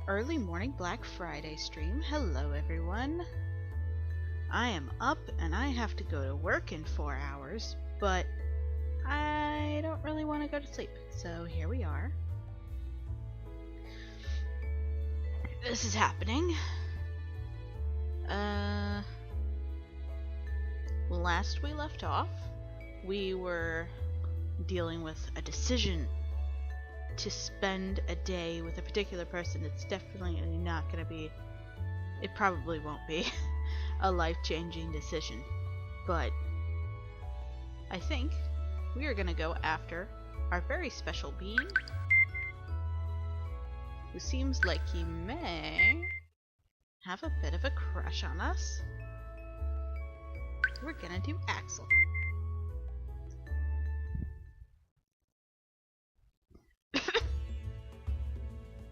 Early morning Black Friday stream. Hello everyone. I am up and I have to go to work in 4 hours, but I don't really want to go to sleep, so here we are. This is happening. Last we left off, we were dealing with a decision to spend a day with a particular person. It's definitely not going to be, it probably won't be a life-changing decision, but I think we are going to go after our very special being, who seems like he may have a bit of a crush on us. We're gonna do Axel.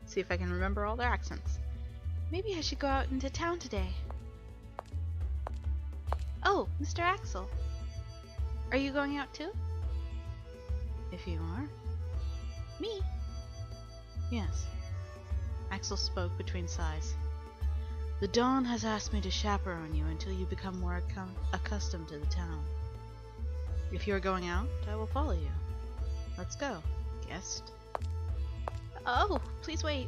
See if I can remember all their accents. Maybe I should go out into town today. Oh, Mr. Axel. Are you going out too? If you are. Me? Yes. Axel spoke between sighs. The Dawn has asked me to chaperone you until you become more accustomed to the town. If you are going out, I will follow you. Let's go, guest. Oh, please wait.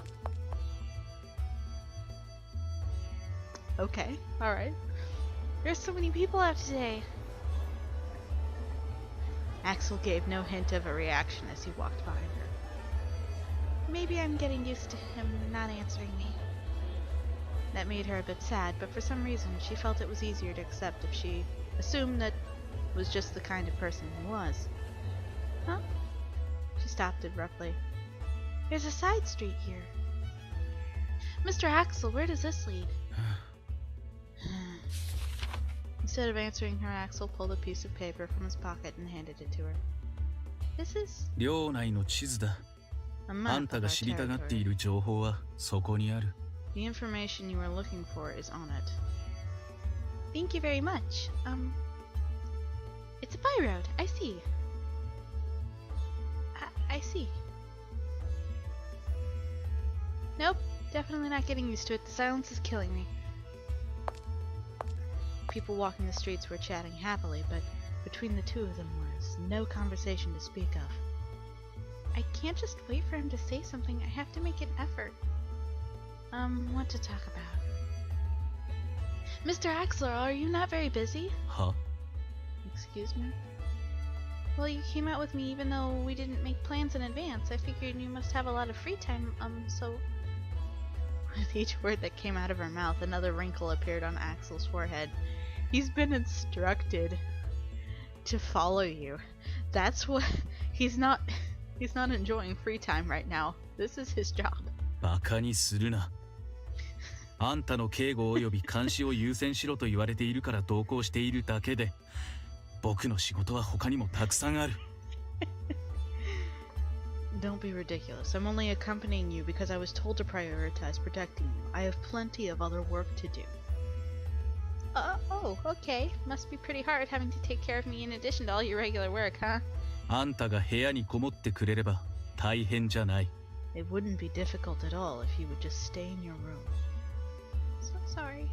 Okay, alright. There's so many people out today. Axel gave no hint of a reaction as he walked behind her. Maybe I'm getting used to him not answering me. That made her a bit sad, but for some reason she felt it was easier to accept if she assumed that was just the kind of person he was. Huh? She stopped abruptly. There's a side street here. Mr. Axel, where does this lead? Instead of answering her, Axel pulled a piece of paper from his pocket and handed it to her. This is a map of our territory. The information you are looking for is on it. Thank you very much. It's a by road. I see. I see. Nope, definitely not getting used to it. The silence is killing me. People walking the streets were chatting happily, but between the two of them was no conversation to speak of. I can't just wait for him to say something. I have to make an effort. What to talk about? Mr. Axler, are you not very busy? Huh? Excuse me? Well, you came out with me even though we didn't make plans in advance. I figured you must have a lot of free time, so... With each word that came out of her mouth, another wrinkle appeared on Axel's forehead. He's been instructed to follow you. That's what... He's not enjoying free time right now. This is his job. バカにするな。あんたの警護および監視を優先しろと言われているから同行しているだけで、僕の仕事は他にもたくさんある。Don't be ridiculous. I'm only accompanying you because I was told to prioritize protecting you. I have plenty of other work to do. Oh, okay. Must be pretty hard having to take care of me in addition to all your regular work, huh? あんたが部屋にこもってくれれば大変じゃない。It wouldn't be difficult at all if you would just stay in your room. So sorry.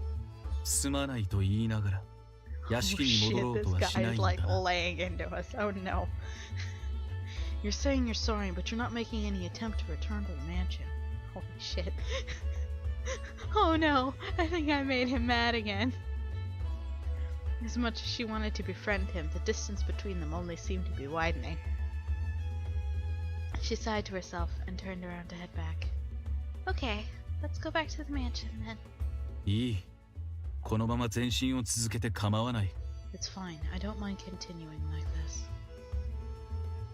すまないと言いながら、屋敷に戻ろうとはしないんだ。This guy's like laying into us. Oh no. You're saying you're sorry, but you're not making any attempt to return to the mansion. Holy shit. Oh no, I think I made him mad again. As much as she wanted to befriend him, the distance between them only seemed to be widening. She sighed to herself and turned around to head back. Okay, let's go back to the mansion then. いい。このまま前進を続けて構わない。It's fine. I don't mind continuing like this.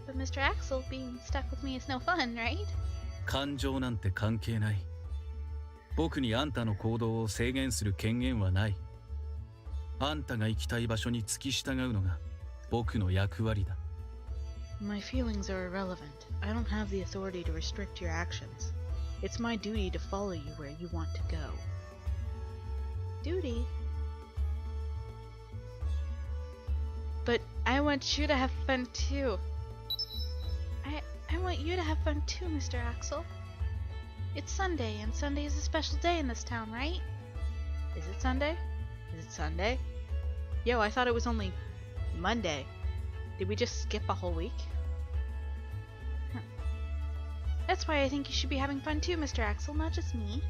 But Mr. Axel, being stuck with me is no fun, right? 感情なんて関係ない。僕にあんたの行動を制限する権限はない。あんたが行きたい場所に付き従うのが僕の役割だ。My feelings are irrelevant. I don't have the authority to restrict your actions. It's my duty to follow you where you want to go. Duty? But I want you to have fun too. I want you to have fun too, Mr. Axel. It's Sunday, and Sunday is a special day in this town, right? Is it Sunday? Is it Sunday? Yo, I thought it was only Monday. Did we just skip a whole week? Huh. That's why I think you should be having fun too, Mr. Axel, not just me.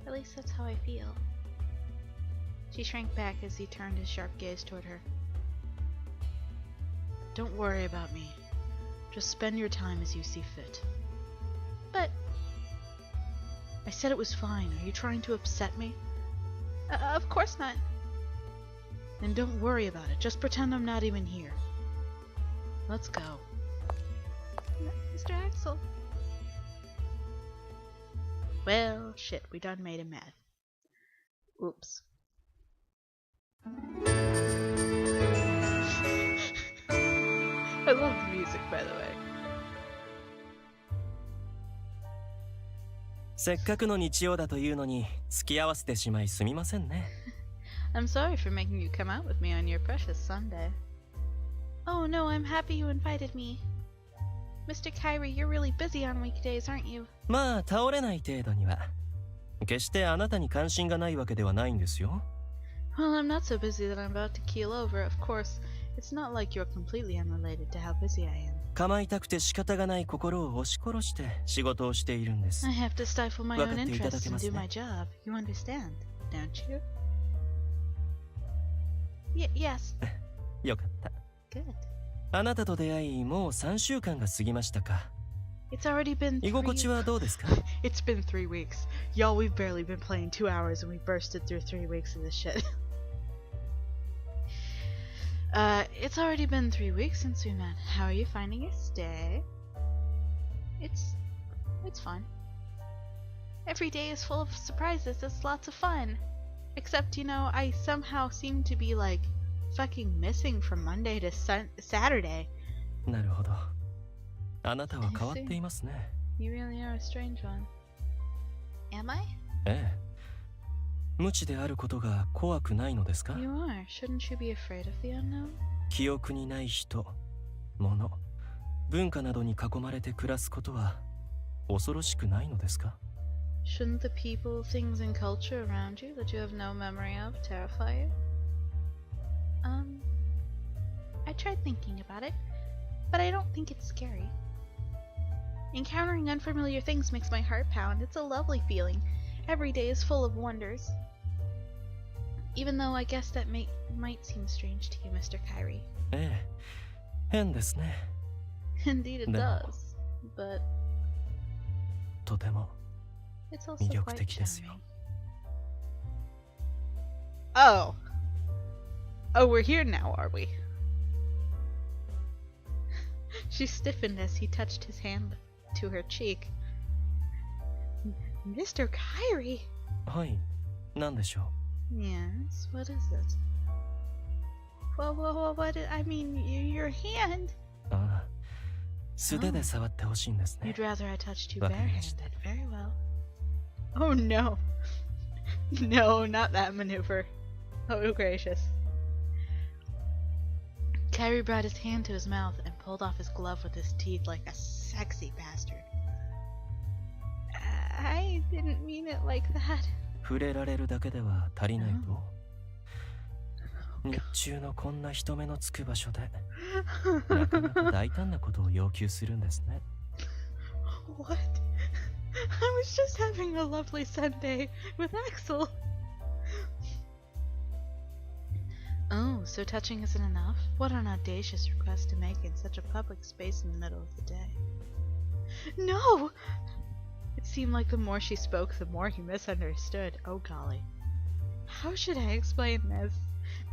At least that's how I feel. She shrank back as he turned his sharp gaze toward her. Don't worry about me. Just spend your time as you see fit. But... I said it was fine. Are you trying to upset me? Of course not. Then don't worry about it. Just pretend I'm not even here. Let's go. Mr. Axel. Well, shit. We done made him mad. Oops. I love the music, by the way. せっかくの日曜だというのに付き合わせてしまいすみませんね。I'm sorry for making you come out with me on your precious Sunday. Oh no, I'm happy you invited me. Mr. Kyrie, you're really busy on weekdays, aren't you? まあ倒れない程度には。決してあなたに関心がないわけではないんですよ。Well, I'm not so busy that I'm about to keel over. Of course, it's not like you're completely unrelated to how busy I am. 構いたくて仕方がない心を押し殺して仕事をしているんです。I have to stifle my own interests and do my job. You understand, don't you? Yes. よかった。Good. あなたと出会いもう3週間が過ぎましたか。It's already been 居心地はどうですか？ It's been 3 weeks. Y'all, we've barely been playing 2 hours and we bursted through 3 weeks of this shit. It's already been 3 weeks since we met. How are you finding your stay? It's fun. Every day is full of surprises. It's lots of fun. Except, you know, I somehow seem to be like fucking missing from Monday to Saturday. なるほど。あなたは変わっていますね。You really are a strange one. Am I? ええ。無知であることが怖くないのですか？ You are. Shouldn't you be afraid of the unknown? 記憶にない人、物、文化などに囲まれて暮らすことは恐ろしくないのですか？ Shouldn't the people, things, and culture around you that you have no memory of terrify you? I tried thinking about it, but I don't think it's scary. Encountering unfamiliar things makes my heart pound. It's a lovely feeling. Every day is full of wonders. Even though I guess that might seem strange to you, Mr. Kyrie. ええ、変ですね。Indeed it does, but とても it's also 魅力 quite 的ですよ。 charming. Oh, we're here now, are we? She stiffened as he touched his hand to her cheek. Mr. Kyrie! はい、何でしょ Yes, what is it? Well, I mean, your hand. う？ああ、素手で触ってほしいんですね。 You'd rather I touched you わかりました。 barehanded. Very well. Oh no. No, not that maneuver. Oh gracious. Kyrie brought his hand to his mouth and pulled off his glove with his teeth like a sexy bastard. I didn't mean it like that. 触れられるだけでは足りないと？日中のこんな人目のつく場所でなかなか大胆なことを要求するんですね。What? I was just having a lovely Sunday with Axel. Oh, so touching isn't enough? What an audacious request to make in such a public space in the middle of the day. No! It seemed like the more she spoke, the more he misunderstood. Oh golly. How should I explain this?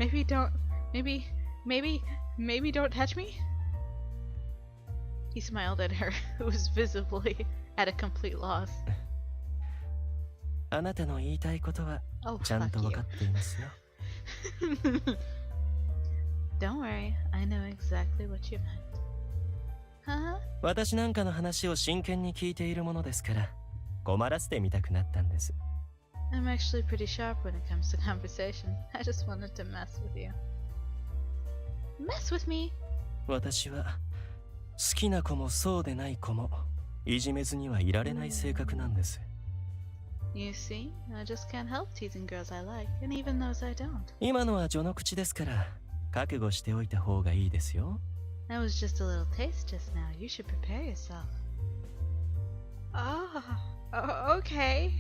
Maybe don't touch me? He smiled at her, who was visibly at a complete loss. あなたの言いたいことは Oh, ちゃん fuck と分かっていますよ。you. Don't worry, I know exactly what you meant. Huh? 私なんかの話を真剣に聞いているものですから困らせてみたくなったんです。 I'm actually pretty sharp when it comes to conversation. I just wanted to mess with you. Mess with me? 私は好きな子もそうでない子もいじめずにはいられない性格なんです。You see, I just can't help teasing girls I like, and even those I don't. 今のは序の口ですから、覚悟しておいた方がいいですよ。That was just a little taste just now. You should prepare yourself. Okay.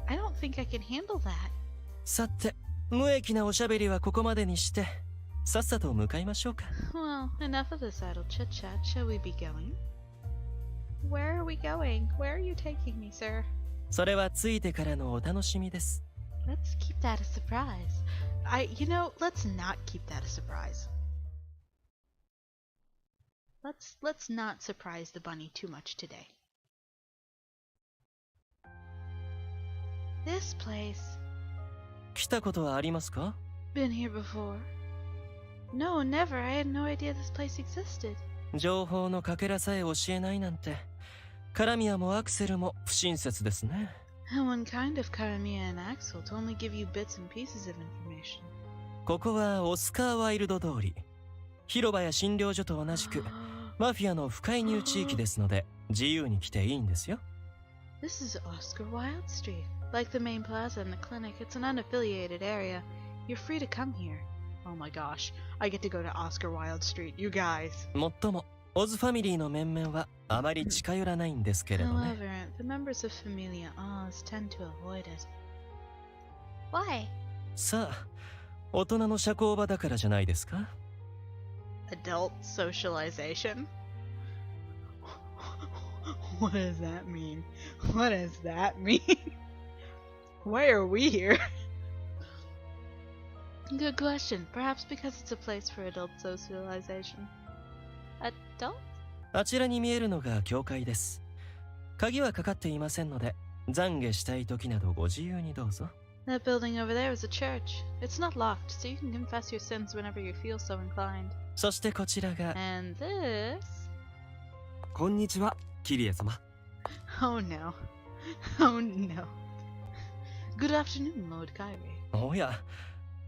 I don't think I can handle that. さて、無益なおしゃべりはここまでにして、さっさと向かいましょうか。Well, enough of this idle chit-chat. Shall we be going? Where are we going? Where are you taking me, sir? それはついてからのお楽しみです。Let's keep that a surprise. Let's not keep that a surprise. Let's not surprise the bunny too much today. This place. 来たことはありますか？ Been here before? No, never. I had no idea this place existed. 情報のかけらさえ教えないなんて、カラミアもアクセルも不親切ですね。One kind of Karamiya and Axel to only give you bits and pieces of information. ここはオスカーワイルド通り。広場や診療所と同じく、マフィアの不介入地域ですので、自由に来ていいんですよ。This is Oscar Wilde Street. Like the main plaza and the clinic, it's an unaffiliated area. You're free to come here. Oh my gosh, I get to go to Oscar Wilde Street, you guys. もっとも、オズファミリーの面々はあまり近寄らないんですけれどね。However, the members of Familia Oz tend to avoid it. Why? さあ、大人の社交場だからじゃないですか？ Adult socialization? What does that mean? What does that mean? Why are we here? Good question. Perhaps because it's a place for adult socialization. Adult? あちらに見えるのが教会です。鍵はかかっていませんので、懺悔したい時などご自由にどうぞ。That building over there is a church. It's not locked, so you can confess your sins whenever you feel so inclined. そしてこちらが。And this... こんにちは、キリエ様。Oh no. Oh no. Good afternoon, Lord Kyrie. おや、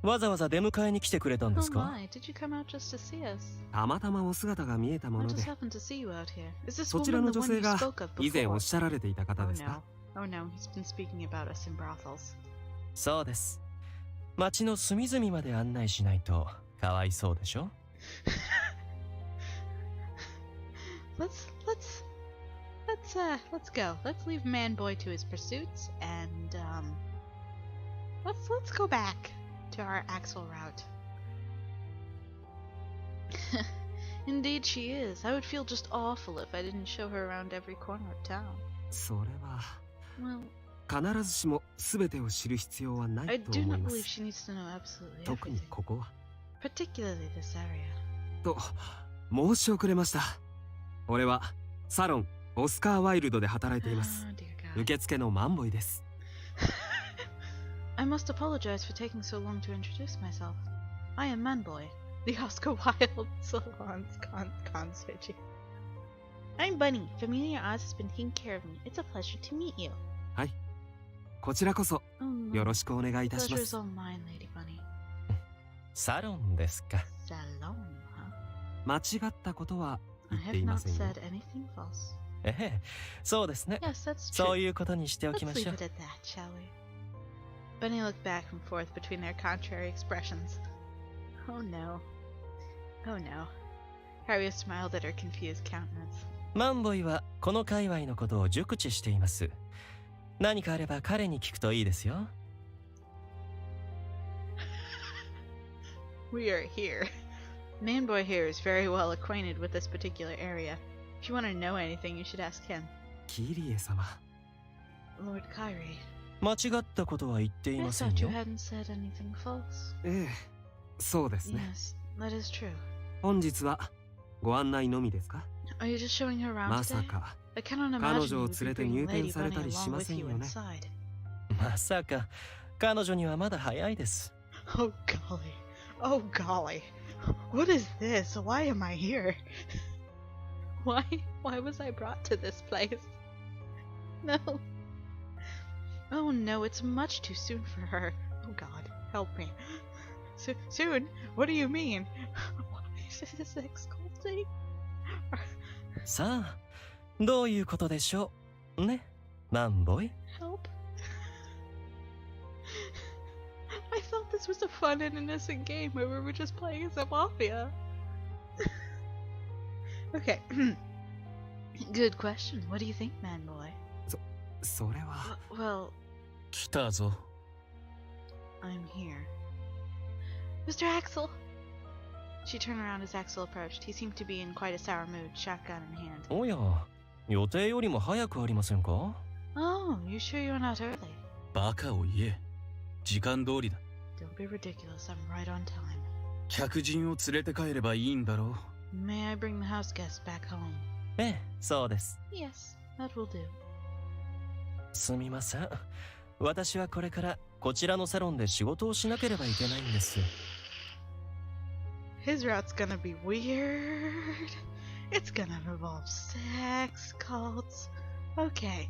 わざわざ出迎えに来てくれたんです Oh か？ my, did you come out just to see us? たまたまお姿が見えたも I の just で、 happened to see you out here. Is this そちら woman の the 女 one 性 you が spoke of 以前 before? おっしゃられていた方 Oh ですか？ no. Oh no, he's been speaking about us in brothels. そうです。町の隅々まで案内しないとかわいそうでしょ？ Let's go. Let's leave Man-Boy to his pursuits and let's go back to our Axel route. Indeed she is. I would feel just awful if I didn't show her around every corner of town. それは Well, 必ずしも全てを知る必要はな I いと do 思い not ま believe す。 she needs to know absolutely 特に everything. ここは。 Particularly this area. と、申し遅れました。俺はサロンオスカーワイルドで働いています。 Oh dear God. 受付のマンボイです。I must apologize for taking so long to introduce myself. I am Man-Boy, the Oscar Wilde Salon's concierge. I'm Bunny. Familia Oz has been taking care of me. It's a pleasure to meet you. はい。こちらこそ Oh, no. よろしくお願いいたしま Pleasure's す。 all mine, Lady Bunny. サロンですか。 Salon, huh? 間違ったことは I 言って have いま not せんよ。 said anything false. ええ、そうですね。 Yes, that's そう true. いうことにしておき Let's まし leave ょう。 it at that, shall we? Bunny looked back and forth between their contrary expressions. Oh no. Oh no. Harriet smiled at her confused countenance. マンボイはこの界隈のことを熟知しています。何かあれば彼に聞くといいですよ。We are here. Man-Boy here is very well acquainted with this particular area. If you want to know anything, you should ask him. キリエ様。 Lord Kyrie. 間違ったことは言ってい I ません thought you よ。 hadn't said anything false. ええ、そうですね。 Yes, that is true. 本日はご案内のみですか？ Are you just showing her around まさ today? か I cannot 彼 imagine 女 you を would 連 be れて bringing 入店 Lady され Bunny たりし along ま with せん you よね。 inside. まさか彼女にはまだ早いです。Oh golly. Oh golly. What is this? Why am I here? Why was I brought to this place? No. Oh no, it's much too soon for her. Oh God, help me. Soon? What do you mean? Why is this exculting? さあ、どういうことでしょうね、マンボイ。 Help. I thought this was a fun and innocent game where we were just playing as a mafia. Okay. Good question. What do you think, man boy? それは Well, 来たぞ。 I'm here. Mr. Axel! She turned around as Axel approached. He seemed to be in quite a sour mood, shotgun in hand. おや、予定よりも早くありませんか？ Oh, you sure you're not early? バカを言え。時間通りだ。 Don't be ridiculous, I'm right on time. 客人を連れて帰ればいいんだろう。 May I bring the house guests back home? ええ、そうです。 Yes, that will do. すみません。私はこれからこちらのサロンで仕事をしなければいけないんです。 His route's gonna be weird. It's gonna involve sex, cults. Okay.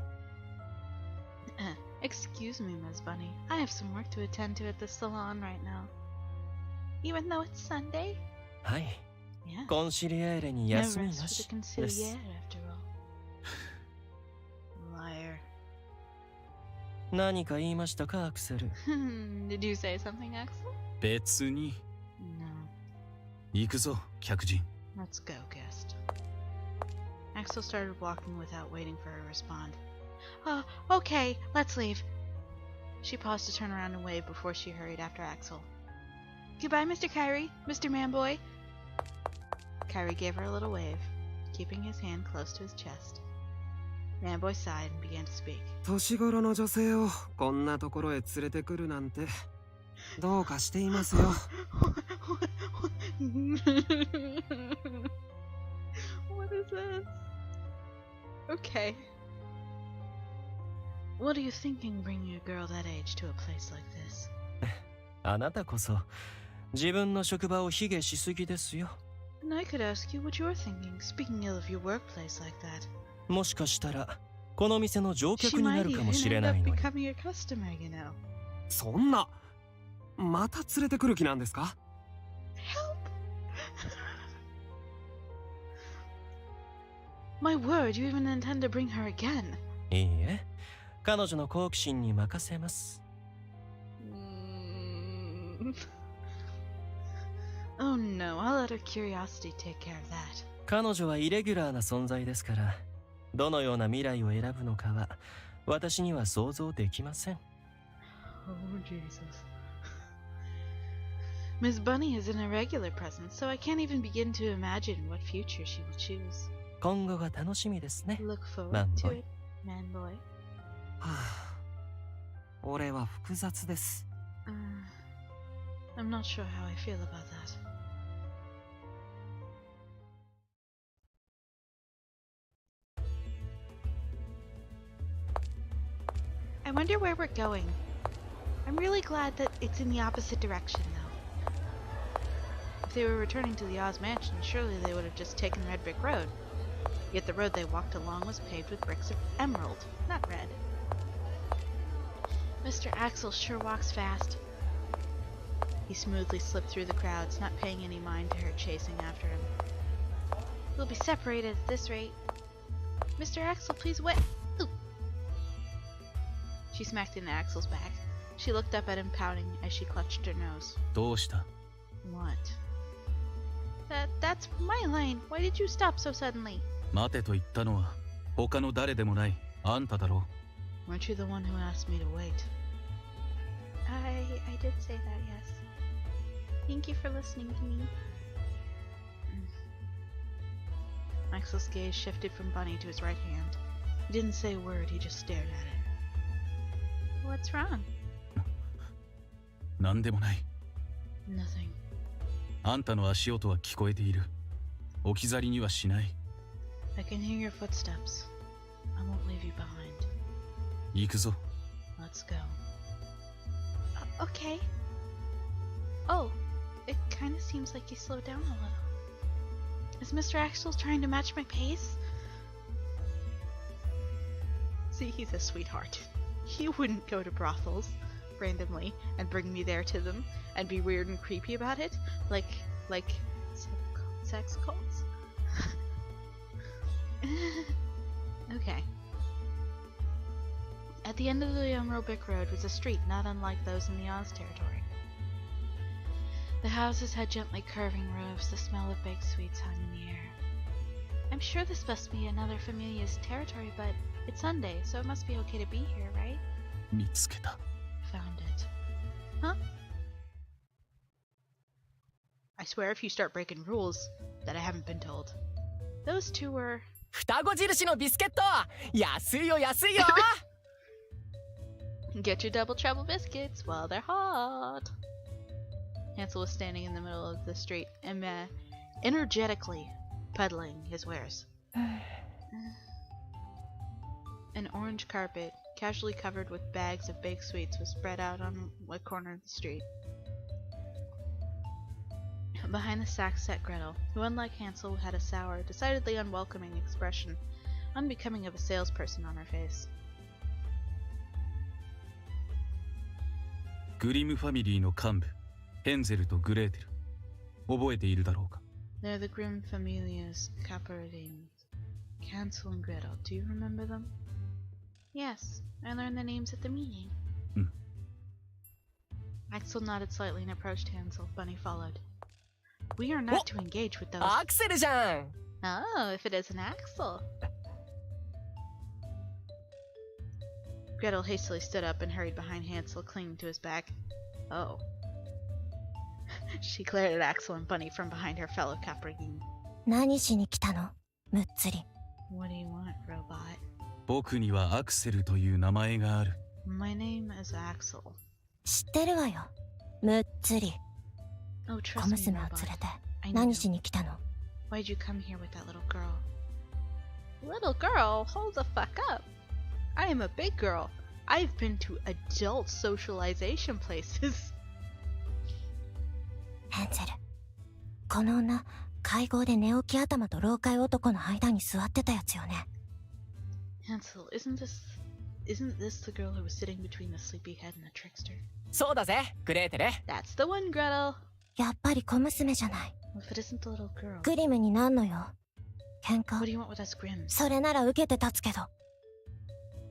Excuse me, Ms. Bunny. I have some work to attend to at the salon right now. Even though it's Sunday? はい。 Yeah. コンシリエーレに No 休み rest な for し the です consigliere, after all. Liar. 何か言いましたか、アクセル？ Did you say something, Axel? 別に。 No. 行くぞ、客人。 Let's go, guest. Axel started walking without waiting for her to respond. Okay, let's leave. She paused to turn around and wave before she hurried after Axel. Goodbye, Mr. Kyrie, Mr. Manboy. Kyrie gave her a little wave, keeping his hand close to his chest. Manboy sighed and began to speak. 年頃の女性をこんなところへ連れてくるなんてどうかしていますよ。What is this? Okay. What are you thinking bringing a girl that age to a place like this? あなたこそ自分の職場を卑下しすぎですよ。 And I could ask you what you're thinking, speaking ill of your workplace like that. もしかしたらこの店の乗 She 客にな might るかも even しれ end な up いのに。 becoming a customer, you know. そんなまた連れてくる気なんですか？ Help! My word, you even intend to bring her again. いいえ、彼女の好奇心に任せます。Oh no, I'll let her curiosity take care of that. 彼女はイレギュラーな存在ですから、どのような未来を選ぶのかは私には想像できません。 Oh Jesus. Miss Bunny is an irregular presence, so I can't even begin to imagine what future she will choose. 今後が楽しみですね。 Look forward Man to boy. it, man boy. はあ、俺は複雑です。I'm not sure how I feel about that. I wonder where we're going. I'm really glad that it's in the opposite direction, though. If they were returning to the Oz mansion, surely they would have just taken Red Brick Road. Yet the road they walked along was paved with bricks of emerald, not red. Mr. Axel sure walks fast. He smoothly slipped through the crowds, not paying any mind to her chasing after him. We'll be separated at this rate. Mr. Axel, please wait. Ooh. She smacked into Axel's back. She looked up at him, pouting as she clutched her nose. どうした？ What? That's my lane. Why did you stop so suddenly? 待てと言ったのは他の誰でもないあんただろう。 Weren't you the one who asked me to wait? I did say that, yes. Thank you for listening to me. Axel's gaze shifted from Bunny to his right hand. He didn't say a word, he just stared at it. What's wrong? なんでもない。 Nothing. あんたの足音は聞こえている。置き去りにはしない。 I can hear your footsteps. I won't leave you behind. 行くぞ。 Let's go. Okay. Oh, it kind of seems like you slowed down a little. Is Mr. Axel trying to match my pace? See, he's a sweetheart. He wouldn't go to brothels randomly and bring me there to them and be weird and creepy about it, like sex cults. Okay. At the end of the Umrobic Road was a street not unlike those in the Oz territory. The houses had gently curving roofs, the smell of baked sweets hung in the air. I'm sure this must be another familiar's territory, but it's Sunday, so it must be okay to be here, right? 見つけた。 Found it. Huh? I swear if you start breaking rules that I haven't been told. Those two were... 双子印のビスケット安いよ安いよ Get your double trouble biscuits while they're hot. Hansel was standing in the middle of the street and energetically peddling his wares. An orange carpet, casually covered with bags of baked sweets, was spread out on a corner of the street. Behind the sacks sat Gretel, who, unlike Hansel, had a sour, decidedly unwelcoming expression, unbecoming of a salesperson on her face. グリムファミリーの幹部、ヘンゼルとグレーテル。覚えているだろうか。 They're the Grimm familias, Capereding, Hansel and Gretel. Do you remember them? Yes, I learned the names at the meeting. Axel nodded slightly and approached Hansel. Bunny followed. We are not to engage with those. アクセルじゃん Oh, if it isn't Axel. Gretel hastily stood up and hurried behind Hansel, clinging to his back. Oh. She glared at Axel and Bunny from behind her fellow Capereding. 何しに来たのむっつり What do you want, robot? 僕にはアクセルという名前がある。 My name is Axel. 知ってるわよむっつり Oh, 小 trust me, 娘を連 robot. れて I 何 know. しに来たの Why'd you come here with that little girl? Little girl? Hold the fuck up. I am a big girl. I've been to adult socialization places. ヘンゼルこの女会合で寝起き頭と老快男の間に座ってたやつよね Hansel, isn't this the girl who was sitting between the sleepyhead and the trickster? そうだぜグレーテル That's the one, Gretel. やっぱり小娘じゃない Well, if it isn't the little girl, グリムになんのよ喧 what 嘩 do you want with us Grimms? それなら受けて立つけど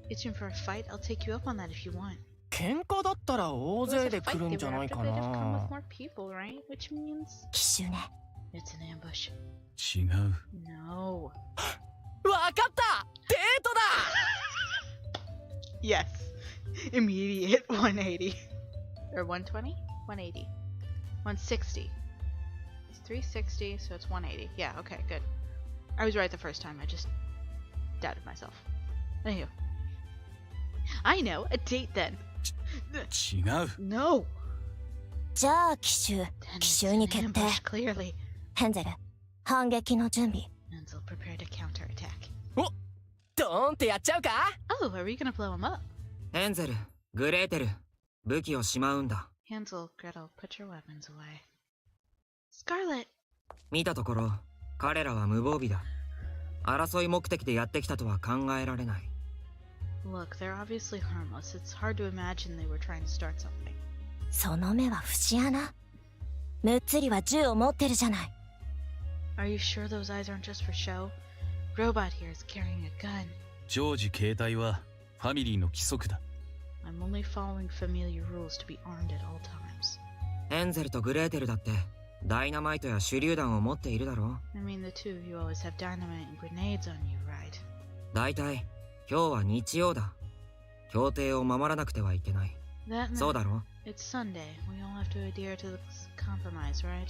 Itching for a fight? I'll take you up on that if you want. 喧嘩だったら大 It was 勢 a で来 fight る they んじ were ゃない after. か They'd have come な with more people, right? Which means 奇襲ね it's an ambush. 違う。 No. わかったデートだ Yes. Immediate 180. Or 120? 180. 160. It's 360, so it's 180. Yeah, okay, good. I was right the first time. I just doubted myself. Anywho. I know. A date then. 違う。 No. じゃあ奇襲 Then 奇 it's 襲 an に決定 ambush, clearly. ヘンゼル反撃の準備 Hansel, prepare to counterattack. ドーンってやっちゃうか Oh, are we gonna blow him up? ヘンゼル、グレーテル、武器をしまうんだ。 Hansel, Gretel, put your weapons away. Scarlet! 見たところ、彼らは無防備だ。争い目的でやってきたとは考えられない。 Look, they're obviously harmless. It's hard to imagine they were trying to start something. その目は節穴むっつりは銃を持ってるじゃない Are you sure those eyes aren't just for show? Robot here is carrying a gun. 常時携帯はファミリーの規則だ。 I'm only following familiar rules to be armed at all times. ヘンゼルとグレーテルだってダイナマイトや手榴弾を持っているだろう。 I mean, the two of you always have dynamite and grenades on you, right? だいたい今日は日曜だ。協定を守らなくてはいけない。 That そうだろう。 It's Sunday. We all have to adhere to the compromise, right?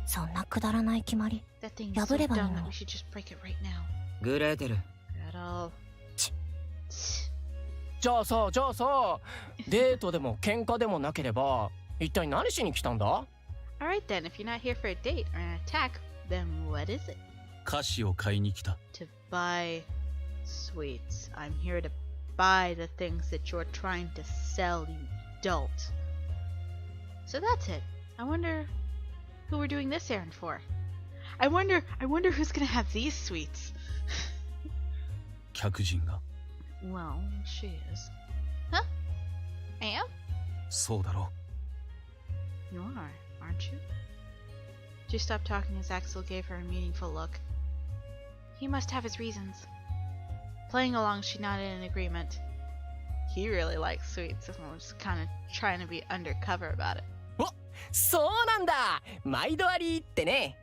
そんなくだらない決まり That thing is so破ればいい dumb の that we should just break it right now. グレーテル、 Gretel. じゃあさデートでも喧嘩でもなければ一体何しに来たんだ Alright then, if you're not here for a date or an attack, then what is it? 菓子を買いに来た。 To buy sweets. I'm here to buy the things that you're trying to sell, you dolt. So that's it. I wonder who we're doing this errand for. I wonder who's gonna have these sweets. 客人が。 Well, she is. Huh? I am? そうだろ You are, aren't you? She stopped talking as Axel gave her a meaningful look. He must have his reasons. Playing along, she nodded in agreement. He really likes sweets and was kind of trying to be undercover about it. そうなんだ。毎度ありってね。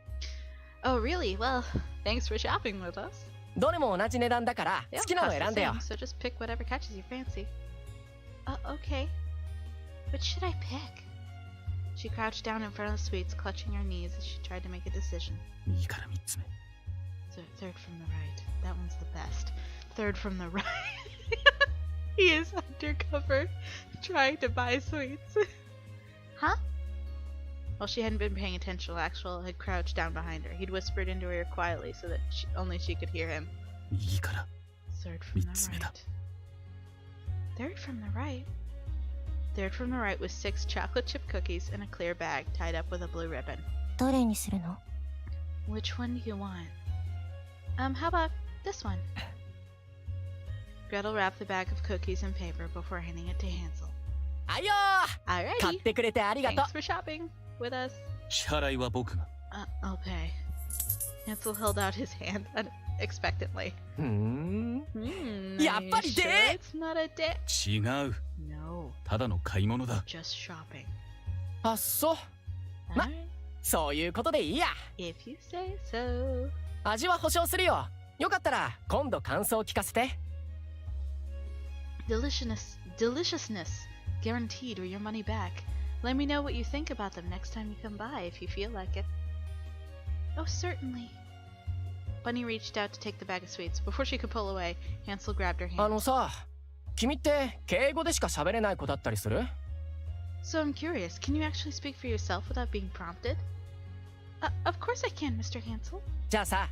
Oh, really? Well, thanks for shopping with us. どれも同じ値段だから They 好 all きなの cost 選ん the でよ。 same, so just pick whatever catches your fancy. Okay. Which should I pick? She crouched down in front of the sweets, clutching her knees as she tried to make a decision. 右から3つ目。 Third from the right. That one's the best. Third from the right. He is undercover, trying to buy sweets. Huh? Well, she hadn't been paying attention. Axel had crouched down behind her. He'd whispered into her ear quietly so that only she could hear him. 右から Third from the 3つ目だ。 right. Third from the right. Third from the right was 6 chocolate chip cookies in a clear bag tied up with a blue ribbon. どれにするの？ Which one do you want? How about this one? Gretel wrapped the bag of cookies in paper before handing it to Hansel. あいよー。買っ Alrighty. てくれてありがと Thanks for shopping with us. 支払いは僕が。 I'll pay. Hansel held out his hand unexpectedly. う。ふーん。 Are やっ you ぱり sure で it's not a date? 違う。 No, ただの買い物だ。 just shopping. あ、そう。ま Alright, そういうことでいいや。 if you say so. 味は保証するよ。よかったら今度感想を聞かせて。 Deliciousness, guaranteed or your money back. Let me know what you think about them next time you come by if you feel like it. Oh, certainly. Bunny reached out to take the bag of sweets. Before she could pull away, Hansel grabbed her あ hand. のさ、君って敬語でしか喋れない子だったりする？ So I'm curious, can you actually speak for yourself without being prompted? Of course I can, Mr. Hansel. じゃあさ、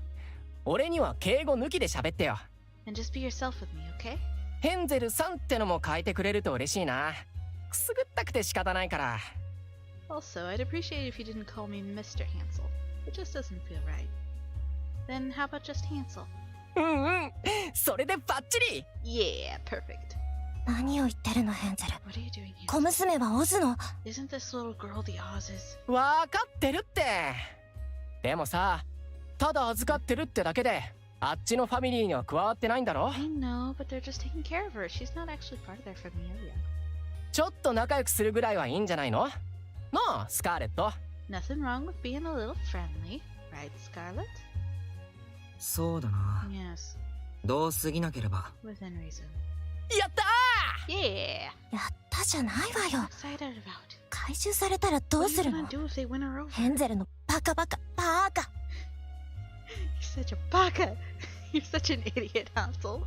俺には敬語抜きで喋ってよ。 And just be yourself with me, okay? ヘンゼルさんってのも変えてくれると嬉しいな。くすぐったくて仕方ないから。 Also, I'd appreciate it if you didn't call me Mr. Hansel. It just doesn't feel right. Then how about just Hansel? うんうん。それでバッチリ。 Yeah, perfect. 何を言ってるのヘンゼル。 What are you doing, 小 Hansel? 娘はオズの。 Isn't this little girl the Oz's? わかってるって。でもさ、ただ預かってるってだけで、あっちのファミリーには加わってないんだろ？ I know, but they're just taking care of her. She's not actually part of their familia. ちょっと仲良くするぐらいはいいんじゃないの？なあ、スカーレット。 Nothing wrong with being a little friendly, right, Scarlet? そうだな。 Yes, どう過ぎなければ。 within reason. やったー！ Yeah! やったじゃないわ What are you よ。 excited about? 回収されたらどう What す are you る gonna の？ do if they win her over? ヘンゼルのバカバカバカ。 You're such a baka! You're such an idiot, Hansel.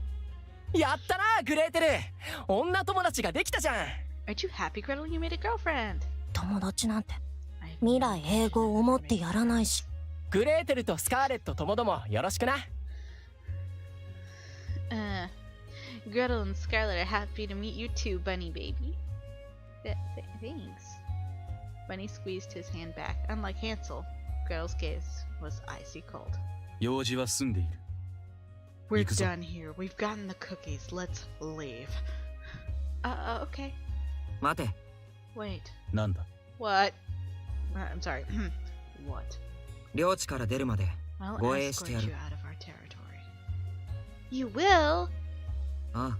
やったな、グレーテル。女友達ができたじゃん。 Aren't you happy, Gretel? You made a girlfriend. 友達なんて I 未来永劫思ってやらないし。グレーテルとスカーレットともどもよろしくな。Gretel and Scarlet are happy to meet you too, Bunny baby. Thanks. Bunny squeezed his hand back. Unlike Hansel, Gretel's gaze was icy cold. 用事は済んでいる。 We're 行くぞ。 done here. We've gotten the cookies. Let's leave. Okay. 待て。 Wait. なんだ？ What? I'm sorry. What? 領地から出るまで I'll 護衛してや escort る you。out of our territory. You will? ああ、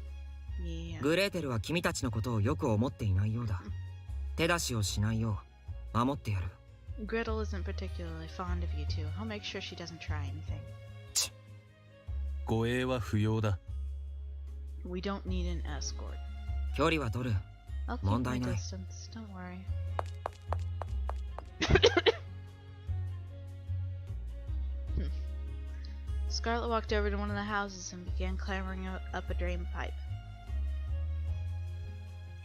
Yeah. グレーテルは君たちのことをよく思っていないようだ。手出しをしないよう守ってやる。 Gretel isn't particularly fond of you two. I'll make sure she doesn't try anything. 護衛は不要だ。 We don't need an escort. 距離は取る。 I'll keep my 問題ない。 distance. Don't worry. Scarlet walked over to one of the houses and began clambering up a drain pipe.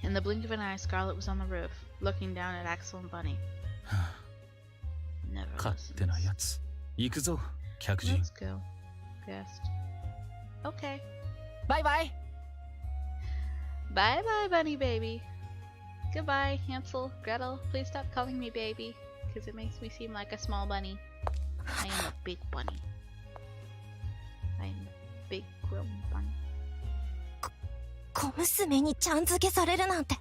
In the blink of an eye, Scarlet was on the roof, looking down at Axel and Bunny. Never 勝手な listens. やつ。行くぞ、客人。 Let's go. Guest. Okay. バイバイ。 Bye bye, Bunny baby. Goodbye, Hansel, Gretel. Please stop calling me baby, because it makes me seem like a small bunny. I am a big bunny. I am a big grown bunny. 小娘にちゃん付けされるなんて。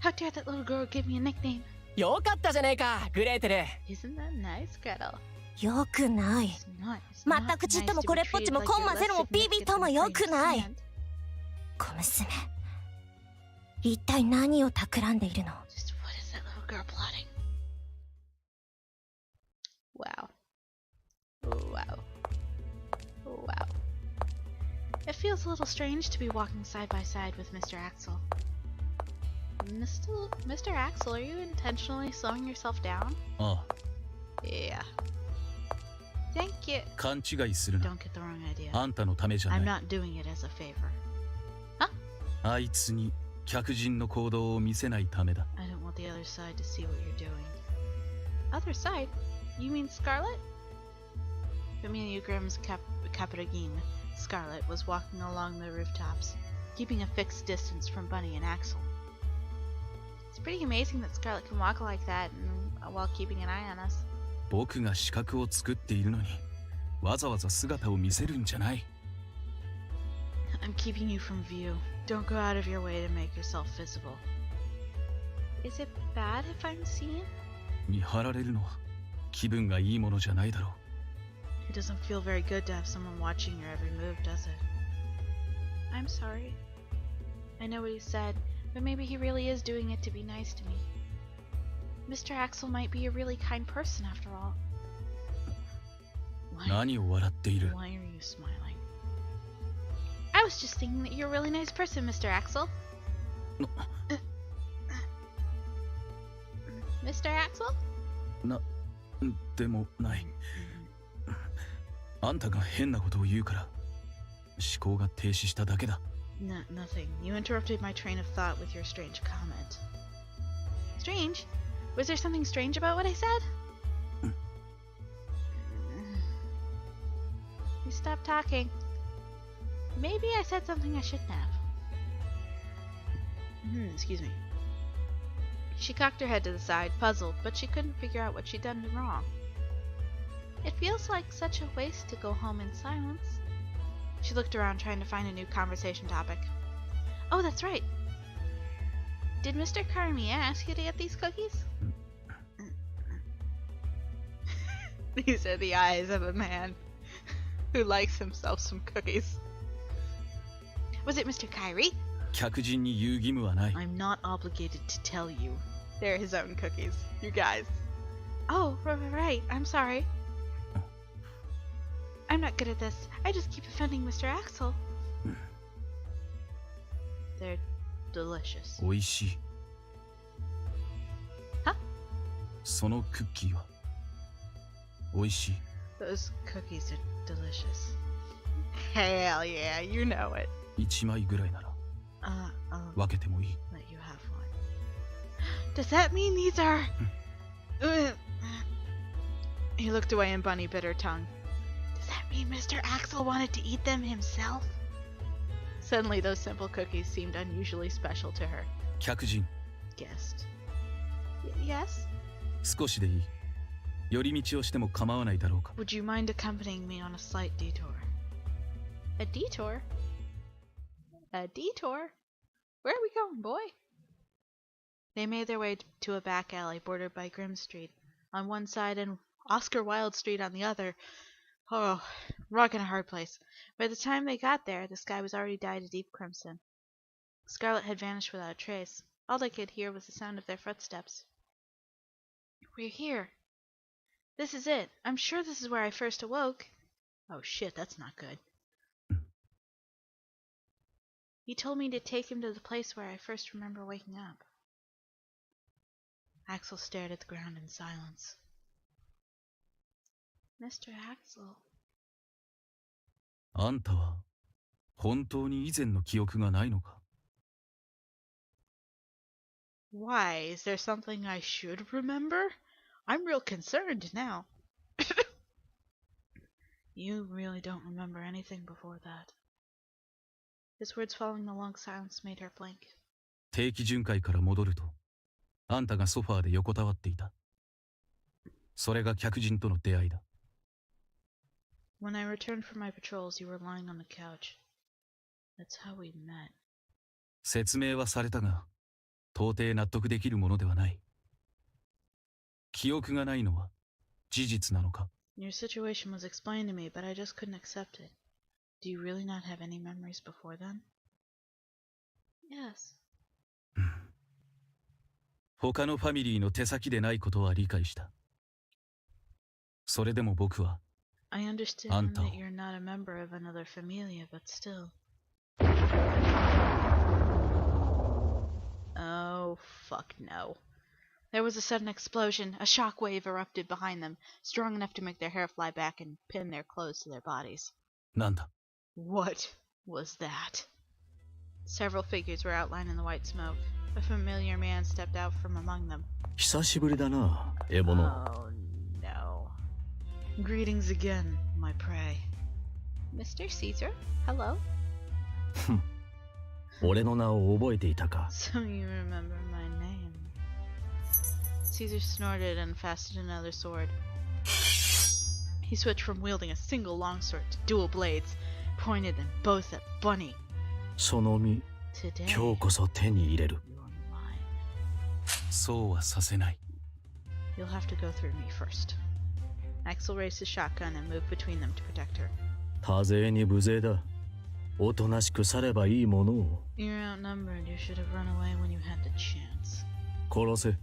How dare that little girl give me a nickname? よかったじゃねえか、グレーテル。 Isn't that nice, Gretel? よくない。 It's not 全くちっとも nice こ to れ be っぽっち treated も like コン you're マ less ゼロも BB significant とも than よ a くない。 friend. 小娘、一体何を企んでいるの？ Just what is that little girl plotting? Wow. Wow. Wow. It feels a little strange to be walking side by side with Mr. Axel. Mr. Axel, are you intentionally slowing yourself down? あ Yeah. Thank you. あ、勘違いするな。 Don't get the wrong idea. あんたのためじゃ I'm ない。 not doing it as a favor. あいつに客人の行動を見せないためだ。 I don't want the other side to see what you're doing. Other side? You mean Scarlet? Familia Grimm's Capitagine, Scarlet, was walking along the rooftops, keeping a fixed distance from Bunny and Axel. It's pretty amazing that Scarlet can walk like that while keeping an eye on us. 僕が資格を作っているのに、わざわざ姿を見せるんじゃない。 I'm keeping you from view. Don't go out of your way to make yourself visible. Is it bad if I'm seen? 見張られるのは気分がいいものじゃないだろう。 It doesn't feel very good to have someone watching your every move, does it? I'm sorry. I know what he said, but maybe he really is doing it to be nice to me. Mr. Axel might be a really kind person after all. Why 何を笑っている。 are you smiling? I was just thinking that you're a really nice person, Mr. Axel. Mr. Axel? でもない。あんたが変なことを言うから思考が停止しただけだ。 Nothing. You interrupted my train of thought with your strange comment. Strange? Was there something strange about what I said? You stopped talking. Maybe I said something I shouldn't have. Excuse me. She cocked her head to the side, puzzled, but she couldn't figure out what she'd done wrong. It feels like such a waste to go home in silence. She looked around, trying to find a new conversation topic. Oh, that's right. Did Mr. Karamiya ask you to get these cookies? These are the eyes of a man who likes himself some cookies. Was it Mr. Kyrie? 客人に言う義務はない。 I'm not obligated to tell you. They're his own cookies. You guys. Oh, right. I'm sorry. I'm not good at this. I just keep offending Mr. Axel. They're delicious. おいしい。 Huh? そのクッキーはおいしい。 Those cookies are delicious. Hell yeah, you know it. 1枚ぐらいなら 分けてもいい。 Let you have one. Does that mean these are... He looked away and Bunny bit her tongue. Does that mean Mr. Axel wanted to eat them himself? Suddenly those simple cookies seemed unusually special to her. 客人、 Guest. Yes? 少しでいい。寄り道をしても構わないだろうか。 Would you mind accompanying me on a slight detour? A detour? A detour? Where are we going, boy? They made their way to a back alley bordered by Grimm Street on one side and Oscar Wilde Street on the other. Oh, rock and a hard place. By the time they got there, the sky was already dyed a deep crimson. Scarlet had vanished without a trace. All they could hear was the sound of their footsteps. We're here. This is it. I'm sure this is where I first awoke. Oh shit, that's not good. He told me to take him to the place where I first remember waking up. Axel stared at the ground in silence. Mr. Axel. あんたは本当に以前の記憶がないのか。 Why? Is there something I should remember? I'm real concerned now. You really don't remember anything before that. His words following the long silence made her blink. 定期巡回から戻ると、あんたがソファーで横たわっていた。それが客人との出会いだ。 When I returned from my patrols, you were lying on the couch. That's how we met. 説明はされたが、到底納得できるものではない。記憶がないのは事実なのか。Your situation was explained to me, but I just couldn't accept it. Do you really not have any memories before then? Yes. 他のファミリーの手先でないことは理解した。それでも僕は I understand あんたを that you're not a member of another familia, but still. Oh, fuck no. There was a sudden explosion. A shock wave erupted behind them, strong enough to make their hair fly back and pin their clothes to their bodies. なんだ What was that? Several figures were outlined in the white smoke. A familiar man stepped out from among them. 久しぶりだな、獲物。 Oh no. Greetings again, my prey. Mr. Caesar, hello? 俺の名を覚えていたか。 So you remember my name. Caesar snorted and fastened another sword. He switched from wielding a single longsword to dual blades, pointed them both at Bunny. その身、 Today, 今日こそ手に入れる。 you're mine. そうはさせない。 You'll have to go through me first. Axel raised his shotgun and moved between them to protect her. 多勢に無勢だ。おとなしく去ればいいものを。 You're outnumbered. You should have run away when you had the chance. 殺せ。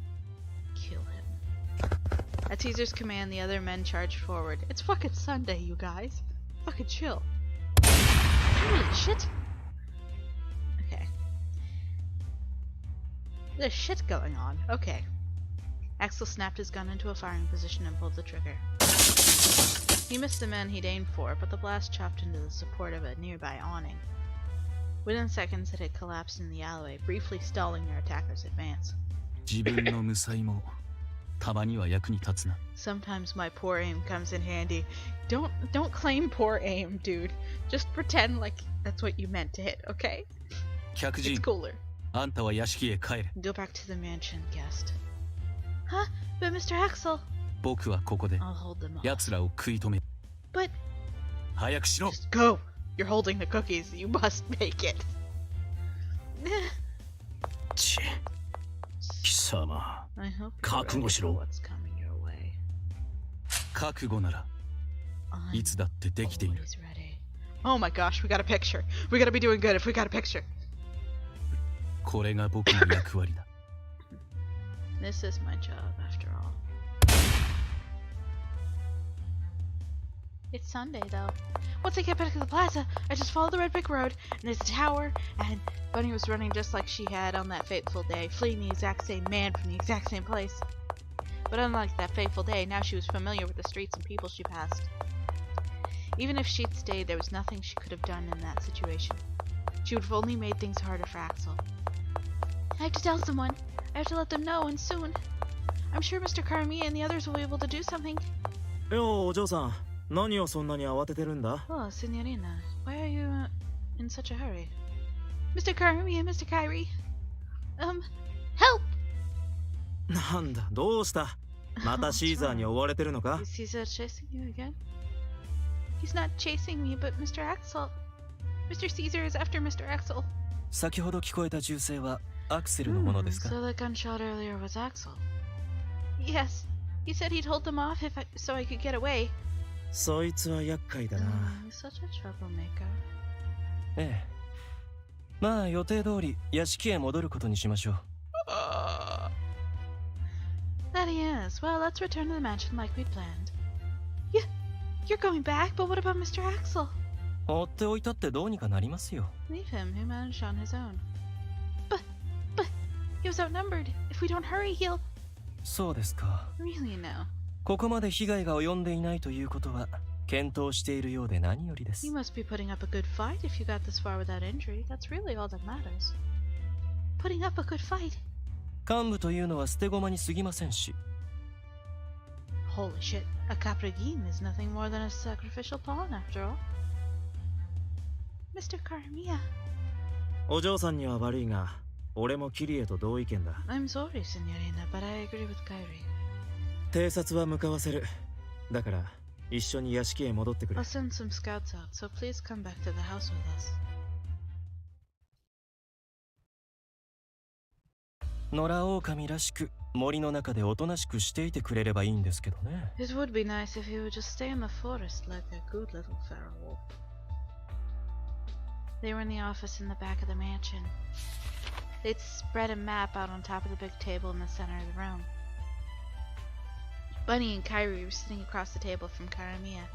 Kill him. At Caesar's command, the other men charged forward. It's fucking Sunday, you guys. Fucking chill. Holy shit. Okay. There's shit going on. Okay. Axel snapped his gun into a firing position and pulled the trigger. He missed the men he'd aimed for, but the blast chopped into the support of a nearby awning. Within seconds, it had collapsed in the alleyway, briefly stalling their attacker's advance. 自分の無才もたまには役に立つな。 Sometimes my poor aim comes in handy. Don't claim poor aim, dude. Just pretend like that's what you meant to hit, okay? 客 It's 人、 cooler. あんたは屋敷へ帰れ。 Go back to the mansion, guest. Huh? But Mr. Axel, 僕はここで I'll hold them off. 奴らを食い止める。 But 早くしろ。 just go. You're holding the cookies. You must make it. ち、貴様。 I hope you're 覚 ready 悟し for ろ。 what's coming your way. 覚悟なら I'm いつだってできている。 always ready. Oh my gosh, we got a picture. We gotta be doing good if we got a picture. これが僕の役割だ。 This is my job, after all. It's Sunday, though. Once I get back to the plaza, I just follow the red brick road, and there's a tower, and Bunny was running just like she had on that fateful day, fleeing the exact same man from the exact same place. But unlike that fateful day, now she was familiar with the streets and people she passed. Even if she'd stayed, there was nothing she could have done in that situation. She would have only made things harder for Axel. I have to tell someone. I have to let them know, and soon. I'm sure Mr. Karamiya and the others will be able to do something. よう、お嬢さん。何をそんなに慌ててるんだ？ Oh, Signorina, why are you in such a hurry? Mr. Karamiya, Mr. Kyrie. Help! なんだ、どうした？またシーザーに追われてるのか？ Is Caesar chasing you again? He's not chasing me, but Mr. Axel. Mr. Caesar is after Mr. Axel. 先ほど聞こえた銃声はアクセルのものですか？ So the gunshot earlier was Axel. Yes, he said he'd hold them off so I could get away. そいつは厄介だな。He's such a troublemaker. ええ。まあ予定通り屋敷へ戻ることにしましょう。That he is. Well, let's return to the mansion like we'd planned. You're going back, but what about Mr. Axel? 放っておいたってどうにかなりますよ。 Leave him. He managed on his own. But he was outnumbered. If we don't hurry, he'll... そうですか。 Really, no. ここまで被害が及んでいないということは検討しているようで何よりです。 You must be putting up a good fight if you got this far without injury. That's really all that matters. Putting up a good fight? 幹部というのは捨て駒に過ぎませんし。 Holy shit. A Capragin is nothing more than a sacrificial pawn, after all. Mr. Karamiya. お嬢さんには悪いが、俺もキリエと同意見だ。 I'm sorry, Signorina, but I agree with Kyrie. 偵察は向かわせる。だから、一緒に屋敷へ戻ってくれ。 I'll send some scouts out, so please come back to the house with us. 野良狼らしく森の中でおとなしくしていてくれればいいんですけどね。It would be nice if he would just stay in the forest like a good little feral wolf. They were in the office in the back of the mansion. They'd spread a map out on top of the big table in the center of the room. Bunny and Kyrie were sitting across the table from Karamiya.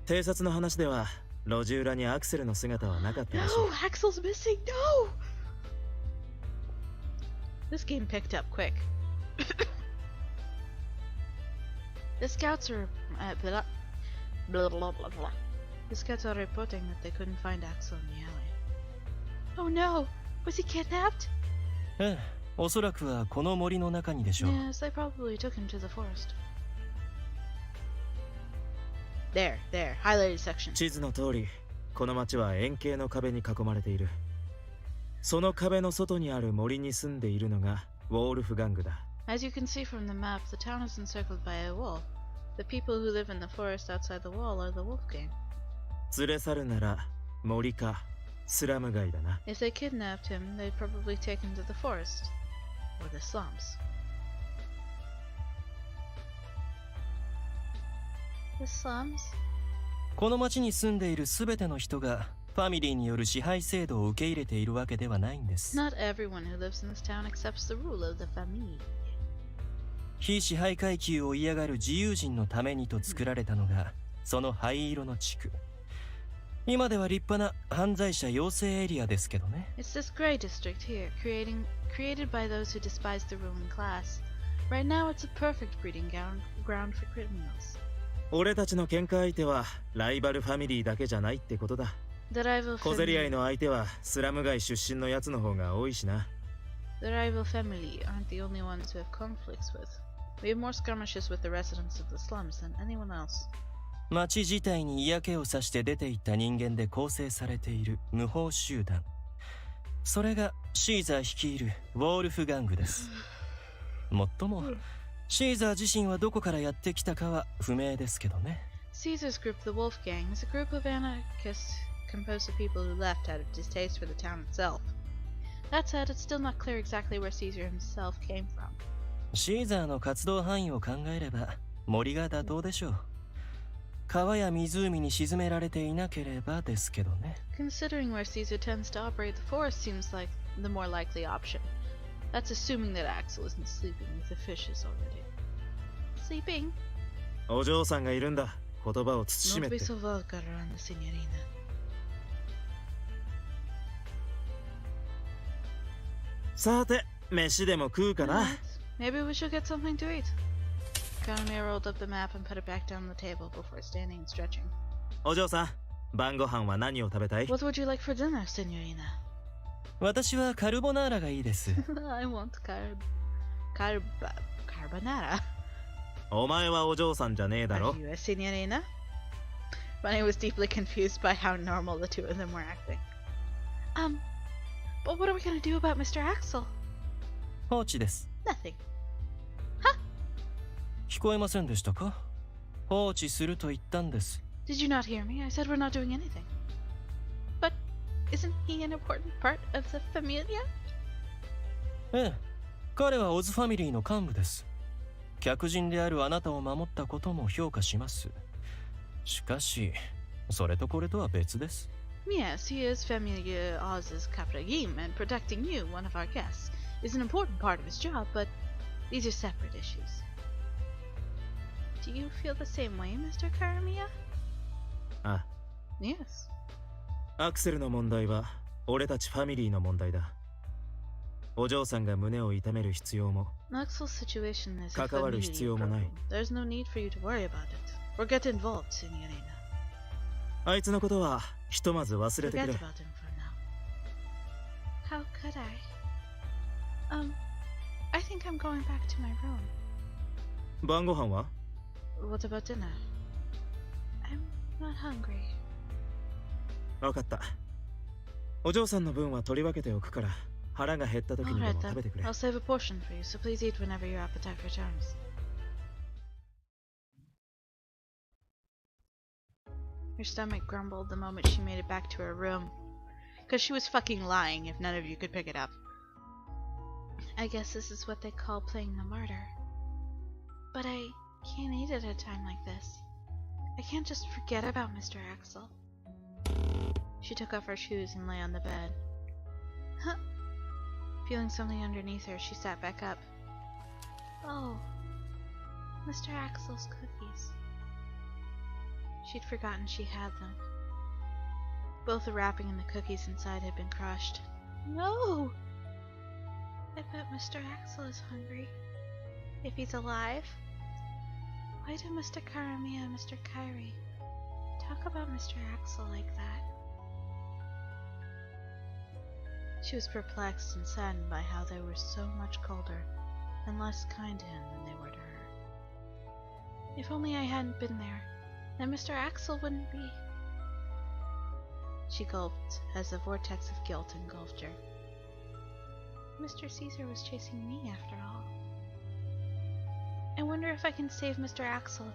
偵察の話では路地裏にアクセルの姿はなかったらしい。 No, Axel's missing. No. This game picked up quick. The scouts are blah, blah, blah, blah, blah. The scouts are reporting that they couldn't find Axel in the alley. Oh no! Was he kidnapped? ええ、おそらくはこの森の中にでしょう。 Yes, they probably took him to the forest. There, highlighted section. 地図の通り、この町は円形の壁に囲まれている。その壁の外にある森に住んでいるのがウォールフガングだ。As you can see from the map, the town is encircled by a wall. The people who live in the forest outside the wall are the wolf gang. 連れ去るなら森かスラム街だな。 If they kidnapped him, they'd probably take him to the forest. Or the slums. The slums? この町に住んでいるすべての人がファミリーによる支配制度を受け入れているわけではないんです。 Not everyone who lives in this town accepts the rule of the famille. 非支配階級を嫌がる自由人のためにと作られたのがその灰色の地区。今では立派な犯罪者養成エリアですけどね。 It's this gray district here, created by those who despise the ruling class. Right now it's a perfect breeding ground for criminals. 俺たちの喧嘩相手はライバルファミリーだけじゃないってことだ。 The rival 小競り合い family, の相手はスラム街出身のやつの方が多いしな。 the rival family aren't the only ones who have conflicts with. We have more skirmishes with the residents of the slums than anyone else. 町自体に嫌気をさして出ていった人間で構成されている無法集団。それがシーザー率いるウォールフガングです。もっともシーザー自身はどこからやってきたかは不明ですけどね。 Caesar's group, the Wolf Gang, is a group of anarchists composed of people who left out of distaste for the town itself. That said, it's still not clear exactly where Caesar himself came from. シーザーの活動範囲を考えれば森が妥当でしょう。川や湖に沈められていなければですけどね。 Considering where Caesar tends to operate, the forest seems like the more likely option. That's assuming that Axel isn't sleeping with the fishes already. Sleeping? お嬢さんがいるんだ。言葉を慎 Don't めっ be て。 so vulgar around the signorina. さて、飯でも食うかな。 Alright, maybe we should get something to eat. Karamir rolled up the map and put it back down on the table before standing and stretching. お嬢さん、晩ご飯は何を食べたい？ What would you like for dinner, signorina? 私はカルボナーラがいいです。I want carbonara. お前はお嬢さんじゃねえだ Are ろ。 you a signorina? Bunny was deeply confused by how normal the two of them were acting. But what are we gonna do about Mr. Axel? 放置です。 Nothing. 聞こえませんでしたか？放置すると言ったんです。 Did you not hear me? I said we're not doing anything. But isn't he an important part of the familia? ええ、彼はオズファミリーの幹部です。客人であるあなたを守ったことも評価します。しかし、それとこれとは別です。 Yes, he is Familia Oz's Kapragim, and protecting you, one of our guests, is an important part of his job, but these are separate issues. Do you feel the same way, Mr. Karamiya? あ、 Yes. アクセルの問題は俺たちファミリーの問題だ。お嬢さんが胸を痛める必要も Axel's situation is a 関わる familia 必要もない。 problem. There's no need for you to worry about it. Or get involved, signorina. あいつのことはひとまず忘れて Forget くれ。 about him for now. How could I? I think I'm going back to my room. 晩ご飯は？ What about dinner? I'm not hungry. わかった。お嬢さんの分は取り分けておくから腹が減った時にで Alright も食べ then. てくれ。 I'll save a portion for you, so please eat whenever your appetite returns. Her stomach grumbled the moment she made it back to her room. Because she was fucking lying, if none of you could pick it up. I guess this is what they call playing the martyr. But I can't eat at a time like this. I can't just forget about Mr. Axel. She took off her shoes and lay on the bed. Huh. Feeling something underneath her, she sat back up. Oh, Mr. Axel's cookies. She'd forgotten she had them. Both the wrapping and the cookies inside had been crushed. No! I bet Mr. Axel is hungry. If he's alive. Why do Mr. Karamiya and Mr. Kairi talk about Mr. Axel like that? She was perplexed and saddened by how they were so much colder and less kind to him than they were to her. If only I hadn't been there, then Mr. Axel wouldn't be... She gulped as a vortex of guilt engulfed her. Mr. Caesar was chasing me after all. I wonder if I can save Mr. Axel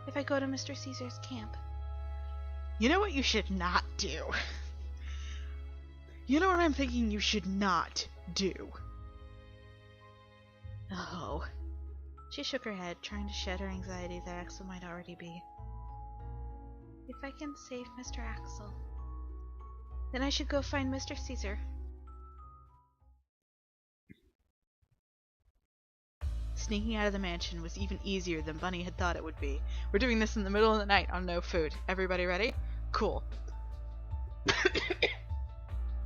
if I go to Mr. Caesar's camp. You know what you should not do? You know what I'm thinking you should not do? Oh. She shook her head, trying to shed her anxiety that Axel might already be. If I can save Mr. Axel, then I should go find Mr. Caesar. Sneaking out of the mansion was even easier than Bunny had thought it would be. We're doing this in the middle of the night on no food. Everybody ready? Cool.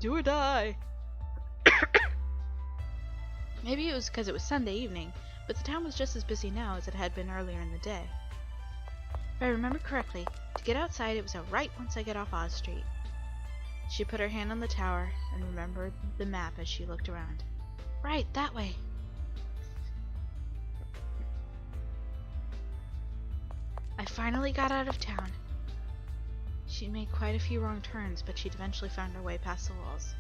Do or die. Maybe it was because it was Sunday evening, but the town was just as busy now as it had been earlier in the day. If I remember correctly, to get outside it was a right once I get off Oz Street. She put her hand on the tower and remembered the map as she looked around. Right, that way. I finally got out of town. She'd made quite a few wrong turns, but she'd eventually found her way past the walls.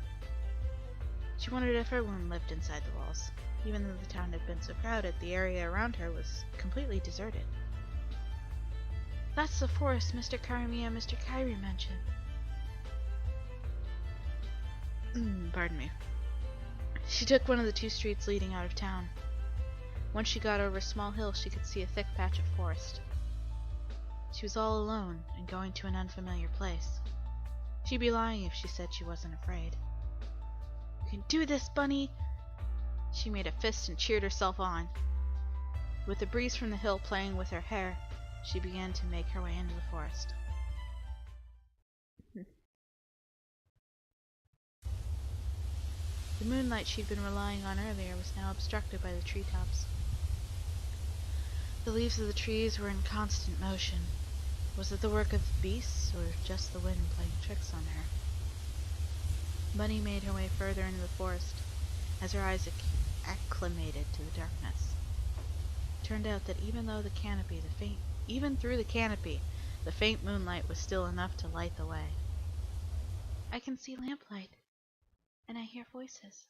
She wondered if everyone lived inside the walls. Even though the town had been so crowded, the area around her was completely deserted. That's the forest Mr. Karamiya and Mr. Kairi mentioned. Pardon me. She took one of the 2 streets leading out of town. Once she got over a small hill, she could see a thick patch of forest. She was all alone and going to an unfamiliar place. She'd be lying if she said she wasn't afraid. You can do this, Bunny! She made a fist and cheered herself on. With the breeze from the hill playing with her hair, she began to make her way into the forest. The moonlight she'd been relying on earlier was now obstructed by the treetops. The leaves of the trees were in constant motion. Was it the work of beasts, or just the wind playing tricks on her? Bunny made her way further into the forest, as her eyes acclimated to the darkness. It turned out that even through the canopy, the faint moonlight was still enough to light the way. I can see lamplight, and I hear voices.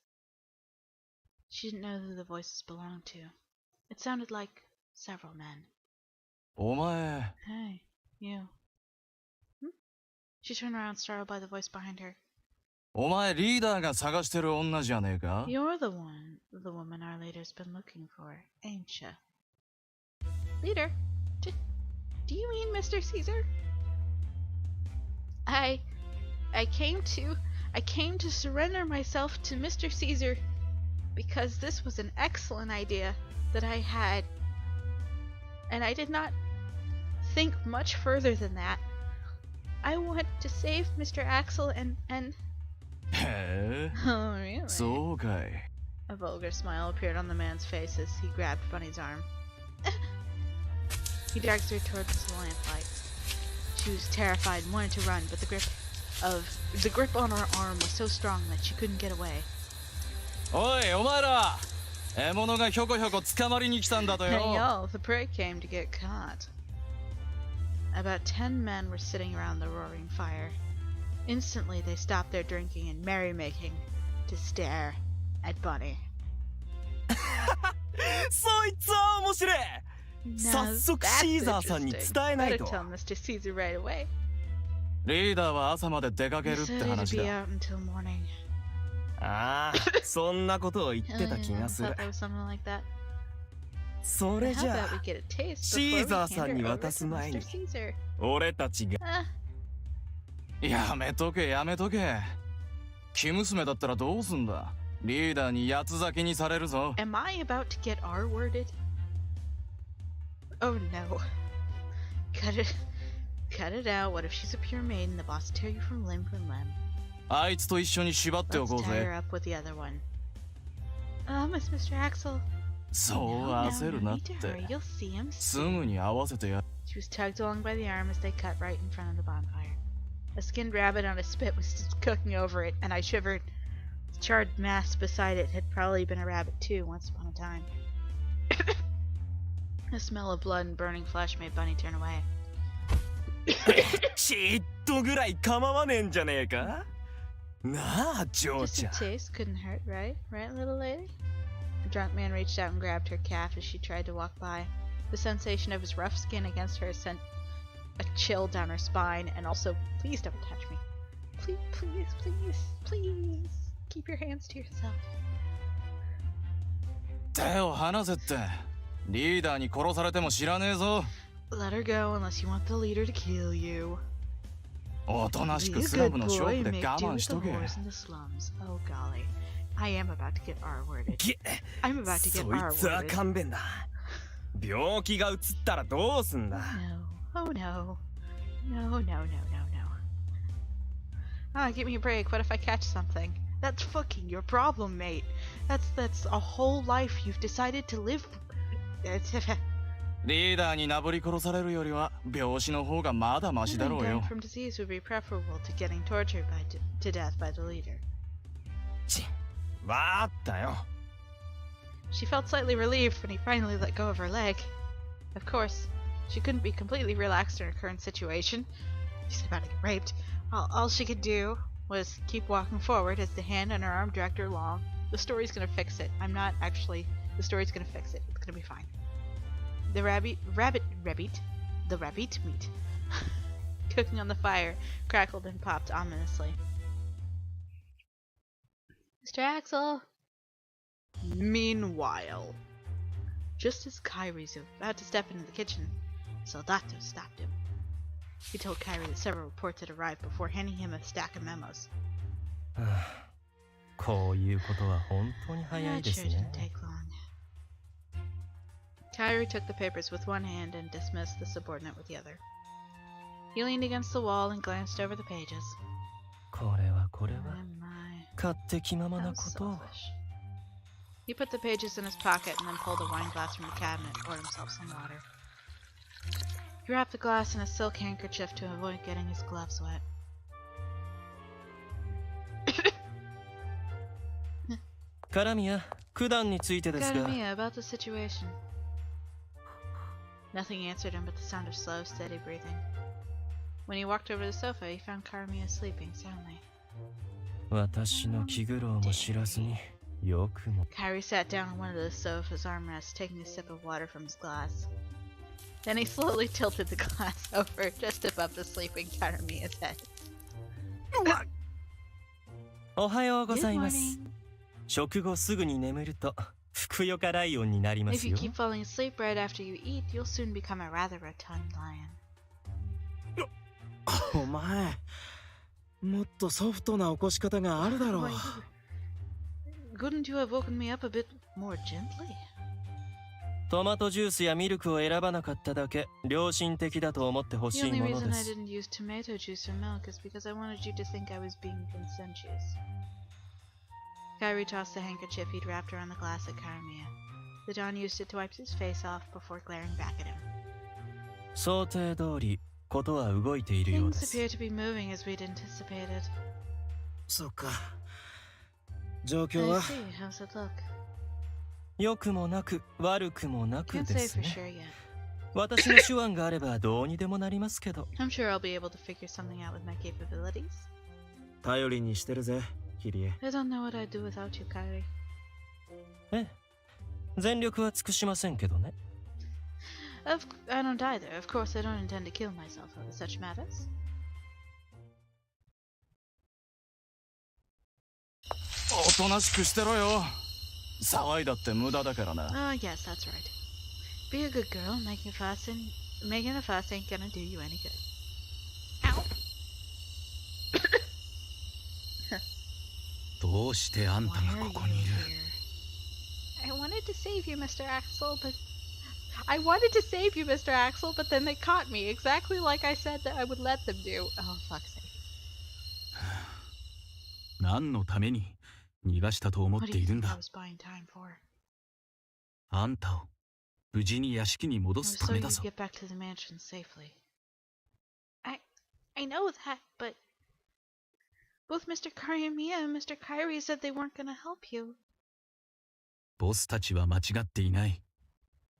She didn't know who the voices belonged to. It sounded like several men. お前 Hey, you. She turned around, startled by the voice behind her. お前リーダーが探してる女じゃねえか You're the woman our leader's been looking for, ain't ya? Leader? Do you mean Mr. Caesar? I came to surrender myself to Mr. Caesar because this was an excellent idea that I had, and I did not think much further than that. I want to save Mr. Axel and... へえ Oh, really? そうかい A vulgar smile appeared on the man's face as he grabbed Bunny's arm. He dragged her towards the lamplight. She was terrified and wanted to run, but the grip on her arm was so strong that she couldn't get away. おいお前ら獲物がひょこひょこ捕まりに来たんだと Hey よ y'all, the prey came to get caught. About 10 men were sitting around the roaring fire. Instantly they stopped their drinking and merrymaking to stare at Bunny. そいつは面白い Now 早速 that's シーザーさんに伝えない interesting. と Better tell Mr. Caesar right away. リーダーは朝まで出かけ He るって said he'd 話 be だ。 out until morning. ああ、そんなことを言ってた気 I がする thought。that was something like that. そ But れ how じ about ゃ we あ、 get a taste シ before ー we ザーさ hand ん her に over 渡す to 前 Mr. に、 Caesar. 俺たちが。やめとけやめとけ。生娘だったらどうすんだ。リーダーに八つ咲きにされるぞ。 Am I about to get R-worded? Oh no. Cut it out. What if she's a pure maiden? The boss will tear you from limb from limb. あいつと一緒に縛ってお Let's こう tie ぜ。 her up with the other one. It's Mr. Axel. そう No, 焦る no なっ need to て。 hurry. You'll see him す soon. ぐに合わせてや。 She was tugged along by the arm as they cut right in front of the bonfire. A skinned rabbit on a spit was just cooking over it, and I shivered. The charred mass beside it had probably been a rabbit too, once upon a time. The smell of blood and burning flesh made Bunny turn away. ちっとぐらい構わねえんじゃねえか。なあ、ジョー Just ち a ゃん。 taste couldn't hurt, right? Right, little lady? The drunk man reached out and grabbed her calf as she tried to walk by. The sensation of his rough skin against her sent a chill down her spine, and also, please don't touch me. Please, please, please, please. Keep your hands to yourself. 手を離せって。リーダーに殺されても知らねえぞ。 Let her go unless you want the leader to kill you. おとなし Be く a スラ good ムの勝 boy 負 and で make 我 do 慢 with し the とけ。 whores in the slums. Oh golly. I am about to get R-worded. げ I'm about to get そいつは R-worded. 勘弁だ。病気がうつったらどうすんだ。 No. Oh no. No, no, no, no, no. Give me a break. What if I catch something? That's fucking your problem, mate. That's a whole life you've decided to live. リーダーになぶり殺されるよりは病死の方がまだマシだろう Dying よ。 from disease would be preferable to getting tortured to death by the leader. ち、わーったよ。 She felt slightly relieved when he finally let go of her leg. Of course, she couldn't be completely relaxed in her current situation. She's about to get raped. All she could do was keep walking forward as the hand on her arm dragged her along. The story's gonna fix it. I'm not actually. The story's gonna fix it. It's gonna be fine. The rabbit meat cooking on the fire crackled and popped ominously. Mr. Axel! Meanwhile, just as Kyrie was about to step into the kitchen, Soldato stopped him. He told Kyrie that several reports had arrived before handing him a stack of memos. こういうことは本当に I'm 早い not です sure it ね didn't。take long. Kyrie took the papers with one hand and dismissed the subordinate with the other. He leaned against the wall and glanced over the pages. これはこれは Oh my, 勝手気まま how なことを。 selfish. He put the pages in his pocket and then pulled a wine glass from the cabinet and poured himself some water. He wrapped the glass in a silk handkerchief to avoid getting his gloves wet. カラミヤ、九段についてですが、 Karamia, about the situation. Nothing answered him but the sound of slow, steady breathing. When he walked over to the sofa, he found Karamia sleeping soundly. 私の気苦労も知らずによくも。 Kyrie sat down on one of the sofa's armrests, taking a sip of water from his glass. Then he slowly tilted the glass over just above the sleeping Karamia's head. おはようご Good ざいます。 morning. 食後すぐに眠るとふくよかライオンになりま If す you よ。 keep falling asleep right after you eat, you'll soon become a rather rotund lion. お前もっとソフトな起こし方があるだろう。 Why, couldn't you have woken me up a bit more gently? トマトジュースやミルクを選ばなかっただけ良心的だと思ってほ The しい only もの reason で I す。 didn't use tomato juice or milk is because I wanted you to think I was being conscientious. Kyrie tossed the handkerchief he'd wrapped around the glass at Karamia. The Don used it to wipe his face off before glaring back at him. 想定通りことは動いているよう Things です。 appear to be moving as we'd anticipated. そっか。状 I 況は see. How's it look? 良くもなく悪くもなく Can't で say す for ね。 sure yet. 私の手腕があればどうにでもなりますけど。 I'm sure I'll be able to figure something out with my capabilities. 頼りにしてるぜ、キリエ。 I don't know what I'd do without you, Kyrie. ええ、全力は尽くしませんけどね。I don't either. Of course, I don't intend to kill myself over such matters. となしくしてろよ。騒いだって無駄だからな。Oh, yes, that's right. Be a good girl. Making a fuss ain't gonna do you any good. Ow. どうしてあんた Why が are ここ you にいる？ here? I wanted to save you, Mr. Axel, but then they caught me exactly like I said that I would let them do. Oh, fuck's sake. 何のために逃がしたと思っ What て do you いるん think I だ？ was buying time for? あんたを無事に屋敷に戻 It す was た so め you だ could ぞ。 get back to the mansion safely. I know that, but both Mr. Karyamiya and Mr. Kairi said they weren't gonna help you. ボスたちは間違っていない。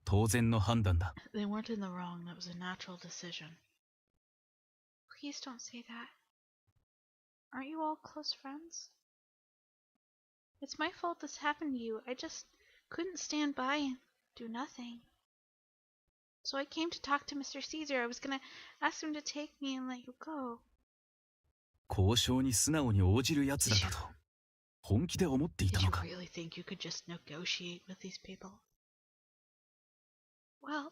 当然の判断だ。 They weren't in the wrong. That was a natural decision. Please don't say that. Aren't you all close friends? It's my fault this happened to you. I just couldn't stand by and do nothing. So I came to talk to Mr. Caesar. I was gonna ask him to take me and let you go. 交渉に素直に応じる奴らだと本気で思ってい Did た you のか？ really think you could just negotiate with these people? Well,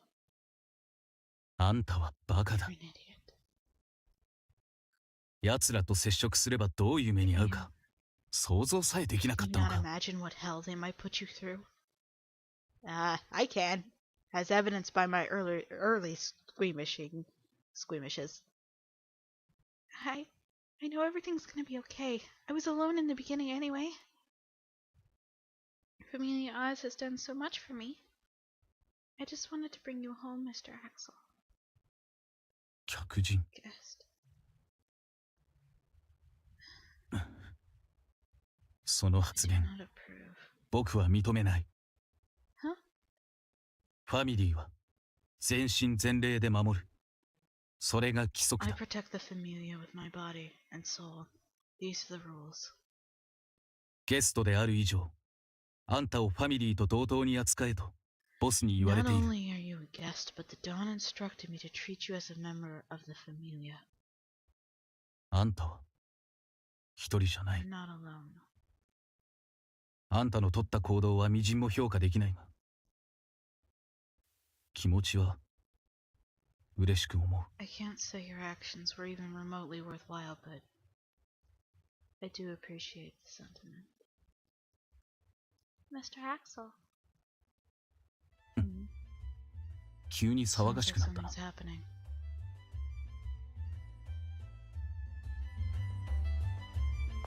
あんたはバカ you're だ。 an idiot. 奴らと接触すればどういう目に遭うか想像さえできなか Can った you の not か？ imagine what hell they might put you through? I can, as evidenced by my early squeamishes. I know everything's gonna be okay. I was alone in the beginning anyway. Familia Oz has done so much for me. I just wanted to bring you home, Mr. Axel. 客人。 Guest. その I 発 do 言 not approve. 僕は認めない。 Huh? ファミリーは全身全霊で守る。それが規則 I だ。 protect the familia with my body and soul. These are the rules. ゲストである以上、あんたをファミリーと同等に扱えとボスに言われ Not ている。 only are you a guest, but the Dawn instructed me to treat you as a member of the familia. あんたは一人じゃな You're い。 not alone. あんたの取った行動は微塵も評価できないが、気持ちは嬉しく思う。 I can't say your actions were even remotely worthwhile, but I do appreciate the sentiment. Mr. Axel. 急に騒がしくなったな。 Something's happening.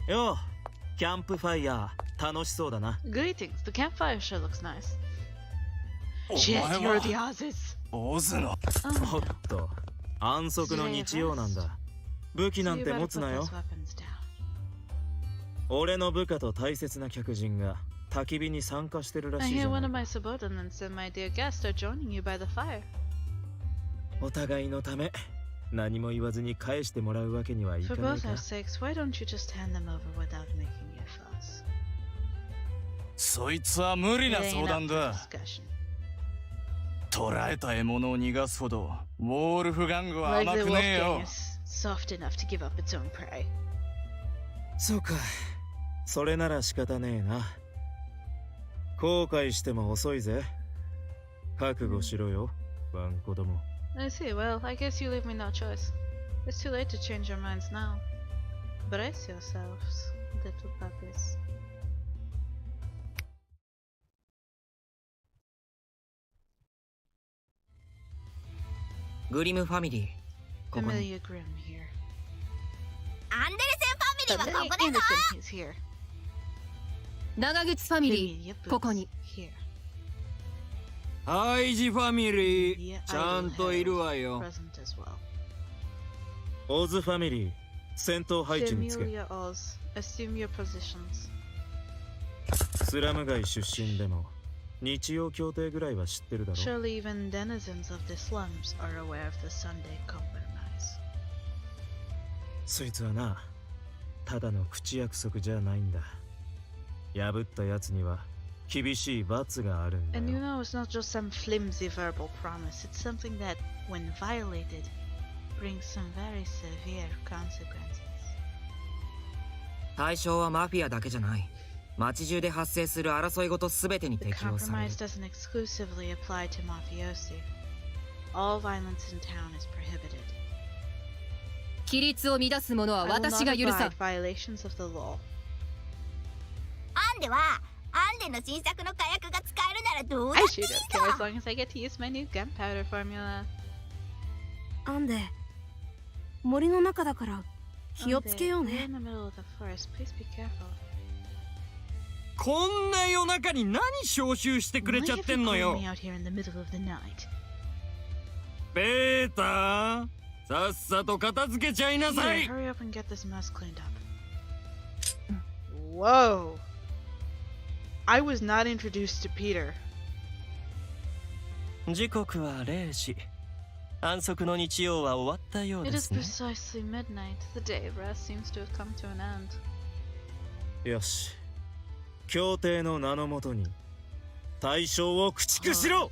よう、キャンプファイヤー楽しそうだな。 Greetings. The campfire sure looks nice. Shit, you're the Oz's. オズの Oh, おっと、安息の日曜なんだ。武器 so なん you て better 持つ put な those よ。 weapons down. 俺の部下と大切な客人が焚き火に参加してるら I しいじ hear ゃ one な of い my か。 subordinates and my dear guest are joining you by the fire. お互いのため、何も言わずに返してもらうわけにはい For かない both か our。sakes, why don't you just hand them over without making a fuss? そいつは無理 It な ain't 相 up 談 for だ。 discussion. 捕らえた獲物を逃がすほどウォールフ玩具は Like 甘 the く wolf ねえ gang よ。 is soft enough to give up its own prey. そうか。それなら仕方ねえな。後悔しても遅いぜ。覚悟しろよ、ワン子供。 I see. Well, I guess you leave me no choice. It's too late to change your minds now. Brace yourselves, little puppies. グリムファミリー、ここに。 Familia Grimm here. アンデルセンファミリーはこ Familia こでぞ Anderson is here. 長靴ファミリ Familia ーここ Boots に here. ハイジファミリ Familia ーちゃんといるわ Idlehead よ。 present as well. オズファミリー、戦闘配置につけ。 Familia Oz, assume your positions. スラム街出身でも日曜協定ぐらいは知ってるだろ。 Surely even denizens of the slums are aware of the Sunday compromise. そいつはな、ただの口約束じゃないんだ。破ったやつには厳しい罰があるんだ And you よ。 know, it's not just some flimsy verbal promise, it's something that, when violated, brings some very severe consequences. 対象はマフィアだけじゃない。町中で発生する争い事すべてに The 適用される compromise doesn't exclusively apply to mafiosi. All violence in town is prohibited. 規律を乱す者は I will 私 not が許さ abide violations of the law. アンデはアンデの新作の火薬が使えるならどうだ I って shoot いい don't care as さ。 long as I get to use my new gunpowder formula. アンデ、森の中だから気をつけよう We're ね。 in the middle of the forest. Please be careful. こんな夜中に何招集してくれ Why ちゃっ have て you んの called よ me out here in the middle of the night? ペーター、さっさと片付けちゃいなさ Peter, い。 hurry up and get this mess cleaned up. Whoa. I was not introduced to Peter. 時刻は0時。安息の日曜は終わったよう It で is すね。 precisely midnight. The day of rest seems to have come to an end. よし。協定の名のもとに対象を駆逐しろ。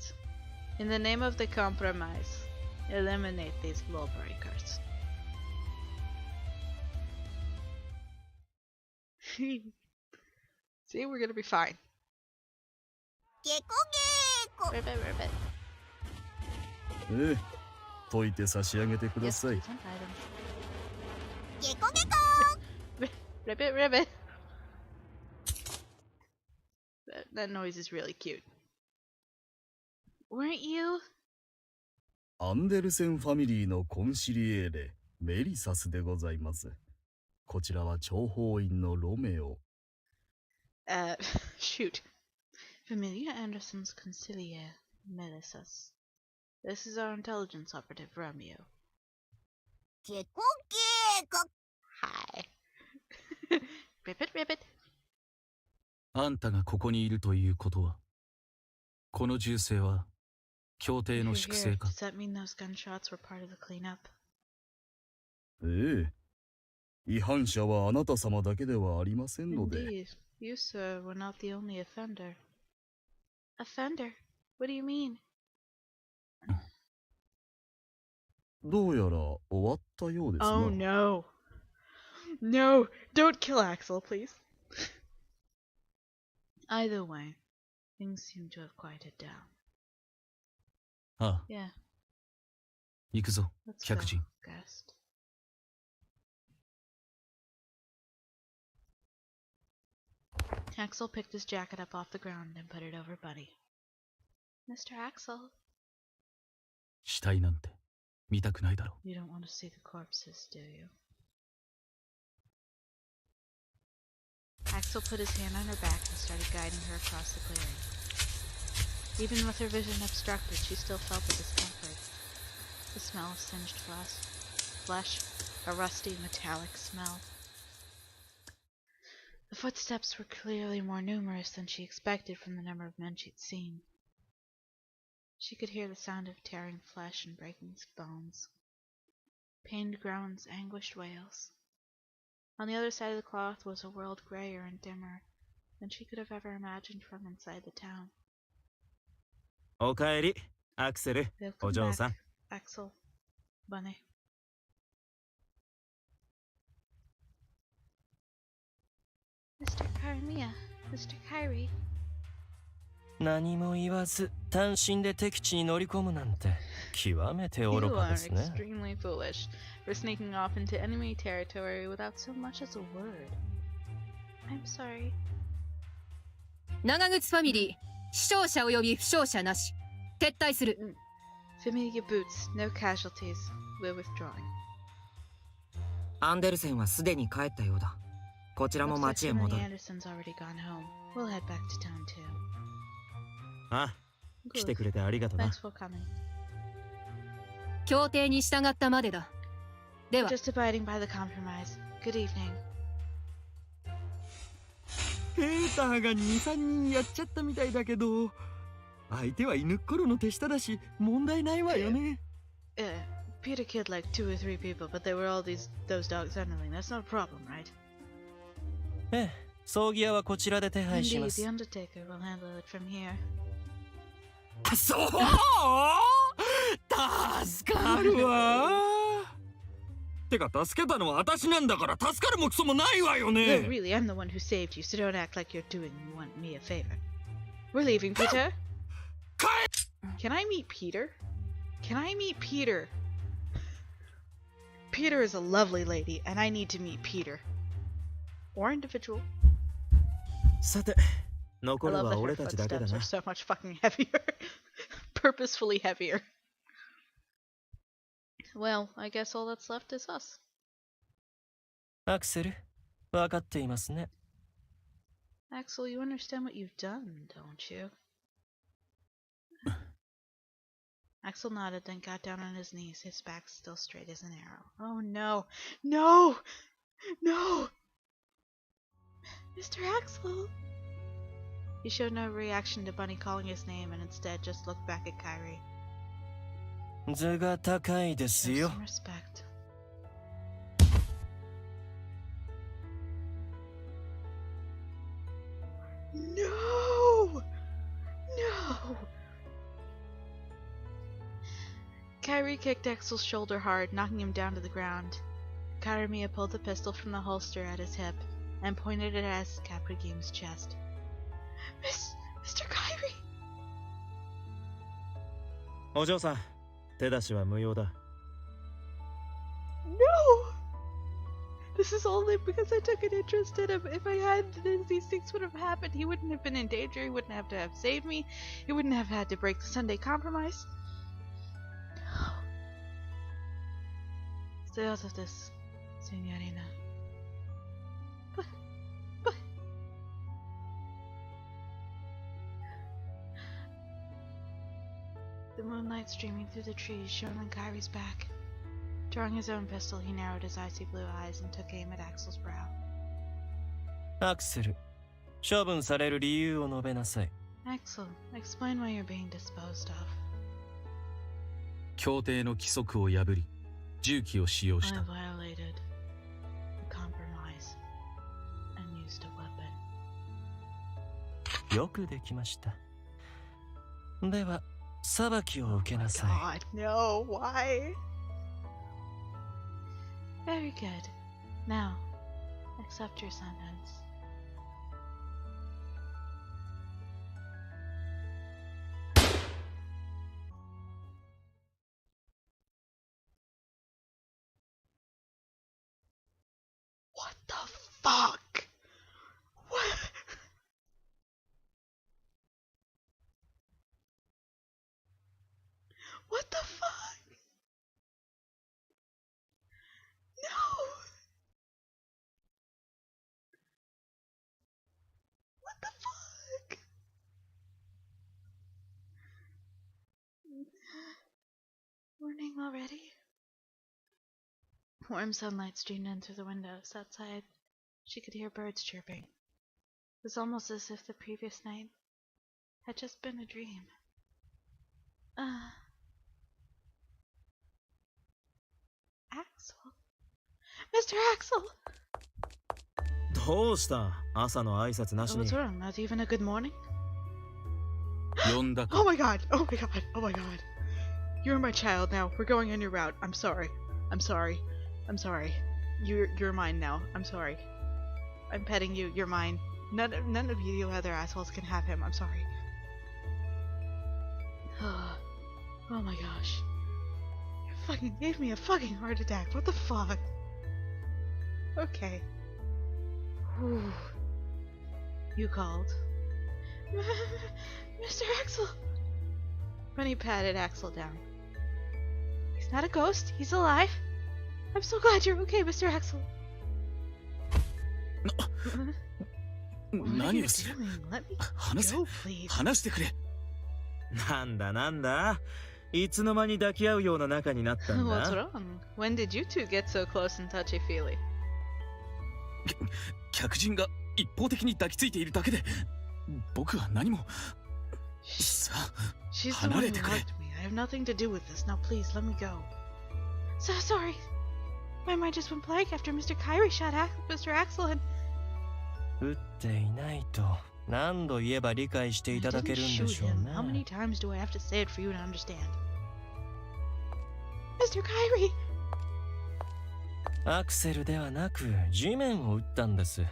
Alright. In the name of the compromise, eliminate these lawbreakers. See, we're gonna be fine. ゲコゲーコ。 Ribbit, ribbit. ええ、解いて差し上げてくだ Yes, さい。 please, one item. ゲコゲコ。 Ribbit, ribbit. That noise is really cute. Weren't you? アンデルセンファミリーのコンシリエーレ、メリサスでございます。こちらは諜報員のロメオ。Shoot. Familia Anderson's consigliere, Melissus. This is our intelligence operative, Romeo. ゲコゲーコ。 Hi. Ribbit, ribbit. あんたがここにいるということは、この銃声は協定 If の you're 粛 here, 清か。 does that mean those gunshots were part of the cleanup? ええ。違反者はあなた様だけではありませんので。 Indeed. You, sir, were not the only offender. Offender? What do you mean? どうやら終わったようですな。 Oh no. No, don't kill Axel, please. Either way, things seem to have quieted down. ああ、 Yeah, 行くぞ、 let's 客 go, 人。 guest. Axel picked his jacket up off the ground and put it over Buddy. Mr. Axel, 死体なんて見たくないだろ you don't want to see the corpses, do you? Axel put his hand on her back and started guiding her across the clearing. Even with her vision obstructed, she still felt the discomfort. The smell of singed flesh, a rusty metallic smell. The footsteps were clearly more numerous than she expected from the number of men she'd seen. She could hear the sound of tearing flesh and breaking bones. Pained groans, anguished wails. On the other side of the cloth was a world grayer and dimmer than she could have ever imagined from inside the town. おかえり、アクセル、 Welcome お嬢さん。 back, Axel. Bunny. Mr. Karamia, Mr. Kyrie. 何も言わず単身で敵地に乗り込むなんて極めて You 愚か are ですね。 extremely foolish for sneaking off into enemy territory without so much as a word. I'm sorry. 長靴ファミリー、死傷者及び負傷者なし。撤退する。Familia Boots, no casualties. We're withdrawing. アンデルセンはすでに帰ったようだ。こちらも Looks like 町へ戻 Familia る。 Anderson's already gone home. We'll head back to town too. あ、来て Good. くれてありがとな。 Thanks for coming. 協定に従ったまでだ。では、 Just abiding by the compromise. Good evening. ペーターが 2,3 人やっちゃったみたいだけど、相手は犬っころの手下だし問題ないわよね。Peter killed like 2 or 3 people, but they were all those dogs underling. That's not a problem, right? ええ、葬儀屋はこちらで手配し Indeed, ま the す。 Undertaker will handle it from here. そう？助かるわ。てか助けたのは私なんだから助かるもクソもないわよ No, ね。 really, I'm the one who saved you, so don't act like you're doing me a favor. We're leaving, Peter. Can I meet Peter? Can I meet Peter? Peter is a lovely lady, and I need to meet Peter. Or individual. さて、 I 残る love は that her 俺たちだけだ footsteps な。 are so much fucking heavier. Purposefully heavier. Well, I guess all that's left is us. アクセル、分かっていますね。 Axel, you understand what you've done, don't you? Axel nodded, then got down on his knees, his back still straight as an arrow. Oh no! No! No! Mr. Axel! He showed no reaction to Bunny calling his name and instead just looked back at Kyrie. 図が高いですよ。 Some respect. No! No! Kyrie kicked Axel's shoulder hard, knocking him down to the ground. Karamia pulled the pistol from the holster at his hip and pointed it at Caprigime's chest. Mr. Kyrie! お嬢さん、手出しは無用だ。 No! This is only because I took an interest in him. If I hadn't, these things would have happened. He wouldn't have been in danger. He wouldn't have to have saved me. He wouldn't have had to break the Sunday compromise. Stay out of this, Signorina. But... The moonlight streaming through the trees shone on Kyrie's back. Drawing his own pistol, he narrowed his icy blue eyes and took aim at Axel's brow. アクセル、処分される理由を述べなさい。 Axel, explain why you're being disposed of. 協定の規則を破り、銃器を使用し I た。 violated the compromise and used a weapon. よくできました。では、裁きを受けなさい。 God, no, why? Very good. Now, accept your sentence. What the fuck? What? What the fuck? No! What the fuck? Morning already? Warm sunlight streamed in through the windows. Outside, she could hear birds chirping. It was almost as if the previous night had just been a dream. Axel? Mr. Axel! どうした？朝の挨拶なしに。 What's wrong? Not even a good morning? 呼んだか。 Oh my god! Oh my god! Oh my god! You're my child now. We're going on your route. I'm sorry. I'm sorry. I'm sorry. You're mine now. I'm sorry. I'm petting you. You're mine. None of you other assholes can have him. I'm sorry. Oh my gosh. You fucking gave me a fucking heart attack. What the fuck? Okay. Whew. You called. Mr. Axel! Bunny patted Axel down. He's not a ghost. He's alive. I'm so glad you're okay, Mr. Axel. What are 何 you をする？ doing? Let me 話せ。 go, please. 話してくれ。なんだなんだ、いつの間に抱き合うような仲になったん What's だ。 wrong? When did you two get so close and touchy-feely? 客人が一方的に抱きついているだけで、僕は何も。さあ、 She's the 離 one れ who てくれ。 hugged me. I have nothing to do with this. Now please, let me go. So sorry. My mind just went blank after Mr. Kyrie shot Mr. Axel and... 撃っていないと何度言えば理解して I いただ didn't けるんで shoot しょう him. How many ね。 times do I have to say it for you to understand? Mr. Kyrie! アクセルではなく地面を撃ったんです。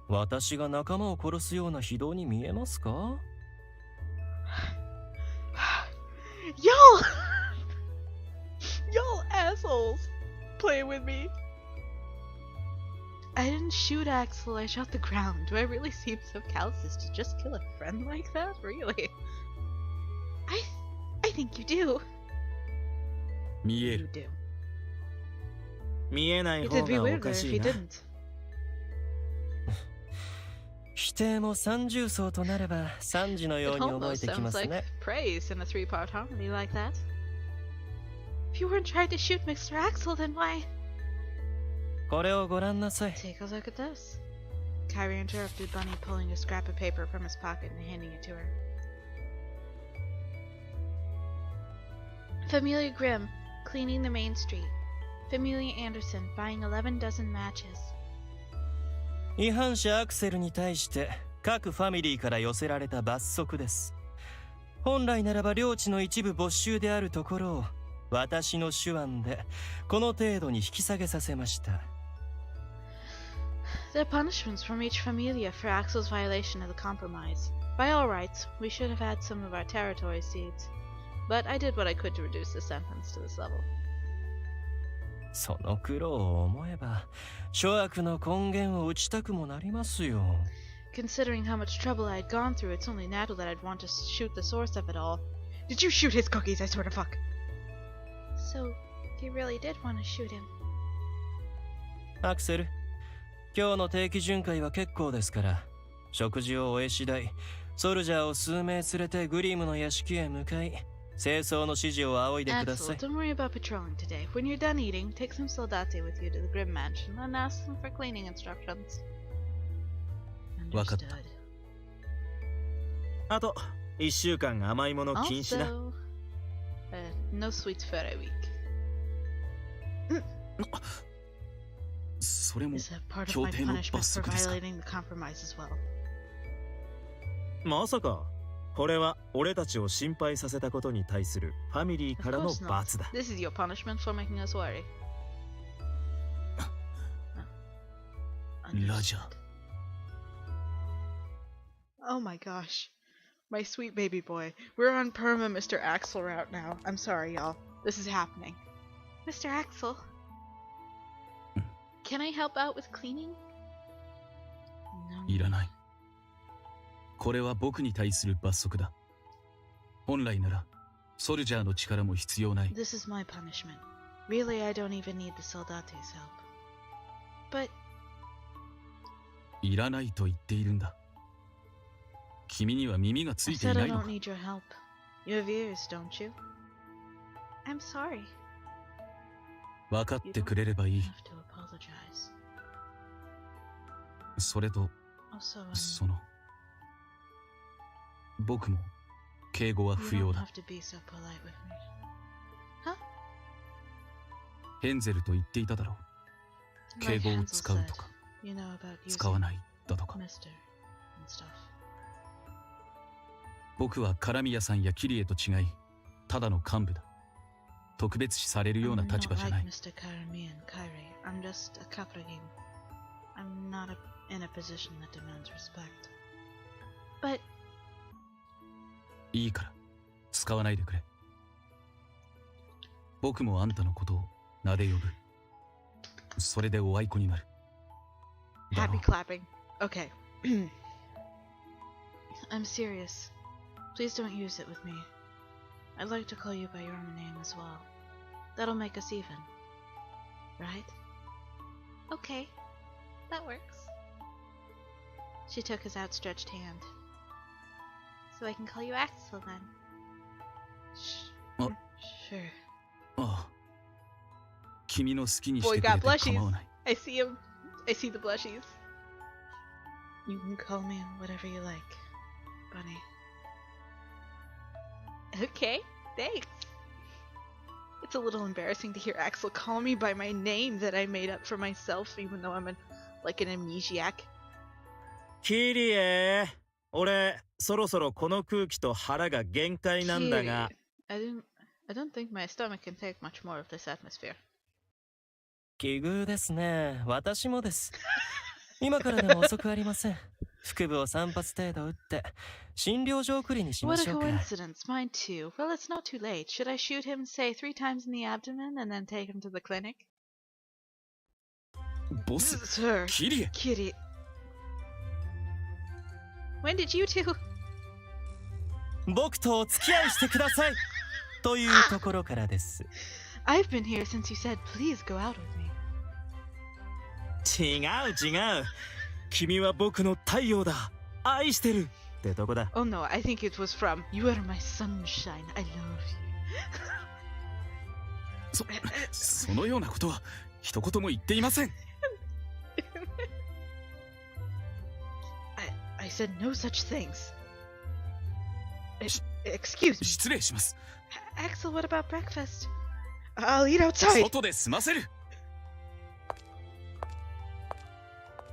私が仲間を殺すような非道に見えますか？ Y'all! Y'all assholes! Play with me. I didn't shoot Axel, I shot the ground. Do I really seem so callous to just kill a friend like that? Really? I think you do. 見え You る。 do. 見えない It'd 方 be がお weirder か if し he いな。 didn't. 否定も三重奏となれば三時のよう It に思え almost てき sounds ます like ね。 praise in a three-part harmony like that. If you weren't trying to shoot Mr. Axel, then why? これをご覧なさい。 Take a look at this. Kyrie interrupted Bunny, pulling a scrap of paper from his pocket and handing it to her. Familia Grimm, cleaning the main street. Familia Anderson, buying 11 dozen matches. 違反者アクセルに対して各ファミリーから寄せられた罰則です。本来ならば領地の一部没収であるところを私の手腕でこの程度に引き下げさせました。There are punishments from each familia for Axel's violation of the compromise. By all rights, we should have had some of our territory ceded. But I did what I could to reduce the sentence to this level. その苦労を思えば諸悪の根源を打ちたくもなりますよ。Considering how much trouble I had gone through, it's only natural that I'd want to shoot the source of it all. Did you shoot his cookies? I swear to fuck. So, you really did want to shoot him? アクセル、今日の定期巡回は結構ですから、食事を終え次第、ソルジャーを数名連れてグリムの屋敷へ向かい、清掃の指示を仰いでくださ Axel, い。 don't worry about patrolling today. When you're done eating, take some soldati with you to the Grimm Mansion and ask them for cleaning instructions. わかった。 Understood. あと1週間甘いもの禁止だ。 Also, no sweets for a week. それも Is a part of 協 my 定の punishment 罰 for 則ですか？ violating the compromise as well. まさかこれは俺たちを心配させたことに対するファミリー Of からの course not. 罰だ。 This is your punishment for making us worry. ラジャー。 Oh my gosh. My sweet baby boy. We're on perma Mr. Axel route now. I'm sorry, y'all. This is happening. Mr. Axel? Can I help out with cleaning? No. いらない。これは僕に対する罰則だ。本来ならソルジャーの力も必要ない。 This is my punishment. Really, I don't even need the soldate's help. But いらないと言っているんだ。君には耳がつ I いてい said な I いの don't か？ need your help. You have ears, don't you? I'm sorry. 分かってくれればいい。 You don't have to apologize. それと Also, その僕も敬語は you 不 don't 要だ。 have to be so polite with me. Huh? ヘンゼルと言っていただろう。敬 Like 語を Hansel 使う said, とか you know about 使わ using ないだとか。 Mr. and stuff. 僕はカラミヤさんやキリエと違い、ただの幹部だ。特別視されるような I'm 立場 not じゃな like い。 Mr. Karami and Kyrie. I'm just a Kapragin. I'm not in a position that demands respect. But いいから、使わないでくれ。僕もあんたのことを名で呼ぶ。それでおあいこになる。だろ happy clapping. Okay. I'm serious. Please don't use it with me. I'd like to call you by your own name as well. That'll make us even. Right? Okay. That works. She took his outstretched hand. So I can call you Axel then. Oh. Sure. ああ。君の好きにし Boy てくれ got て構わない。 blushies. I see him. I see the blushies. You can call me whatever you like, Bunny. Okay, thanks. It's a little embarrassing to hear Axel call me by my name that I made up for myself, even though I'm like an amnesiac. キリエ、俺そろそろこの空気と腹が限界なんだが。 I don't think my stomach can take much more of this atmosphere. 奇遇ですね。私もです。今からでも遅くありません。腹部を3発程度撃って診療所送りにしま What し a ょうか。 coincidence, mine too. Well, it's not too late. Should I shoot him, say, 3 times in the abdomen and then take him to the clinic? ボス、 Sir, キリエ。 Kitty. When did you two? 僕とお付き合いしてくださいというところからです。 I've been here since you said, please go out with me. 違う違う。君は僕の太陽だ。愛してるってとこだ。 Oh no, I think it was from, you are my sunshine, I love you. そのようなことは一言も言っていません。I said no such things. Excuse me. 失礼します。 Axel, what about breakfast? I'll eat outside. 外で済ませる。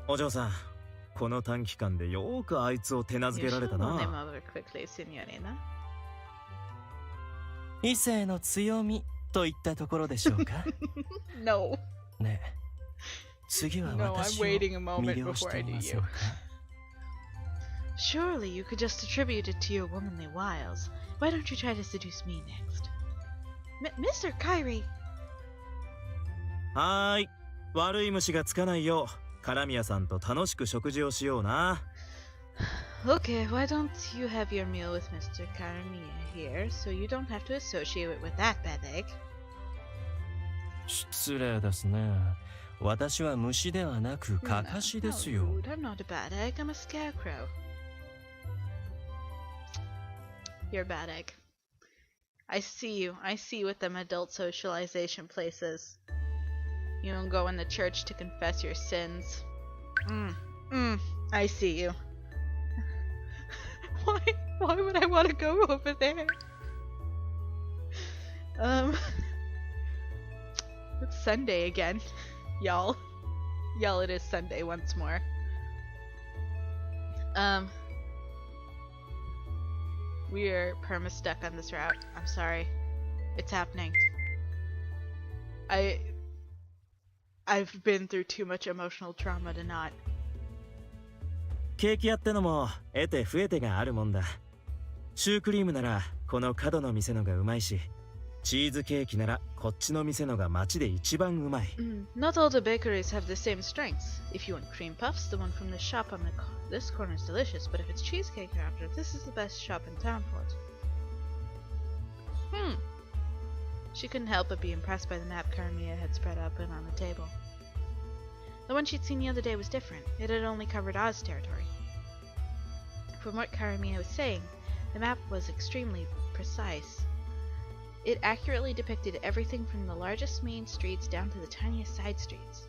お嬢さん、この短期間でよーくあいつを手なずけられた You should な。 name over quickly, signorina. 異性の強みといったところでしょうか。 No. ねえ、次は No, 私 I'm を waiting a moment 魅了し before て I い do ません you. か。 Surely you could just attribute it to your womanly wiles. Why don't you try to seduce me next? Mr. Kyrie! はーい。悪い虫がつかないよう、カラミヤさんと楽しく食事をしような。Okay, why don't you have your meal with Mr. Karamia here, so you don't have to associate it with that bad egg? 失礼ですね。私は虫ではなくカカシですよ。 Rude. I'm not a bad egg, I'm a scarecrow. You're a bad egg. I see you. I see what them adult socialization places. You don't go in the church to confess your sins. I see you. Why would I want to go over there? It's Sunday again. Y'all. Y'all, it is Sunday once more. We are perma stuck on this route. I'm sorry. It's happening. I've been through too much emotional trauma to not. ケーキ屋ってのも得て増えてがあるもんだ。シュークリームならこの角の店のがうまいし、チーズケーキならこっちの店のが街で一番うまい。Not all the bakeries have the same strengths. If you want cream puffs, the one from the shop on this corner is delicious, but if it's cheesecake after, this is the best shop in town for it. She couldn't help but be impressed by the map Karamia had spread open on the table. The one she'd seen the other day was different. It had only covered Oz territory. From what Karamia was saying, the map was extremely precise. It accurately depicted everything from the largest main streets down to the tiniest side streets.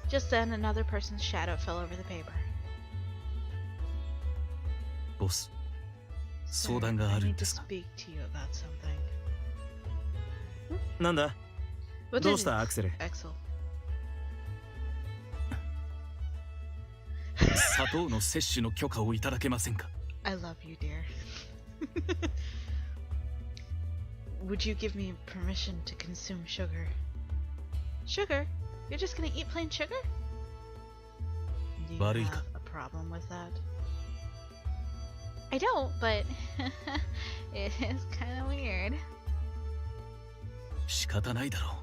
Just then, another person's shadow fell over the paper. ボス、 Sir, 相談が I あるん need で to すが。 speak to you about something. なんだ What どう is した it, アクセル。 Axel? 砂糖の摂取の許可をいただけませんか。 I love you, dear. Would you give me permission to consume sugar? Sugar? You're just gonna eat plain sugar? Do you have 悪いか。 a problem with that? I don't, but it is kind of weird. 仕方ないだろう。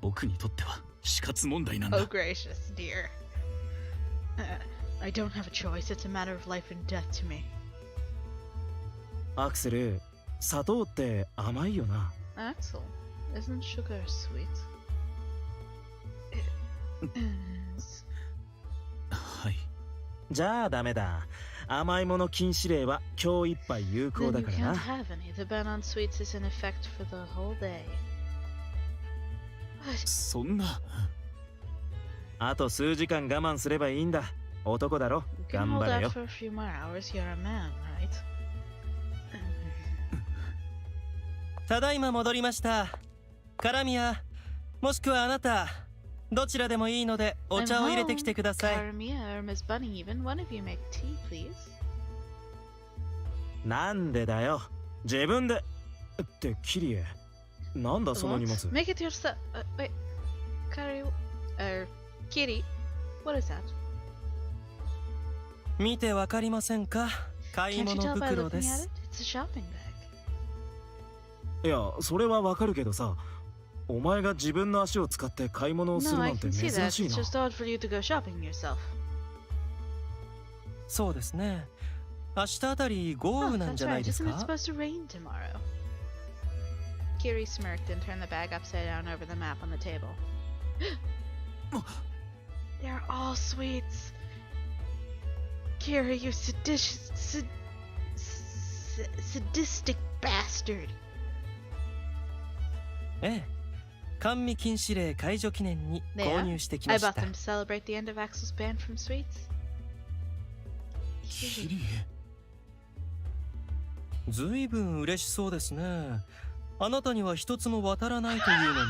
僕にとっては死活問題なん Oh だ。 gracious, dear. I don't have a choice. It's a matter of life and death to me. アクセル、砂糖って甘いよな。 Axel, isn't sugar sweet? It is. はい。じゃあダメだ。甘いもの禁止令は今日いっぱい有効 Then だ you から can't な。 have any. The ban on sweets is in effect for the whole day. What? そんな。あと数時間我慢すればいいんだ。男だろ。 You can 頑 hold 張れ out よ。 for a few more hours. You're a man, right? ただいま戻りました。カラミヤ、もしくはあなた、どちらでもいいのでお I'm 茶を入れて home. きてください。 Karamia or Miss Bunny even. One of you make tea, please. なんでだよ。自分で。ってキリエ。なんだその荷物。 Make it yourself. Wait. Kari, Kitty, what is that? 見てわかりませんか？買い Can't you 物 tell by 袋で looking at す。 it? It's a shopping bag. いや、それはわかるけどさ、お前が自分の足を使って買い物をする No, な I んて can see 珍 that. しい It's な。 just odd for you to go shopping yourself. そうですね。明日あたり豪 Oh, 雨なん that's じゃない right. です Isn't it か？ supposed to rain tomorrow? Kiri smirked and turned the bag upside down over the map on the table. They're all sweets. Kiri, you sadistic bastard. ええ。甘味禁止令解除記念に購入してきま I し bought た。 them to celebrate the end of Axel's ban from sweets. キリずいぶん嬉しそうですね。あなたには一つも渡らないというのに。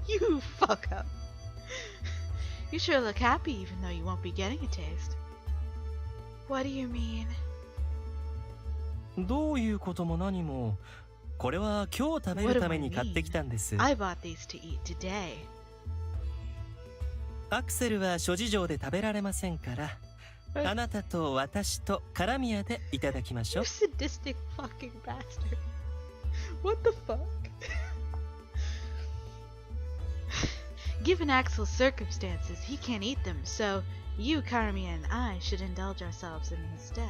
You fuck up. You sure look happy even though you won't be getting a taste. What do you mean? どういうことも何も。これは今日食べるために買ってきたんです。 I bought these to eat today. アクセルは諸事情で食べられませんから。あなたと私とカラミアでいただきましょ You う。 sadistic fucking bastard. What the fuck? Given Axel's circumstances, he can't eat them, so you, Karami, and I should indulge ourselves in his stead.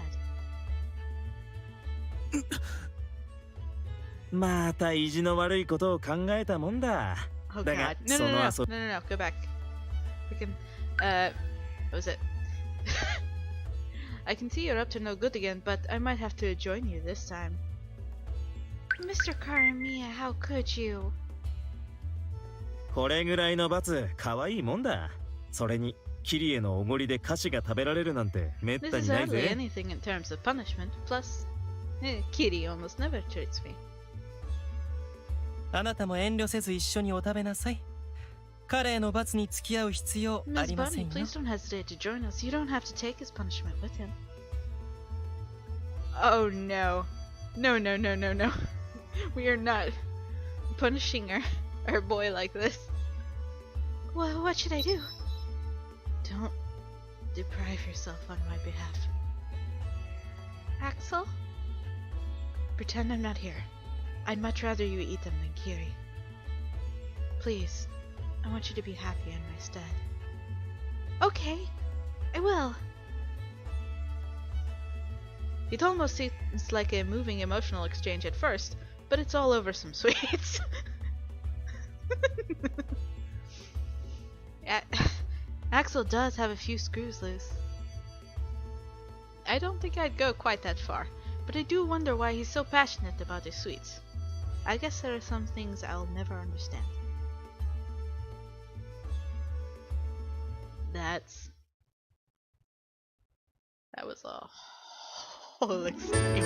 また意地の悪いことを考えたもんだ。 Oh だが god. No, そ no, の no, 遊 no, no, no, go back. We can, what was it? I can see you're up to no good again, but I might have to join you this time. Mr. Karamiya, how could you? これぐらいの罰、可愛いもんだ。それに、キリエのおごりで菓子が食べられるなんてめっ This たに is ない hardly ぜ。 anything in terms of punishment. Plus, Kitty almost never treats me. あなたも遠慮せず一緒にお食べなさい。彼への罰に付き合う必要あ Miss りません Bunny, よ。 please don't hesitate to join us. You don't have to take his punishment with him. Oh no. No, no, no, no, no. We are not punishing our boy like this. Well, what should I do? Don't deprive yourself on my behalf. Axel? Pretend I'm not here. I'd much rather you eat them than Kiri. Please, I want you to be happy in my stead. Okay, I will. It almost seems like a moving emotional exchange at first, but it's all over some sweets. Axel does have a few screws loose. I don't think I'd go quite that far, but I do wonder why he's so passionate about his sweets. I guess there are some things I'll never understand. That was a whole exchange.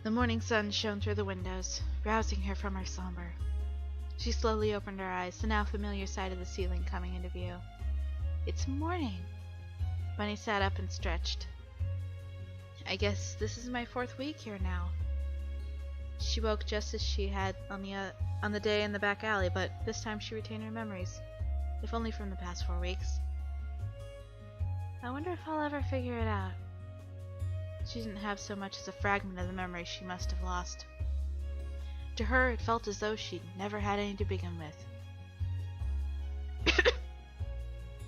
The morning sun shone through the windows, rousing her from her slumber. She slowly opened her eyes, the now familiar side of the ceiling coming into view. It's morning! Bunny sat up and stretched. I guess this is my 4th week here now. She woke just as she had on the day in the back alley, but this time she retained her memories, if only from the past 4 weeks. I wonder if I'll ever figure it out. She didn't have so much as a fragment of the memory she must have lost. To her, it felt as though she'd never had any to begin with.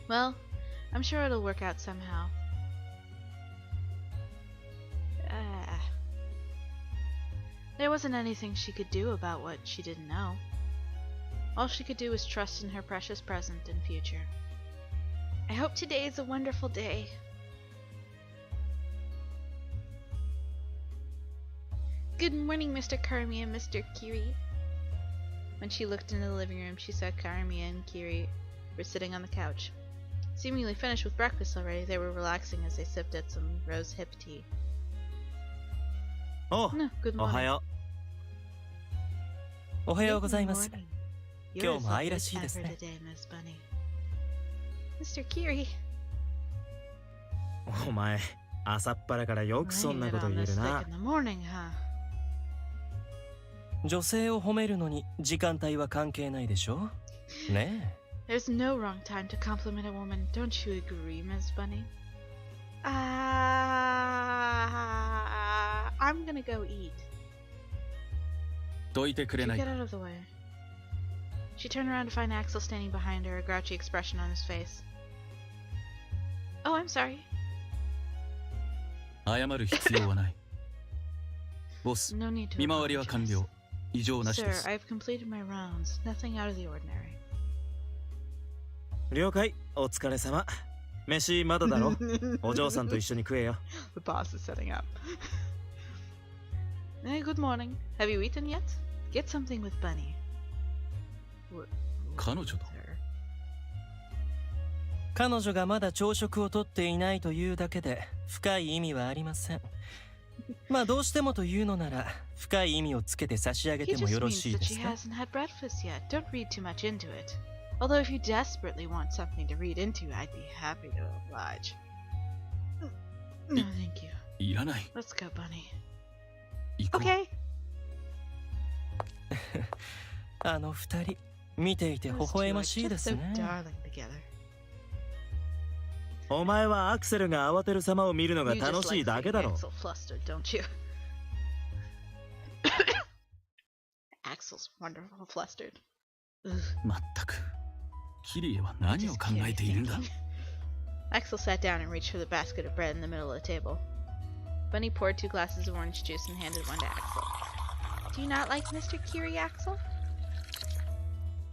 Well, I'm sure it'll work out somehow. There wasn't anything she could do about what she didn't know. All she could do was trust in her precious present and future. I hope today is a wonderful day. Good morning, Mr. Karami and Mr. Kiri. When she looked into the living room, she saw Karami and Kiri were sitting on the couch. Seemingly finished with breakfast already, they were relaxing as they sipped at some rose hip tea. Oh, No, good morning. おはよう。おはようございます。 Good morning. 今 You're 日 as も愛 lovely ら as しいです ever ね。 today, Miss Bunny. Mr. Kiri. お前、朝っぱらからよくそんな Laying こ it と on 言え this る thick な。 in the morning, huh? 女性を褒めるのに時間帯は関係ないでしょね There's no wrong time to compliment a woman. Don't you agree, Ms. Bunny? I'm gonna go eat. どいてくれ You ない get out of the way. She turned around to find Axel standing behind her, a grouchy expression on his face. Oh, I'm sorry. 謝る必要はない。ボス、 No need to 見回りは完 apologize. 了。異常なし Sir, です。 I've completed my rounds. Nothing out of the ordinary. 了解、お疲れ様。飯まだだろお嬢さんと一緒に食えよ。The boss is setting up. Hey, good morning. Have you eaten yet? Get something with Bunny. 彼女と Sir. 彼女がまだ朝食をとっていないというだけで深い意味はありません。まあどうしてもというのなら深い意味をつけて差し上げ He ても just よろ means しい that で she すか hasn't had breakfast yet. Don't read too much into it. Although if you desperately want something to read into, I'd be happy to oblige. No, thank you. いらない。 Let's go, Bunny. 行こう。 Okay. あの二人見ていて微 Those 笑 two ま are しい just です so ね。 darling together. お前はアクセルが慌てる様を見るのが You 楽 just しい like だけ seeing だろ。 Axel flustered, don't you? Axel's wonderful flustered. Ugh. まったく。キリエは何を考えているんだ。 Axel sat down and reached for the basket of bread in the middle of the table. Bunny poured 2 glasses of orange juice and handed one to Axel. Do you not like Mr. Kiri, Axel?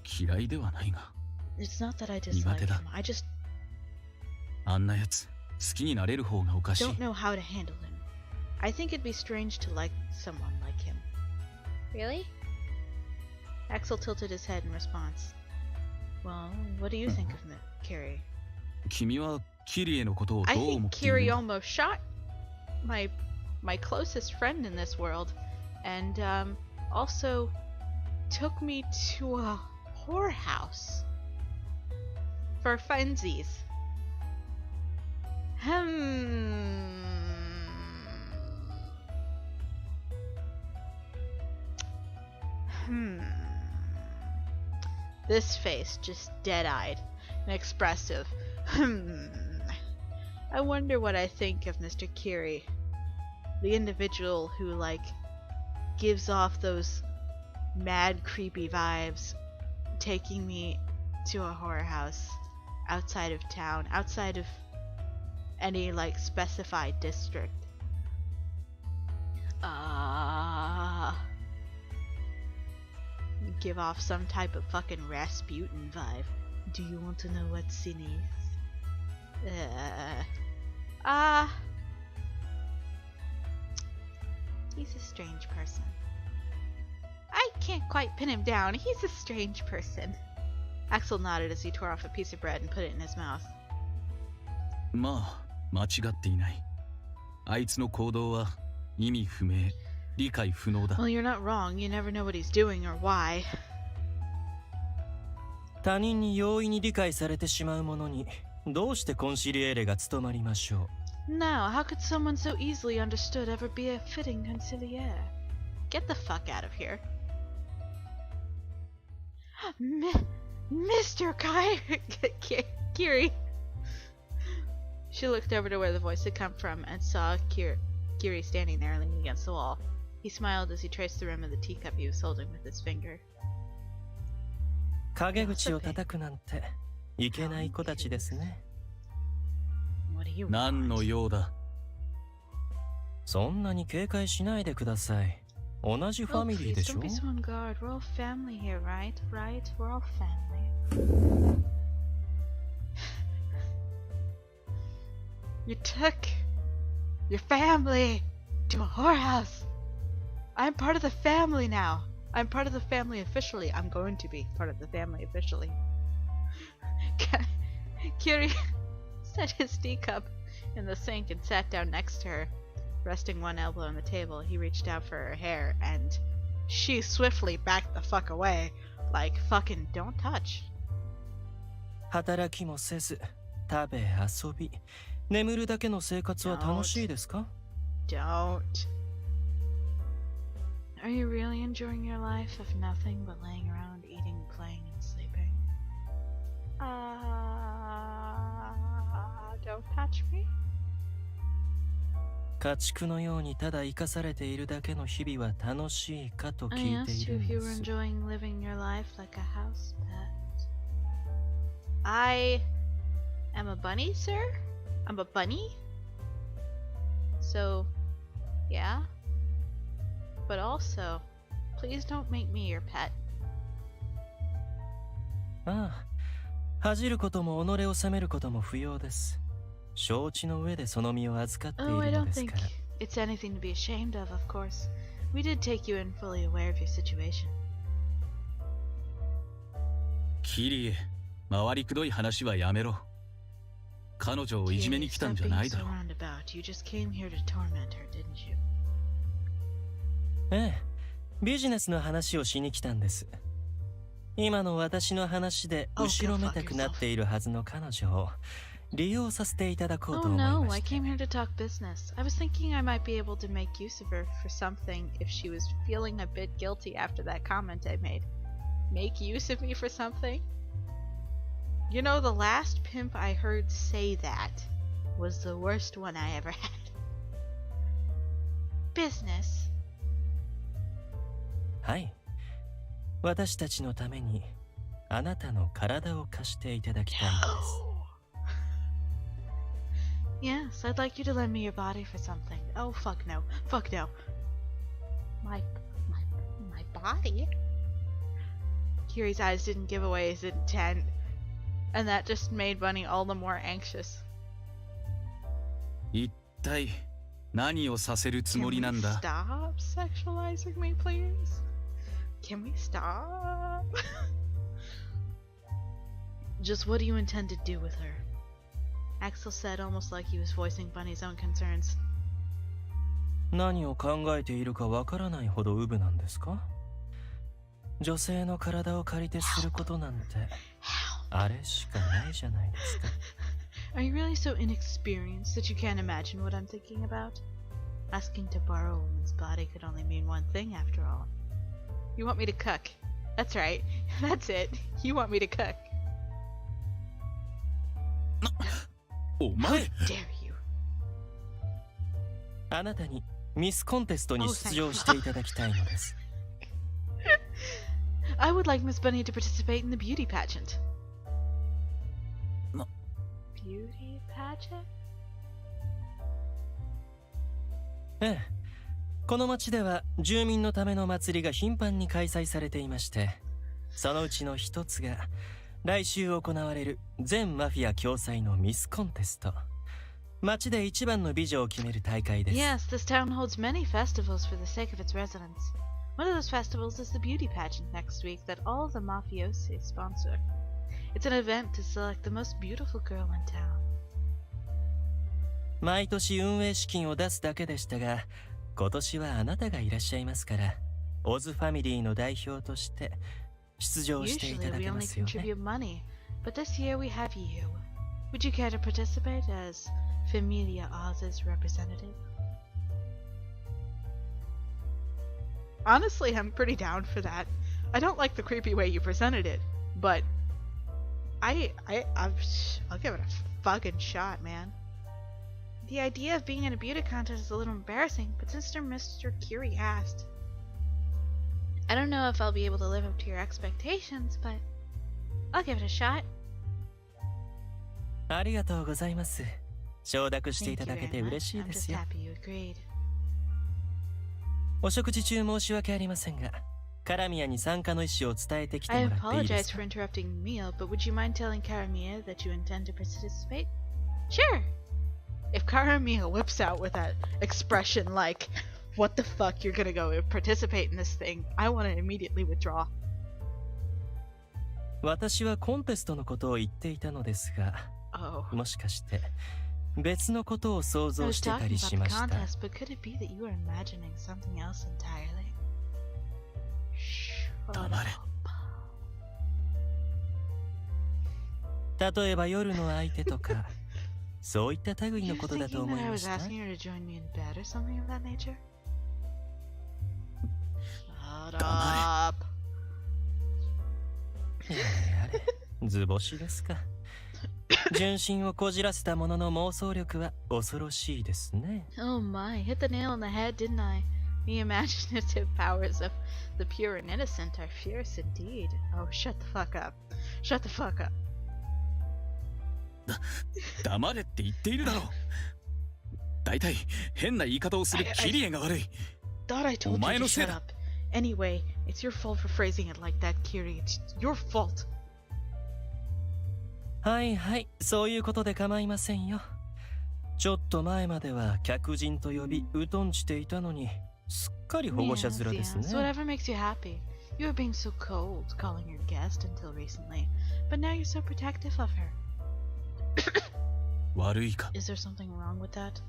嫌いではないが。 It's not that I dislike him. I just あんなやつ、好きになれる方がおかしい。 don't know how to handle him. I think it'd be strange to like someone like him. Really? Axel tilted his head in response. Well, what do you think of Kiri? 君はキリエのことを I どう think 思っている Kiri んだ almost shot my closest friend in this world, and also took me to a whorehouse for funsies. This face just dead-eyed and expressive. I wonder what I think of Mr. Kiri, the individual who, like, gives off those mad, creepy vibes, taking me to a horror house outside of town, outside of any, like, specified district. Give off some type of fucking Rasputin vibe. Do you want to know what sin is? He's a strange person. I can't quite pin him down. He's a strange person. Axel nodded as he tore off a piece of bread and put it in his mouth. まあ、間違っていない。あいつの行動は意味不明、理解不能だ。 Well, you're not wrong. You never know what he's doing or why. 他人に容易に理解されてしまうものにどうしてコンシリエーレが務まりましょう。 Now, how could someone so easily understood ever be a fitting conciliere? Get the fuck out of here. Mr. Kiri. She looked over to where the voice had come from and saw Kiri standing there leaning against the wall. He smiled as he traced the rim of the teacup he was holding with his finger. 陰口を叩くなんていけない子たちですね。何の用だ。そんなに警戒しないでください。同じファミリーでしょ。 Don't be so on guard. We're all family here, right? Right? We're all family. You took your family to a whorehouse. I'm part of the family now. I'm part of the family officially. I'm going to be part of the family officially. Kiri set his teacup in the sink and sat down next to her. Resting one elbow on the table, he reached out for her hair, and she swiftly backed the fuck away. Like, fucking don't touch. 働きもせず、食べ遊び、眠るだけの生活は楽しいですか？ Don't. Are you really enjoying your life of nothing but laying around, eating, playing, and sleeping? Don't touch me. 家畜のようにただ生かされているだけの日々は楽しいかと I 聞いてい asked る you ん if で you were す。 enjoying living your life like a house pet. I am a bunny, sir? I'm a bunny? So, yeah. But also, please don't make me your pet. ああ、恥じることも己を責めることも不要です。承知の上でその身を預かってい Oh, I るの don't です think から。 it's anything to be ashamed of course. We did take you in fully aware of your situation. キリエ、回りくどい話はやめろ。彼女をいじめに来たんじゃないだろう。 You just came here to torment her, didn't you? ええ、ビジネスの話をしに来たんです。今の私の話で後ろめたくなっているはずの彼女を利用させていただこうと Oh 思い no, ま I して。 came here to talk business. I was thinking I might be able to make use of her for something if she was feeling a bit guilty after that comment I made. Make use of me for something? You know, the last pimp I heard say that was the worst one I ever had. Business? はい。私たちのためにあなたの体を貸していただきたいのです。Yes, I'd like you to lend me your body for something. Oh, fuck no. Fuck no. My body? Kiri's eyes didn't give away his intent, and that just made Bunny all the more anxious. 一体何をさせるつもりなんだ？ Stop sexualizing me, please? Can we stop? Just what do you intend to do with her? Axel said, almost like he was voicing Bunny's own concerns. 何を考えているかわからないほどウブなんですか？女性の体を借りてすることなんてあれしかないじゃないですか。Are you really so inexperienced that you can't imagine what I'm thinking about? Asking to borrow a woman's body could only mean one thing after all. You want me to cook. That's right. That's it. You want me to cook. お How 前 dare you? あなたにミスコンテストに出場していただきたいのです。I would like Miss Bunny to participate in the beauty pageant. Beauty pageant? ええ、この町では住民のための祭りが頻繁に開催されていまして、そのうちの一つが来週行われる全マフィア共催のミスコンテスト。町で一番の美女を決める大会です。Yes, this town holds many festivals for the sake of its residents. One of those festivals is the beauty pageant next week that all of the mafiosi sponsor. It's an event to select the most beautiful girl in town. 毎年運営資金を出すだけでしたが、今年はあなたがいらっしゃいますから、オズファミリーの代表として出場していた Usually だ we けま only すよね。 contribute money, but this year we have you. Would you care to participate as Familia Oz's representative? Honestly, I'm pretty down for that. I don't like the creepy way you presented it, but I'll give it a fucking shot, man. The idea of being in a beauty contest is a little embarrassing, but since Mr. Curie asked, I don't know if I'll be able to live up to your expectations, but I'll give it a shot. ありがとうございます。承諾してい Thank た you だけ very て much. 嬉しい I'm で just すよ。 happy you agreed. お食事中申し訳ありませんが、カラミアに参加の意思を伝えてきて I もらっていいで apologize すか？ for interrupting the meal, but would you mind telling Karamia that you intend to participate? Sure! If Karamia whips out with that expression like, what the fuck, you're gonna go participate in this thing, I want to immediately withdraw. 私はコンテストのことを言っていたのですが、もしかして別のことを想 I 像 was してた talking り about し the ました。 contest, but could it be that you were imagining something else entirely? Shh. 黙れ。例えば夜の相手とか、そういった類のことだと思いました。asking her to join me in bed or something of that nature? Shut up. やれ、図星ですか。純真をこじらせたものの妄想力は恐ろしいですね。Oh my, hit the nail on the head, didn't I? The imaginative powers of the pure and innocent are fierce indeed. Oh, shut the fuck up. Shut the fuck up. 黙れって言っているだろう。だいたい変な言い方をするキリエが悪い。 Thought I told you to shut up. Anyway, it's your fault for phrasing it like that, Kiri. It's your fault. はいはい、そういうことで構いませんよ。ちょっと前までは客人と呼び疎んじていたのに、すっかり保護者面ですね。So whatever makes you happy. You were being so cold calling your guest until recently, but now you're so protective of her. 悪いか。 Is there something wrong with that?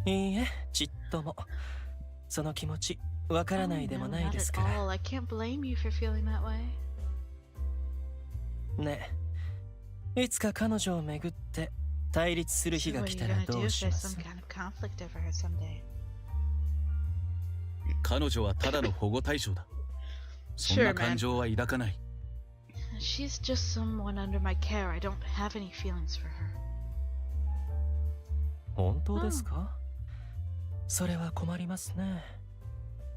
いいえ、ちっとも。その気持ち、わからないでもないですから。 I can't blame you for feeling that way. ね、いつか彼女をめぐって対立する日が来たらどうします？彼女はただの保護対象だ。そんな感情は抱かない。She's just someone under my care. I don't have any feelings for her. 本当ですか？それは困りますね。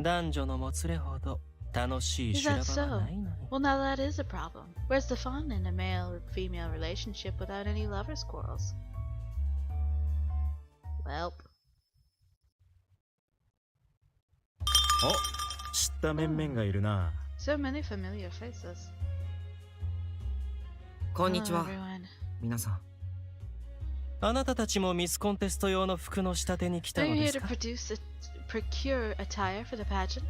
男女のもつれほど楽しい修羅場はないのに。 Well, now that is a problem. Where's the fun in a male-female relationship without any lovers' quarrels? Well. お、知った面々がいるな。 So many familiar faces. こんにちは、皆さん。あなたたちもミスコンテスト用の服の仕立てに来たのですか？ Are you here to procure attire for the pageant?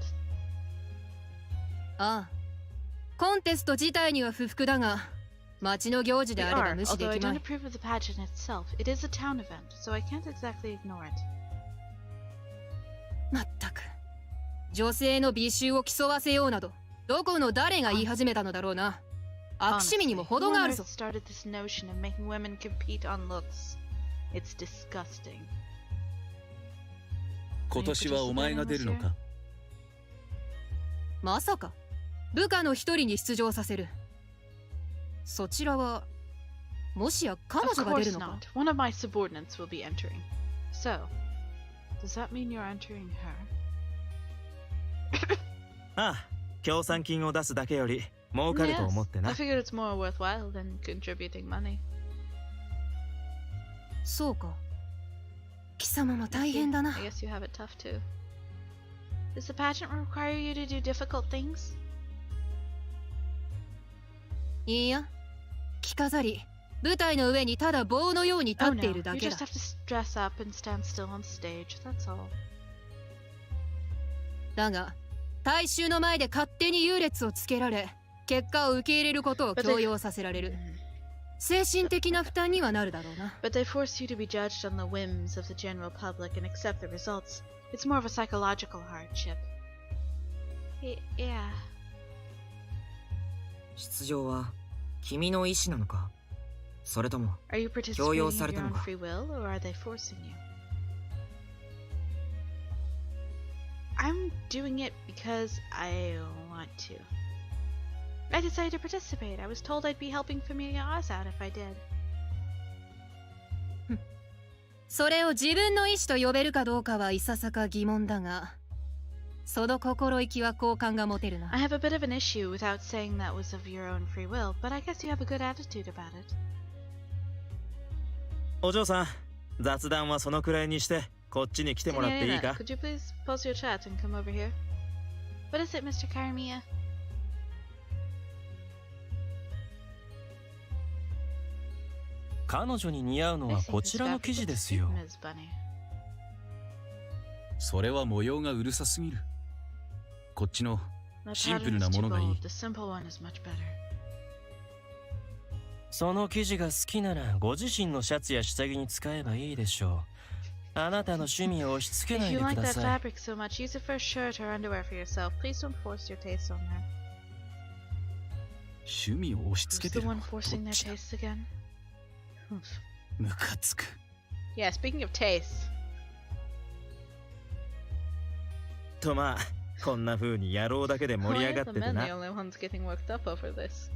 ああ、コンテスト自体には不服だが、町の行事であれば無視できない。 Although I don't approve of the pageant itself, it is a town event, so I can't exactly ignore it. まったく、女性の美醜を競わせようなど、どこの誰が言い始めたのだろうな。悪趣味にも程があるぞ。 started this notion of making women compete on looks. It's disgusting. 今年はお前が出るのか？まさか部下の一人に出場させる。そちらはもしや彼女が出るのか？ One of my subordinates will be entering. So, does that mean you're entering her? ああ、協賛金を出すだけより儲かると思ってな。 I figured it's more worthwhile than contributing money. そうか。貴様も大変だな。 I guess you have it tough too. Does the pageant require you to do difficult things? いいや、着飾り、舞台の上にただ棒のように立っているだけだ。 You just have to dress up and stand still on stage, that's all. だが、大衆の前で勝手に優劣をつけられ、結果を受け入れることを強要させられる。精神的な負担にはなるだろうな。 But they force you to be judged on the whims of the general public and accept the results. It's more of a psychological hardship. Yeah. 出場は君の意思なのか、それとも強要されたのか。 Are you participating of your own free will, or are they forcing you? I'm doing it because I want to. I decided to participate. I was told I'd be helping Familia Oz out if I did. それを自分の意思と呼べるかどうかはいささか疑問だが、その心意気は好感が持てるな。 I have a bit of an issue without saying that was of your own free will, but I guess you have a good attitude about it. お嬢さん、雑談はそのくらいにしてこっちに来てもらっていいか？ Could you please pause your chat and come over here? What is it, Mr. Karamiya? 彼女に似合うのはこちらの生地ですよ。それは模様がうるさすぎる。こっちのシンプルなものがいい。その生地が好きならご自身のシャツや下着に使えばいいでしょう。あなたの趣味を押し付けないでください。 If you like that fabric so much, use it for a shirt or underwear for yourself. Please don't force your taste on 趣味を押し付 Who's けて the るの one はど forcing っ their ちだ。 tastes again? ムカつく。 Yeah, speaking of tastes. とまあこんな風に野郎だけで盛り Why 上が are っ the てて men な the only ones getting worked up over this?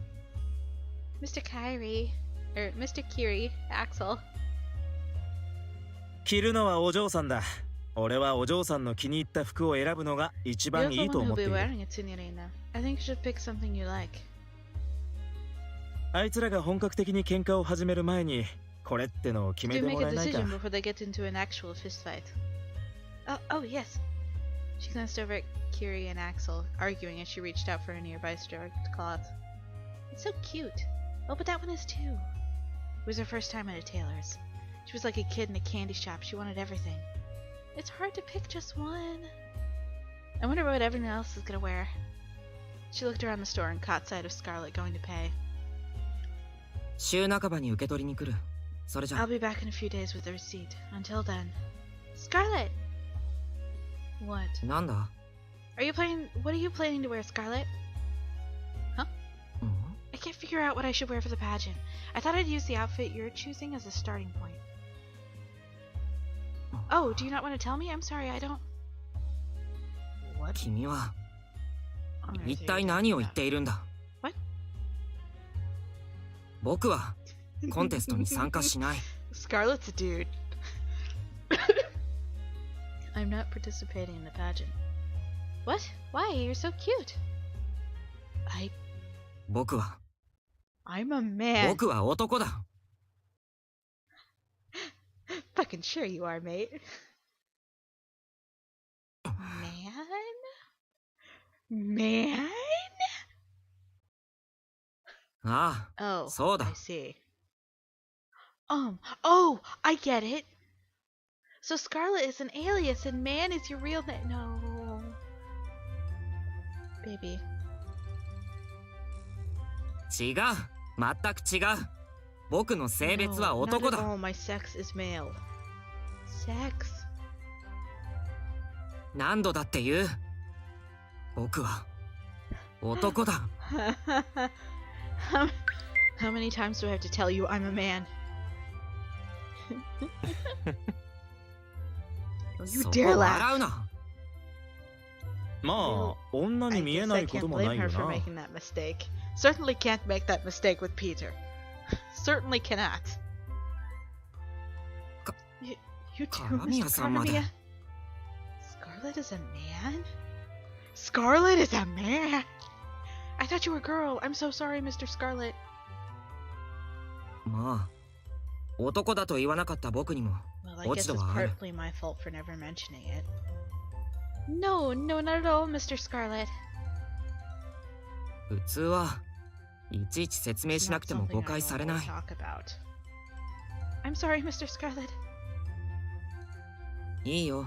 Mr. Kyrie, or Mr. Kiri, Axel. 着るのはお嬢さんだ。俺はお嬢さんの気に入った服を選ぶのが一 You're 番 the いいと one 思 who'll ってい be る。 wearing it, Signorina. I think you should pick something you like. あいつらが本格的に喧嘩を始める前にこれってのを決め Do て make も a らえないか。 decision before they get into an actual fist fight. Oh, yes. She glanced over at Kiri and Axel, arguing as she reached out for a nearby stroked cloth. It's so cute. Oh, but that one is too. It was her first time at a tailor's. She was like a kid in a candy shop. She wanted everything. It's hard to pick just one. I wonder what everyone else is gonna wear. She looked around the store and caught sight of Scarlet going to pay. 週半ばに受け取りに来る。それじゃ。 I'll be back in a few days with the receipt. Until then. Scarlet! What? なんだ？ What are you planning to wear, Scarlet? Huh? I can't figure out what I should wear for the pageant. I thought I'd use the outfit you're choosing as a starting point. Oh, do you not want to tell me? I'm sorry, I don't... What? 君は I'm gonna 一 take 体 it. 何を言っているんだ？ What? 僕はコンテストに参加しない。 Scarlet's a dude. I'm not participating in the pageant. What? Why? You're so cute. 僕は I'm a man. 僕は男だ。 Fucking sure you are, mate. Man? ああ、 Oh, そうだ I。see. Oh, I get it. So Scarlet is an alias and Man is your real name. No. Baby. 違う。全く違う。僕の性別は No, 男 not at だ。 all. My sex is male. Sex? 何度だって言う。僕は男だ。How many times do I have to tell you I'm a man? Don't you そ dare こ laugh. 笑うな。まあ女 I に見え guess な I いこ can't とも blame ないよ her for な。 making that mistake. Certainly can't make that mistake with Peter. Certainly cannot. You too, 鏡屋 Mr. さんまで。 Karamia? Scarlet is a man? Scarlet is a man? I thought you were a girl. I'm so sorry, Mr. Scarlet. まあ、男だと言わなかった僕にも Well, I 落 guess ち度 it's はある。 partly my fault for never mentioning it. No, not at all, Mr. Scarlet. 普通はいちいち説明 It's しな not くても something 誤 I 解され normally ない。 talk about. I'm sorry, Mr. Scarlet. いいよ。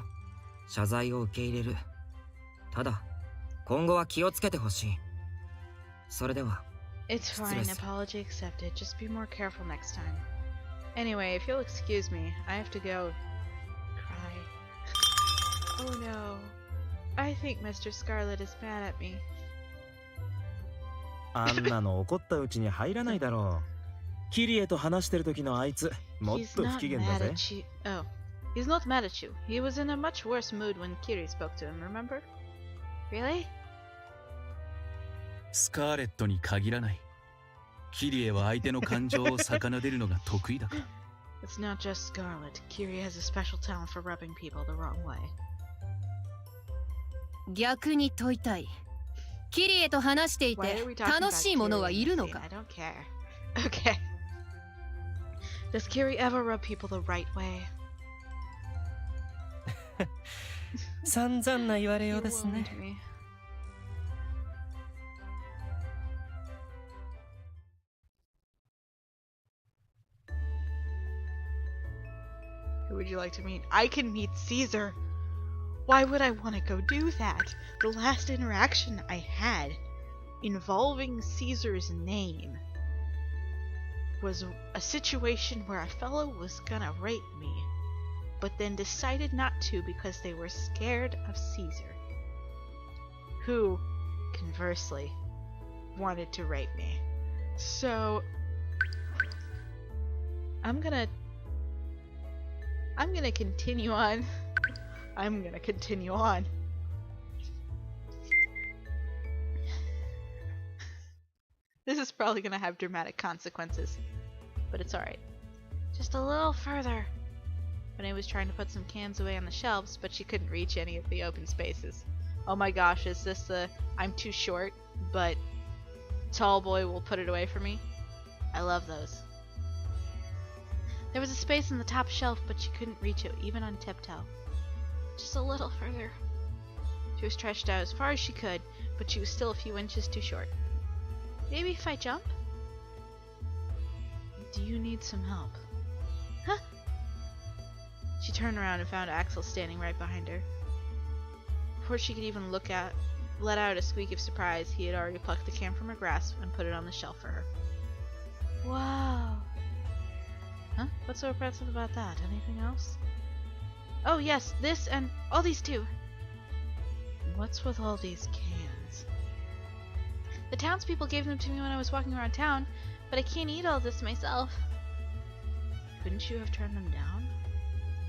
謝罪を受け入れる。ただ、今後は気をつけてほしい。それでは。 It's 失礼 fine, する。 apology accepted. Just be more careful next time. Anyway, if you'll excuse me, I have to go cry. Oh no. I think Mr. Scarlet is mad at me. あんなの怒ったうちに入らないだろう。キリエと話してる時のあいつもっ He's と不 not 機嫌だ mad ぜ。 at you. Oh. He's not mad at you. He was in a much worse mood when Kiri spoke to him, remember? Really? スカーレットに限らない。キリエは相手の感情を逆なでるのが得意だから。It's not just Scarlet. Kiri has a special talent for rubbing people the wrong way. 逆に問いたい。キリエと話してい Why て are we talking 楽しいものはいるの about Kiri か in this scene? I don't care. Okay. Does Kiri ever rub people the right way? 散々な言われよ You うですね。 wound me. Who would you like to meet? I can meet Caesar. Why would I want to go do that? The last interaction I had involving Caesar's name was a situation where a fellow was gonna rape me, but then decided not to because they were scared of Caesar, who, conversely, wanted to rape me. So I'm gonna continue on. I'm gonna continue on. This is probably gonna have dramatic consequences, but it's alright. Just a little further. Renee was trying to put some cans away on the shelves, but she couldn't reach any of the open spaces. Oh my gosh, is this the I'm too short, but tall boy will put it away for me? I love those. There was a space on the top shelf, but she couldn't reach it, even on tiptoe. Just a little further. She was stretched out as far as she could, but she was still a few inches too short. Maybe if I jump? Do you need some help? Huh? She turned around and found Axel standing right behind her. Before she could even let out a squeak of surprise, he had already plucked the can from her grasp and put it on the shelf for her. Wow. Huh? What's so impressive about that? Anything else? Oh yes, this and all these too. What's with all these cans? The townspeople gave them to me when I was walking around town, but I can't eat all this myself. Couldn't you have turned them down?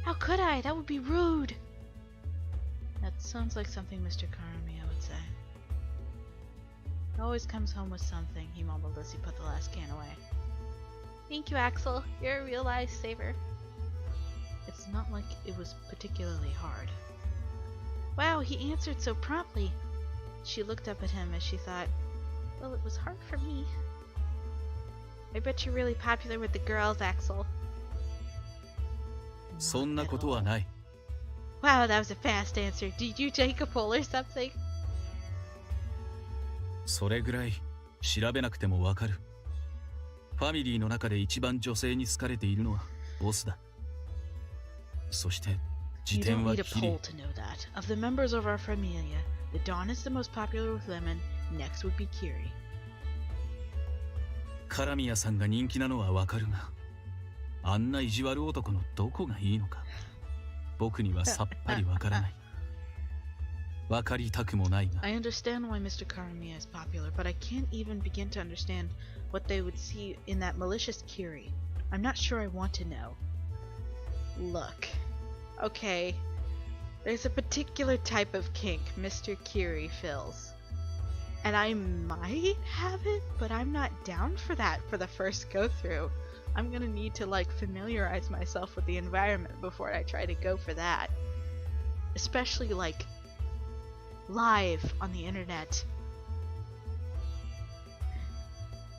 How could I? That would be rude. That sounds like something Mr. Karamiya would say. He always comes home with something, he mumbled as he put the last can away. Thank you, Axel. You're a real lifesaver. It's not like it was particularly hard. Wow, he answered so promptly. She looked up at him as she thought, well, it was hard for me. I bet you're really popular with the girls, Axel. そんなことはない。 Wow, that was a fast answer. Did you take a poll or something? それぐらい調べなくてもわかる。ファミリーの中で一番女性に好かれているのはボスだ。そして辞典は You don't need a キリ。 poll to know that. Of the members of our familia, the Dawn is the most popular with women. Next would be Kiri. カラミヤさんが人気なのはわかるが、あんな意地悪男のどこがいいのか、僕にはさっぱりわからない。わかりたくもないが。I understand why Mr. Karamiya is popular, but I can't even begin to understand what they would see in that malicious Kiri. I'm not sure I want to know. Look. Okay. There's a particular type of kink Mr. Kiri fills. And I might have it, but I'm not down for that for the first go-through. I'm gonna need to, like, familiarize myself with the environment before I try to go for that. Especially, like, live on the internet.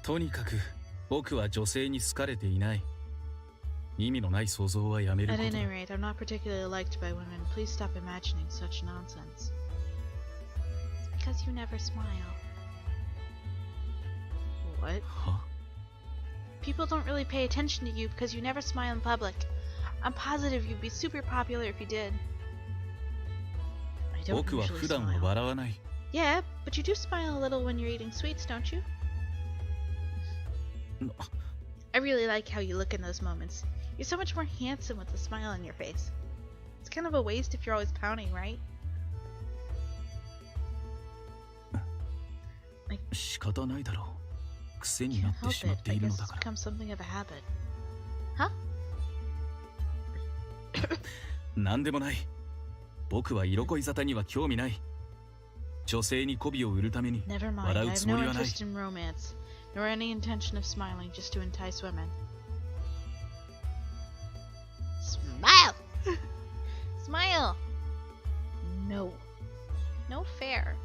とにかく僕は女性に好かれていない。意味のない想像はやめる At ことだ。 any rate, I'm not particularly liked by women. Please stop imagining such nonsense. It's because you never smile. What? は？ People don't really pay attention to you because you never smile in public. I'm positive you'd be super popular if you did. I don't 僕は usually 普段は smile. 笑わない。 Yeah, but you do smile a little when you're eating sweets, don't you? I really like how you look in those moments. You're so much more handsome with a smile on your face. It's kind of a waste if you're always pouting, right? 仕方ないだろう。癖に Can't なって help しまっ it. て I いる guess のだ it's から。 become something of a habit. Huh? なんでもない。僕は色恋沙汰には興味ない。女性に媚びを売るために Never mind. 笑 I う have つも no りはない。 interest in romance, nor any intention of smiling just to entice women. Smile! Smile! No. No fair.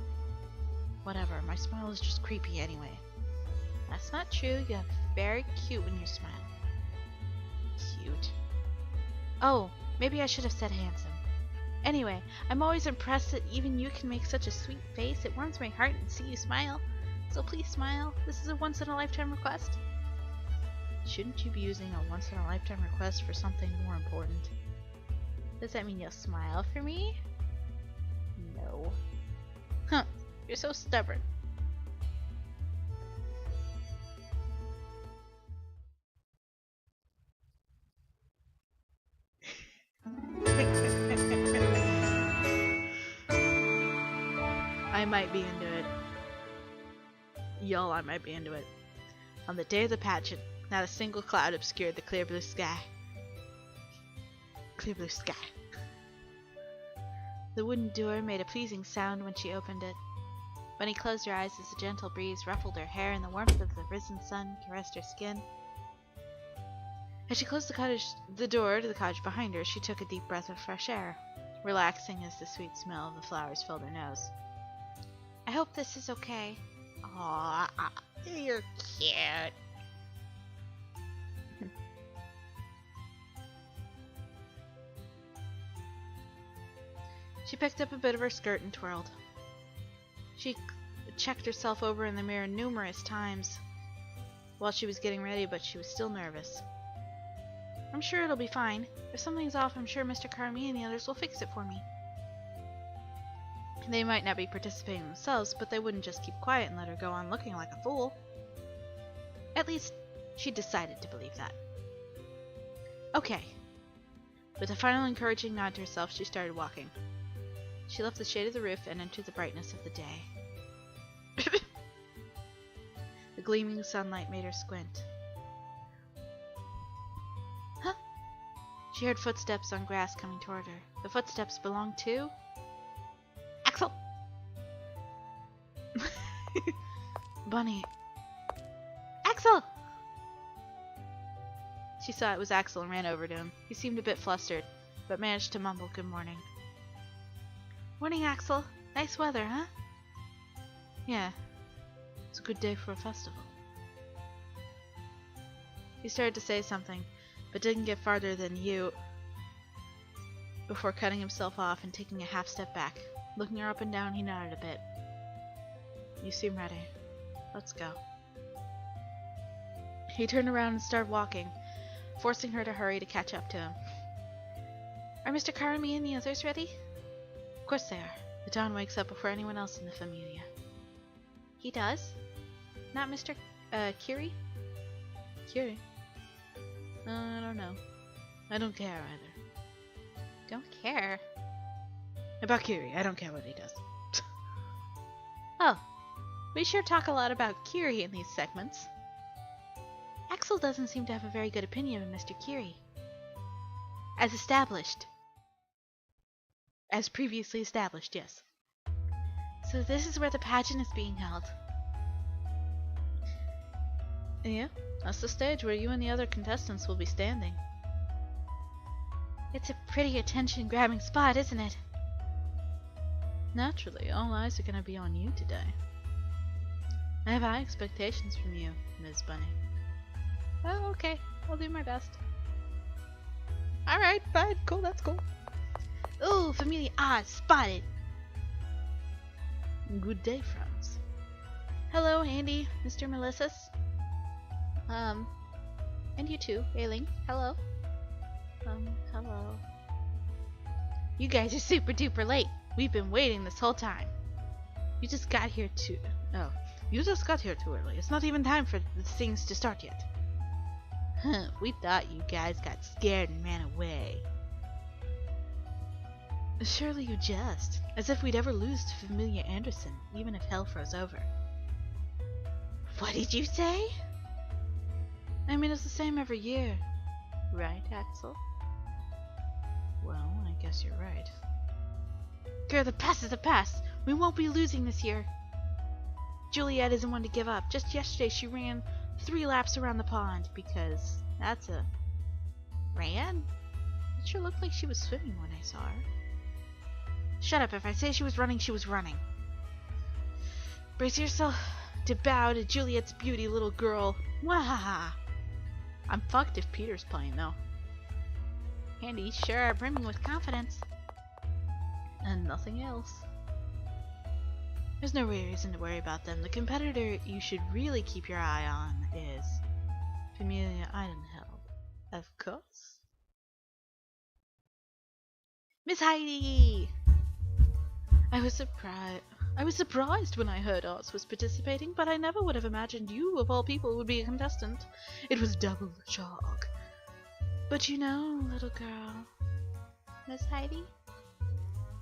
Whatever, my smile is just creepy anyway. That's not true, you're very cute when you smile. Cute. Oh, maybe I should have said handsome. Anyway, I'm always impressed that even you can make such a sweet face. It warms my heart to see you smile. So please smile. This is a once-in-a-lifetime request. Shouldn't you be using a once-in-a-lifetime request for something more important? Does that mean you'll smile for me? No. Huh. You're so stubborn. I might be into it. Y'all, I might be into it. On the day of the pageant, not a single cloud obscured the clear blue sky. Clear blue sky. The wooden door made a pleasing sound when she opened it. Bunny closed her eyes as a gentle breeze ruffled her hair and the warmth of the risen sun caressed her skin. As she closed the door to the cottage behind her, she took a deep breath of fresh air, relaxing as the sweet smell of the flowers filled her nose. I hope this is okay. Aw, you're cute. She picked up a bit of her skirt and twirled. She checked herself over in the mirror numerous times while she was getting ready, but she was still nervous. I'm sure it'll be fine. If something's off, I'm sure Mr. Carmi and the others will fix it for me. They might not be participating themselves, but they wouldn't just keep quiet and let her go on looking like a fool. At least, she decided to believe that. Okay. With a final encouraging nod to herself, she started walking. She left the shade of the roof and entered the brightness of the day. The gleaming sunlight made her squint. Huh? She heard footsteps on grass coming toward her. The footsteps belonged to... Axel! Bunny. Axel! She saw it was Axel and ran over to him. He seemed a bit flustered, but managed to mumble good morning. Morning, Axel. Nice weather, huh? Yeah. It's a good day for a festival. He started to say something, but didn't get farther than you before cutting himself off and taking a half step back. Looking her up and down, he nodded a bit. You seem ready. Let's go. He turned around and started walking, forcing her to hurry to catch up to him. Are Mr. Karami and the others ready? Of course they are. The Don wakes up before anyone else in the Familia. He does? Not Mr. Curie? Curie? I don't know. I don't care either. Don't care? About Curie, I don't care what he does. Oh, we sure talk a lot about Curie in these segments. Axel doesn't seem to have a very good opinion of Mr. Curie. As established. As previously established, yes. So this is where the pageant is being held. Yeah, that's the stage where you and the other contestants will be standing. It's a pretty attention-grabbing spot, isn't it? Naturally, all eyes are going to be on you today. I have high expectations from you, Ms. Bunny. Oh, okay. I'll do my best. Alright, fine. Cool, that's cool. Ooh, Familia Oz spotted! Good day, friends. Hello, Andy, Mr. Melissus. And you too, Ailing. Hello. Hello. You guys are super duper late. We've been waiting this whole time. You just got here too. Oh, you just got here too early. It's not even time for the things to start yet. Huh, we thought you guys got scared and ran away. Surely you jest. As if we'd ever lose to Familia Anderson, even if hell froze over. What did you say? I mean, it's the same every year. Right, Axel? Well, I guess you're right. Girl, the past is the past. We won't be losing this year. Juliet isn't one to give up. Just yesterday she ran 3 laps around the pond because that's a... Ran? It sure looked like she was swimming when I saw her. Shut up. If I say she was running, she was running. Brace yourself to bow to Juliet's beauty, little girl. Wahaha! I'm fucked if Peter's playing, though. Andy sure are brimming with confidence. And nothing else. There's no reason to worry about them. The competitor you should really keep your eye on is Familia Idenheld. Of course. Miss Heidi! I was surprised when I heard Oz was participating, but I never would have imagined you, of all people, would be a contestant. It was double the shock. But you know, little girl, Miss Heidi,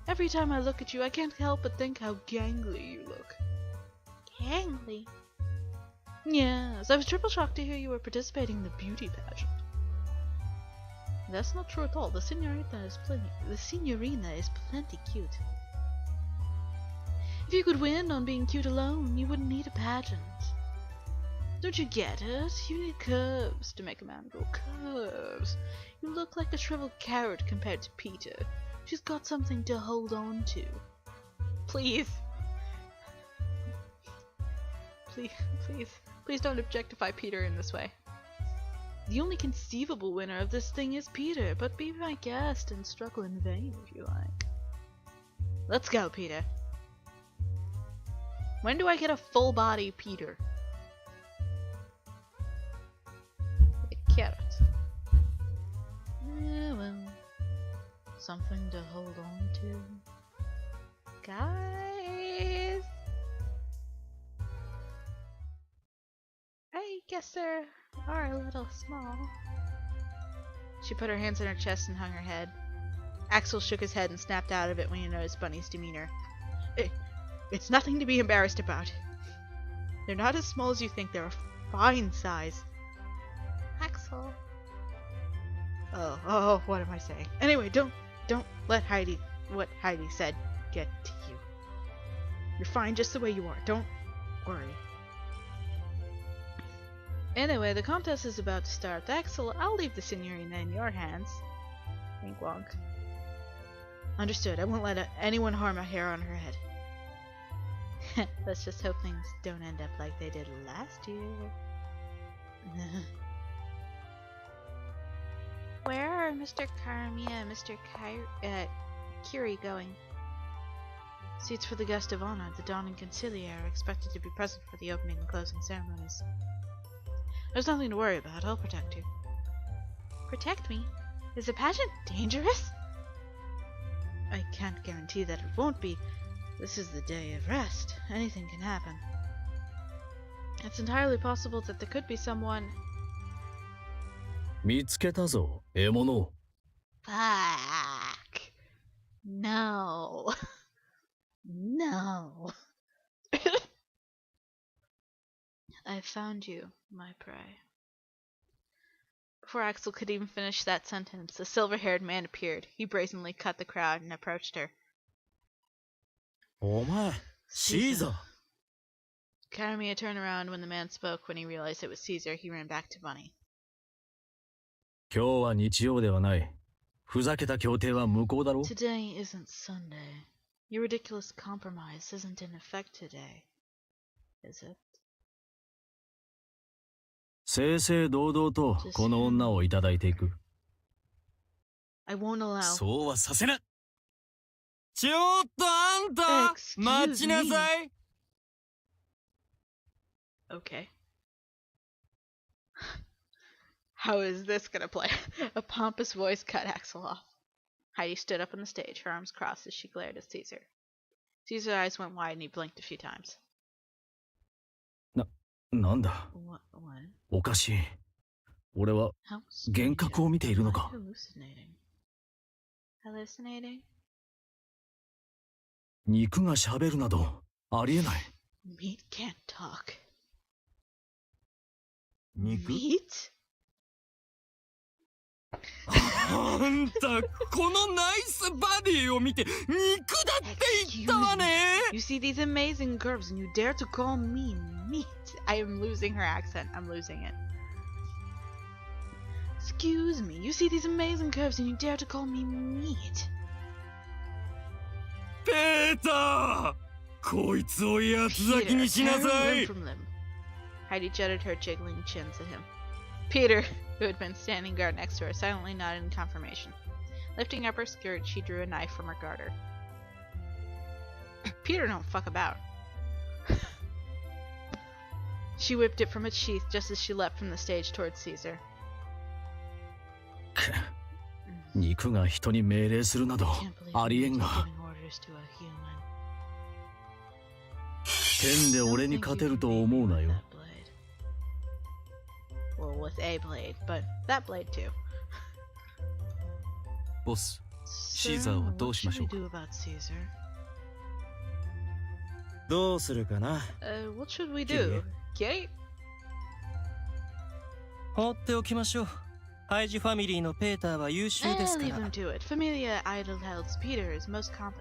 every time I look at you, I can't help but think how gangly you look. Gangly? Yes, I was triple shocked to hear you were participating in the beauty pageant. That's not true at all. The signorina is plenty cute. If you could win on being cute alone, you wouldn't need a pageant. Don't you get it? You need curves to make a man go. Curves. You look like a shriveled carrot compared to Peter. She's got something to hold on to. Please. Please don't objectify Peter in this way. The only conceivable winner of this thing is Peter, but be my guest and struggle in vain if you like. Let's go, Peter. When do I get a full body Peter? A carrot. Yeah, well, something to hold on to. Guys! I guess they are a little small. She put her hands on her chest and hung her head. Axel shook his head and snapped out of it when he noticed Bunny's demeanor. It's nothing to be embarrassed about. They're not as small as you think. They're a fine size. Axel. Oh, what am I saying? Anyway, don't let what Heidi said get to you. You're fine just the way you are. Don't worry. Anyway, the contest is about to start. Axel, I'll leave the signorina in your hands. Wink wonk. Understood. I won't let anyone harm a hair on her head. Let's just hope things don't end up like they did last year. Where are Mr. Karamia and Mr. Curie going? Seats for the guest of honor, the Don and Consigliere, are expected to be present for the opening and closing ceremonies. There's nothing to worry about. I'll protect you. Protect me? Is the pageant dangerous? I can't guarantee that it won't be. This is the day of rest. Anything can happen. It's entirely possible that there could be someone. 見つけたぞ、獲物。Fuck. No. No. I found you, my prey. Before Axel could even finish that sentence, a silver-haired man appeared. He brazenly cut the crowd and approached her. お前、シーザー。Karamia turned around when the man spoke. When he realized it was Caesar, he ran back to Bunny. 今日は日曜ではない。ふざけた協定は無効だろ。 Today isn't Sunday. Your ridiculous compromise isn't in effect today, is it? 正々堂々とこの女をいただいていく。I won't allow. そうはさせな。ちょっとあんた、待ちなさい。Okay. How is this gonna play? A pompous voice cut Axel off. Heidi stood up on the stage, her arms crossed as she glared at Caesar. Caesar's eyes went wide and he blinked a few times. なんだ。おかしい。俺は幻覚を見ているのか。Hallucinating? 肉が喋るなどありえない。Meat can't talk. 肉 Meat? あんた、このナイスバディを見て肉だって言ったわね。 You see these amazing curves and you dare to call me meat? I am losing her accent. I'm losing it. Excuse me. You see these amazing curves and you dare to call me meat? ペーター、こいつを八つ咲きにしなさい。 Heidi jutted her jiggling chins at him. Peter, who had been standing guard next to her, silently nodded in confirmation. Lifting up her skirt, she drew a knife from her garter. Peter don't fuck about. She whipped it from its sheath just as she leapt from the stage towards Caesar. 肉が人に命令するなどありえんが。剣で俺に勝てると思うなよ。Well, with a blade, but that blade too. ボス、シーザーはどうしましょうか。どうするかな。 What should we do? Kitty? 放っておきましょう。ハイジファミリーのペーターは優秀ですか Leave ら。 him to it. Familia Idleheld's Peter is most competent.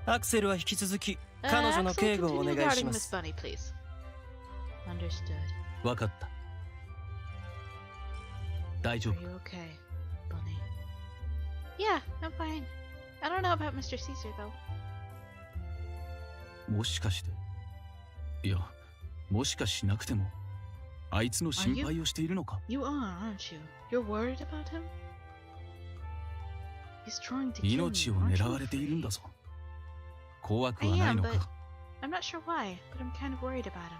アクセルは引き続き彼女の警護をお願いし continue ま guarding Miss す。 Bunny, please. Understood. わかった。大丈 Are 夫 you okay, Bunny? Yeah, I'm fine. I don't know about Mr. Caesar, though. もしかして。いや、もしかしなくても、あいつの心配をしているのか。 You are, aren't you? You're worried about him? He's trying to kill 命 you, を aren't 狙 you われているん afraid? だぞ。怖く I はない am, の but か。 I'm not sure why, but I'm kind of worried about him.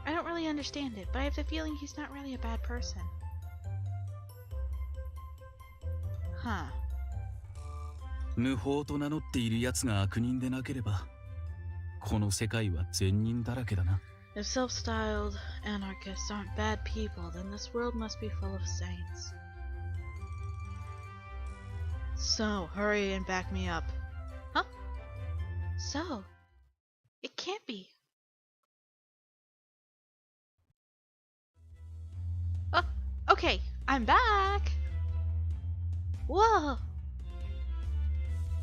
I don't really understand it, but I have the feeling he's not really a bad person. Huh. 無法と名乗っている奴が悪人でなければ、この世界は善人だらけだな。 If self-styled anarchists aren't bad people, then this world must be full of saints. So, hurry and back me up. Huh? So? It can't be. Oh, okay, I'm back! Whoa!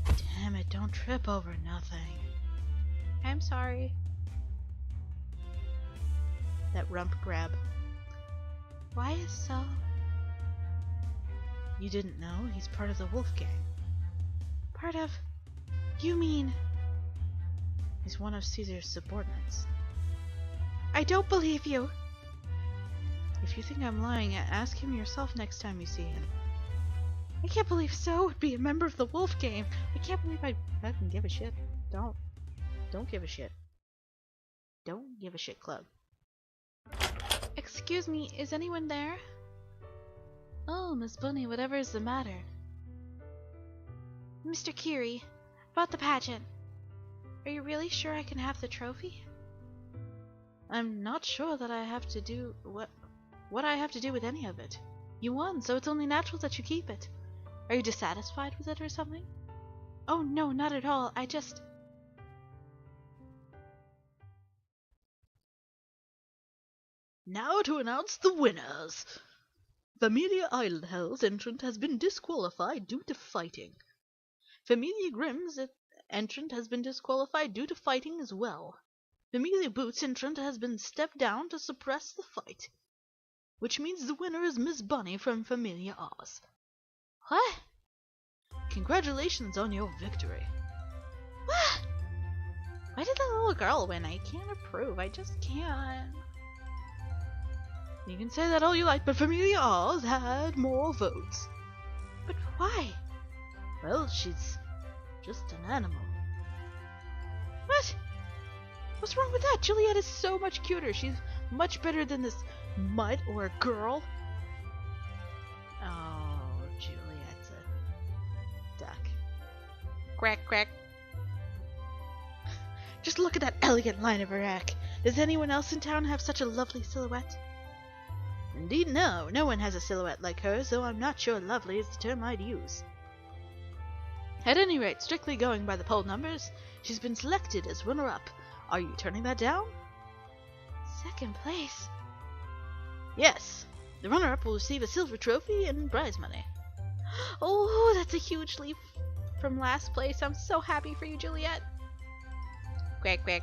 Damn it, don't trip over nothing. I'm sorry. That rump grab. Why is so? You didn't know he's part of the Wolf Gang. Part of? You mean? He's one of Caesar's subordinates. I don't believe you! If you think I'm lying, ask him yourself next time you see him. I can't believe So would be a member of the Wolf Gang. I can't believe I fucking give a shit. Don't give a shit. Don't give a shit, club. Excuse me, is anyone there? Oh, Miss Bunny, whatever is the matter? Mr. Kiri, about the pageant. Are you really sure I can have the trophy? I'm not sure that I have to do what I have to do with any of it. You won, so it's only natural that you keep it. Are you dissatisfied with it or something? Oh no, not at all. I just... Now to announce the winners. Familia Idleheld's entrant has been disqualified due to fighting. Familia Grimm's entrant has been disqualified due to fighting as well. Familia Boots' entrant has been stepped down to suppress the fight. Which means the winner is Miss Bunny from Familia Oz. What? Congratulations on your victory. What? Why did the little girl win? I can't approve. I just can't. You can say that all you like, but Familia Oz had more votes. But why? Well, she's just an animal. What? What's wrong with that? Juliet is so much cuter. She's much better than this mutt or girl. Oh, Juliet's a duck. Quack, quack. Just look at that elegant line of her neck. Does anyone else in town have such a lovely silhouette? Indeed, no. No one has a silhouette like hers, though I'm not sure lovely is the term I'd use. At any rate, strictly going by the poll numbers, she's been selected as runner-up. Are you turning that down? Second place? Yes. The runner-up will receive a silver trophy and prize money. Oh, that's a huge leap from last place. I'm so happy for you, Juliet. Quack, quack.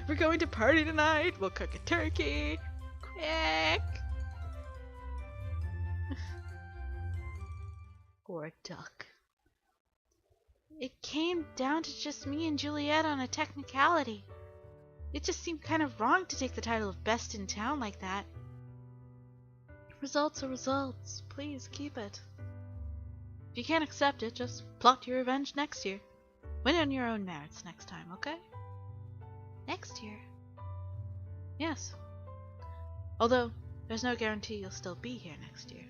We're going to party tonight. We'll cook a turkey. Quack. Or a duck. It came down to just me and Juliet on a technicality. It just seemed kind of wrong to take the title of best in town like that. Results are results. Please keep it. If you can't accept it, just plot your revenge next year. Win on your own merits next time, okay? Next year? Yes. Although, there's no guarantee you'll still be here next year.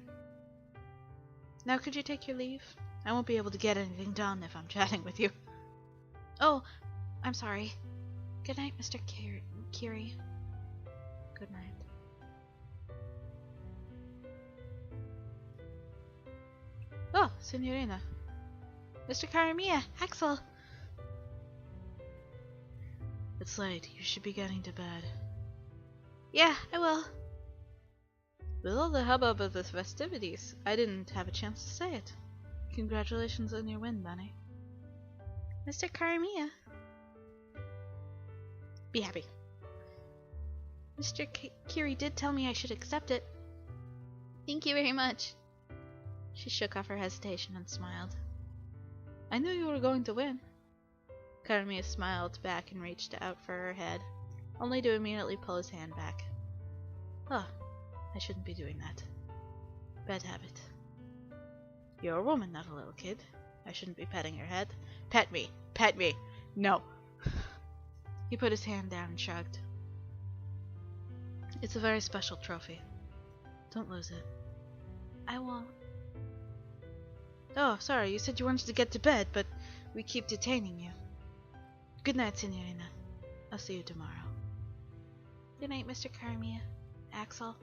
Now could you take your leave? I won't be able to get anything done if I'm chatting with you. Oh, I'm sorry. Good night, Mr. Kiri. Good night. Oh, Signorina. Mr. Karamiya, Axel. It's late. You should be getting to bed. Yeah, I will. With all the hubbub of the festivities, I didn't have a chance to say it. Congratulations on your win, Bunny. Mr. Karamiya. Be happy. Mr. Kiri did tell me I should accept it. Thank you very much. She shook off her hesitation and smiled. I knew you were going to win. Karamiya smiled back and reached out for her head, only to immediately pull his hand back. Oh, I shouldn't be doing that. Bad habit. You're a woman, not a little kid. I shouldn't be petting your head. Pet me! Pet me! No! He put his hand down and shrugged. It's a very special trophy. Don't lose it. I won't. Oh, sorry, you said you wanted to get to bed, but we keep detaining you. Good night, Signorina. I'll see you tomorrow. Good night, Mr. Karamiya. Axel.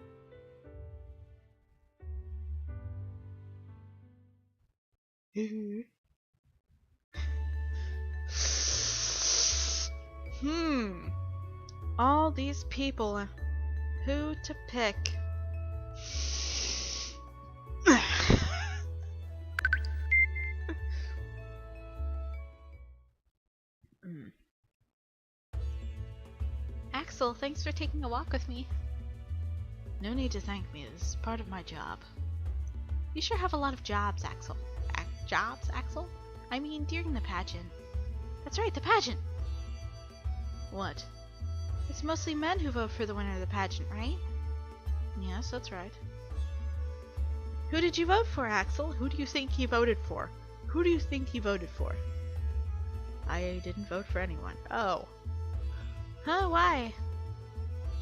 All these people. Who to pick? Axel, thanks for taking a walk with me. No need to thank me. This is part of my job. You sure have a lot of jobs, Axel. Jobs, Axel? I mean, during the pageant. That's right, the pageant! What? It's mostly men who vote for the winner of the pageant, right? Yes, that's right. Who did you vote for, Axel? Who do you think he voted for? Who do you think he voted for? I didn't vote for anyone. Oh. Huh, why?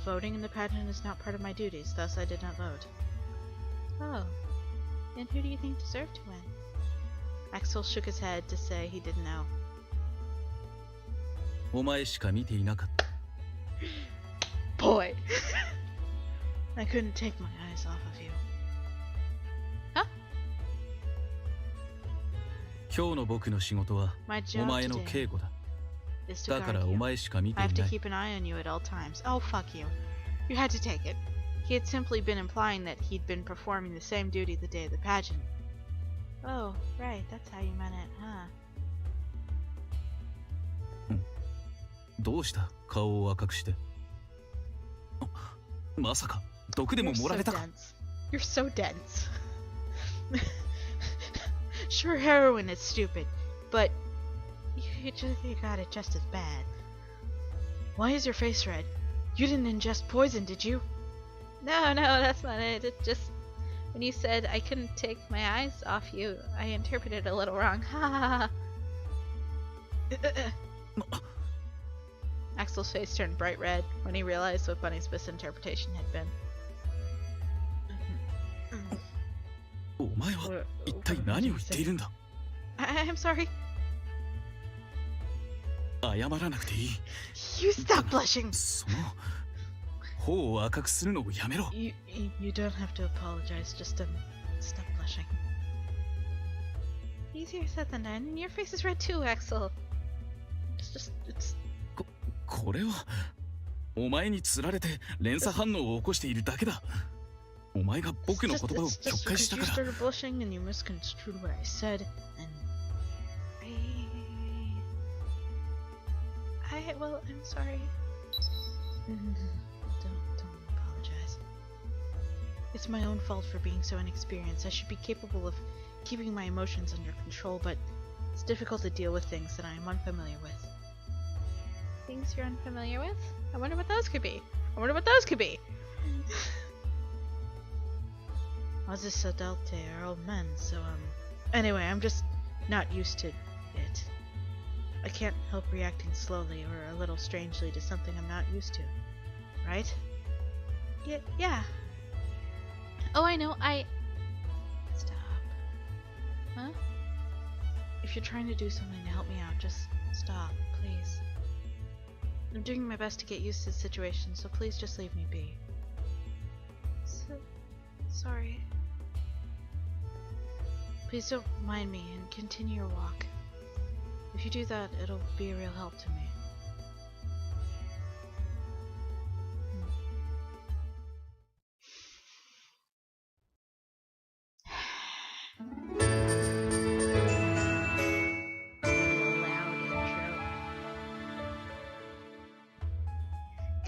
Voting in the pageant is not part of my duties, thus I did not vote. Oh. And who do you think deserved to win? Axel shook his head to say he didn't know. お前しか見ていなかった。 Boy! I couldn't take my eyes off of you. Huh? 今日の僕の仕事は My お job 前の today 警護だ。 is to だから guard お you. 前しか見て I い have to ない。 keep an eye on you at all times. Oh, fuck you. You had to take it. He had simply been implying that he'd been performing the same duty the day of the pageant. Oh, right, that's how you meant it, huh? どうした顔を赤くして。まさか毒でも You're 盛ら so れたか。 dense. You're so dense. Sure, heroin is stupid, but you got it just as bad. Why is your face red? You didn't ingest poison, did you? No, that's not it. It just... When you said I couldn't take my eyes off you, I interpreted it a little wrong. Ha ha ha. Axel's face turned bright red when he realized what Bunny's misinterpretation had been. お前は一体何を言っているんだ。 I'm sorry. 謝らなくていい。 You stop blushing. その頬を赤くするのをやめろ。 You don't have to apologize, just stop blushing. Easier said than done, and your face is red too, Axel. It's これはお前に釣られて連鎖反応を起こしているだけだ。お前が僕の言葉を曲解したから。 You started blushing and you misconstrued what I said, and well, I'm sorry. Don't apologize. It's my own fault for being so inexperienced. I should be capable of keeping my emotions under control, but it's difficult to deal with things that I am unfamiliar with. Things you're unfamiliar with? I wonder what those could be. Others adults are old men, so anyway, I'm just not used to it. I can't help reacting slowly or a little strangely to something I'm not used to. Right? Yeah. Oh, I know, Stop. Huh? If you're trying to do something to help me out, just stop, please. I'm doing my best to get used to the situation, so please just leave me be. Sorry. Please don't mind me and continue your walk. If you do that, it'll be a real help to me.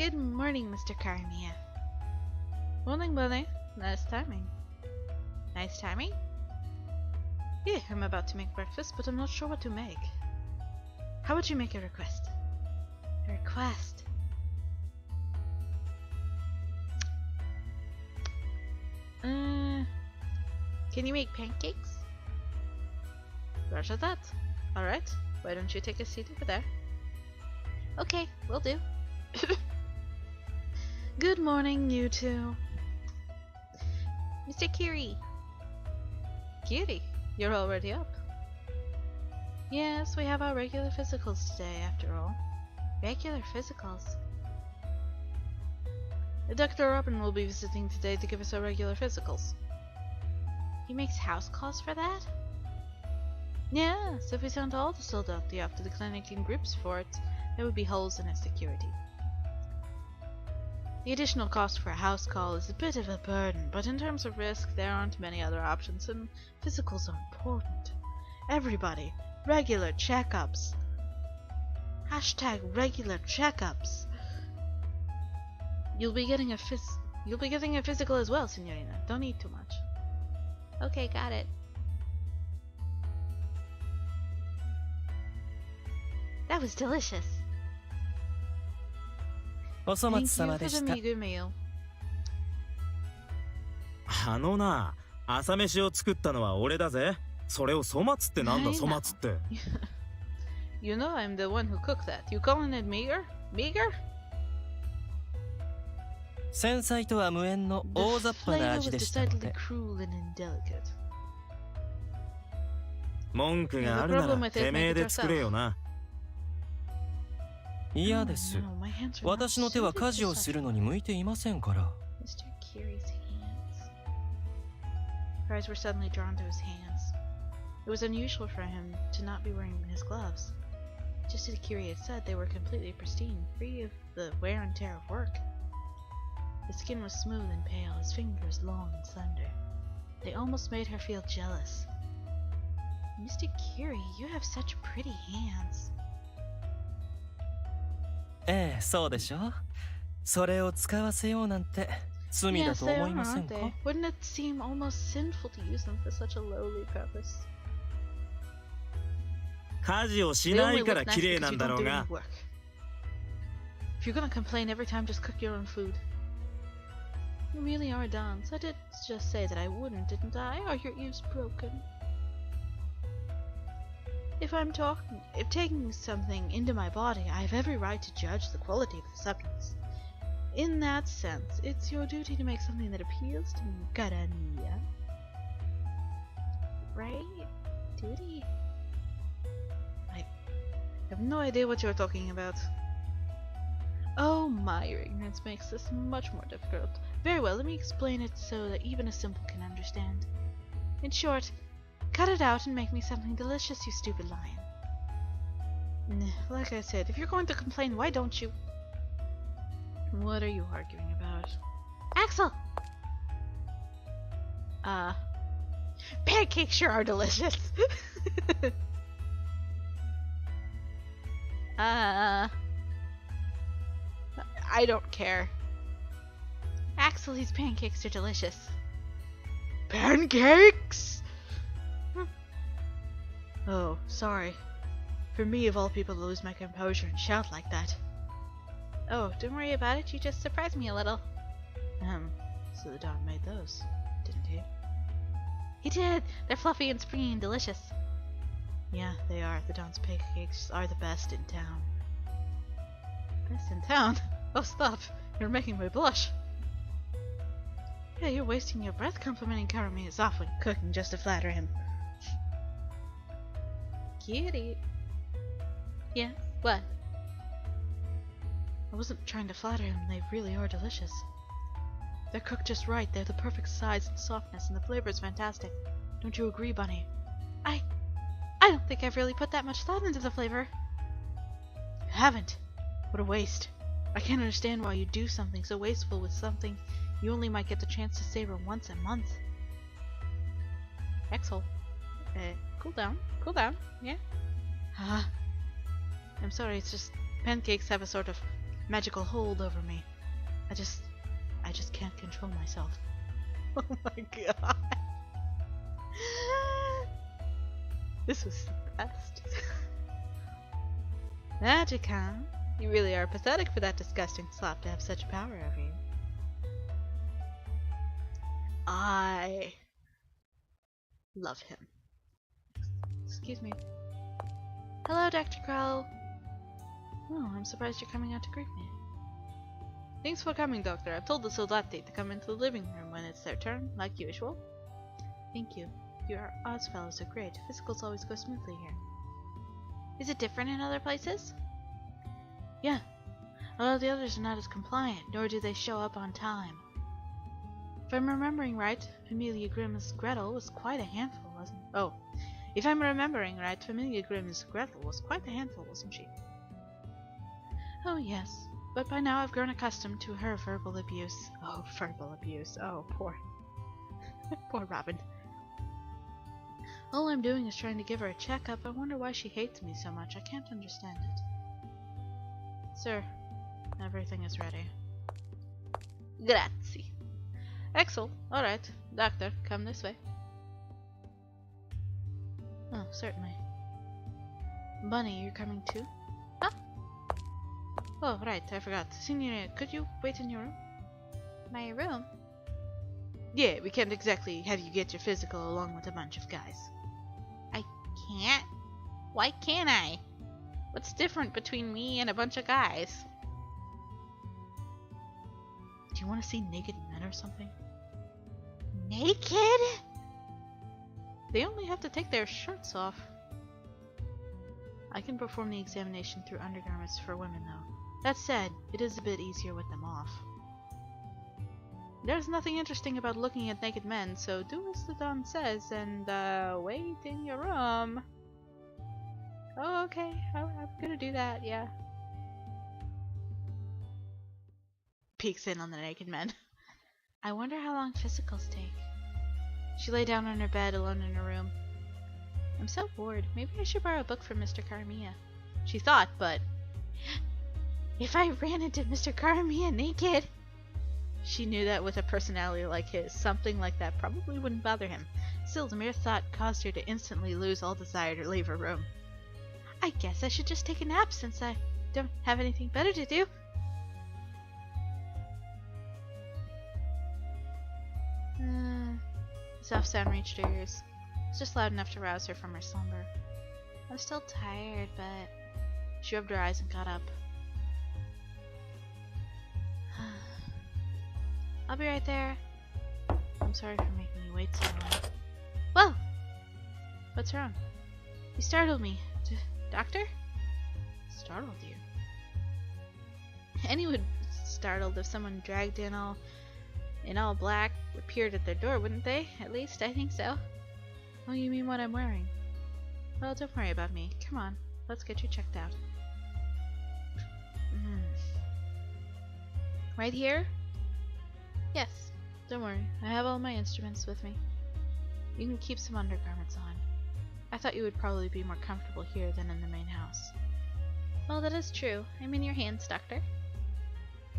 Good morning, Mr. Karamia. Morning, Bunny. Nice timing. Nice timing? Yeah, I'm about to make breakfast, but I'm not sure what to make. How would you make a request? A request? Can you make pancakes? Roger that. Alright, why don't you take a seat over there? Okay, will do. Good morning, you two. Mr. Kiri. Kiri, you're already up. Yes, we have our regular physicals today, after all. Regular physicals? Dr. Robin will be visiting today to give us our regular physicals. He makes house calls for that? Yes, if we sent all the soldati off to the clinic in groups for it, there would be holes in its security. The additional cost for a house call is a bit of a burden, but in terms of risk, there aren't many other options, and physicals are important. Everybody, regular checkups. Hashtag regular checkups. You'll be getting a physical as well, Signorina. Don't eat too much. Okay, got it. That was delicious. お粗末 Thank you 様 for で the した。 meager meal. あのな、朝飯を作ったのは俺だぜ。それを粗末ってなんだ、 I 粗 know. 末って。You know I'm the one who cooked that. You calling it meager? Meager? 繊細とは無縁の The 大雑把な flavor 味 was でしたの decidedly で。 cruel and indelicate. 文句があるな The problem ら with it, てめえ make it で作れよな。嫌です。 No, my hands are not 私の手は suited 家事 for をす such るのに向いていませんから。 Mr. Kiri's hands. Her eyes were suddenly drawn to his hands. It was unusual for him to not be wearing his gloves. Just as Kiri had said, they were completely pristine, free of the wear and tear of work. His skin was smooth and pale, his fingers long and slender. They almost made her feel jealous. Mr. Kiri, you have such pretty hands. ええ、そうでしょ。それを使わせようなんて罪だ Yes, と they 思 are, いません aren't か they? Wouldn't it seem almost sinful to use them for such a lowly purpose? 家事をし They な only いから look nice 綺麗 because な you んだ don't ろう do が any。work. If you're gonna complain every time, just cook your own food. You really are dons. I did just say that I wouldn't, didn't I? Are your ears broken? If taking something into my body, I have every right to judge the quality of the substance. In that sense, it's your duty to make something that appeals to me, Garania. Right? Duty? I have no idea what you're talking about. Oh, my ignorance makes this much more difficult. Very well, let me explain it so that even a simple can understand. In short, cut it out and make me something delicious, you stupid lion. Like I said, if you're going to complain, why don't you? What are you arguing about? Axel! Pancakes sure are delicious! I don't care. Axel, these pancakes are delicious. Pancakes? Oh, sorry. For me, of all people, to lose my composure and shout like that. Oh, don't worry about it, you just surprised me a little. So the Don made those, didn't he? He did! They're fluffy and springy and delicious. Yeah, they are. The Don's pancakes are the best in town. Best in town? Oh, stop! You're making me blush. Yeah, you're wasting your breath complimenting Karami's off when cooking just to flatter him. Kitty. Yeah, what? I wasn't trying to flatter him, they really are delicious. They're cooked just right, they're the perfect size and softness, and the flavor is fantastic. Don't you agree, Bunny? I don't think I've really put that much thought into the flavor. You haven't? What a waste. I can't understand why you do something so wasteful with something you only might get the chance to savor once a month. Axel. Cool down, yeah? I'm sorry, it's just pancakes have a sort of magical hold over me. I just can't control myself. Oh my god. This was the best. Magic, huh? You really are pathetic for that disgusting slop to have such power over you. I love him. Excuse me. Hello, Dr. Crow. Oh, I'm surprised you're coming out to greet me. Thanks for coming, Doctor. I've told the soldati to come into the living room when it's their turn, like usual. Thank you. Your Oz fellows are great. Physicals always go smoothly here. Is it different in other places? Yeah. Although the others are not as compliant, nor do they show up on time. If I'm remembering right, Familia Grimm's Gretel was quite a handful, wasn't she? Oh. If I'm remembering right, Familia Grimm's Gretel was quite a handful, wasn't she? Oh, yes. But by now I've grown accustomed to her verbal abuse. Oh, verbal abuse. Oh, poor Robin. All I'm doing is trying to give her a checkup. I wonder why she hates me so much. I can't understand it. Sir, everything is ready. Grazie. Axel, alright. Doctor, come this way. Oh, certainly. Bunny, you're coming too? Huh? Oh, right, I forgot. Signorina, could you wait in your room? My room? Yeah, we can't exactly have you get your physical along with a bunch of guys. I can't? Why can't I? What's different between me and a bunch of guys? Do you want to see naked men or something? Naked? They only have to take their shirts off. I can perform the examination through undergarments for women, though. That said, it is a bit easier with them off. There's nothing interesting about looking at naked men, so do as the Don says and, wait in your room. Oh, okay. I'm gonna do that, yeah. Peeks in on the naked men. I wonder how long physicals take. She lay down on her bed alone in her room. I'm so bored. Maybe I should borrow a book from Mr. Carmilla. She thought, but... if I ran into Mr. Carmilla naked... She knew that with a personality like his, something like that probably wouldn't bother him. Still, the mere thought caused her to instantly lose all desire to leave her room. I guess I should just take a nap since I don't have anything better to do. The soft sound reached her ears. It's just loud enough to rouse her from her slumber. I'm still tired, but... She rubbed her eyes and got up. I'll be right there. I'm sorry for making you wait so long. Whoa! What's wrong? You startled me. Doctor? Startled you? Anyone would be startled if someone dragged in all black appeared at their door, wouldn't they? At least, I think so. Oh, you mean what I'm wearing? Well, don't worry about me. Come on, let's get you checked out. Right here? Yes, don't worry. I have all my instruments with me. You can keep some undergarments on. I thought you would probably be more comfortable here than in the main house. Well, that is true. I'm in your hands, Doctor.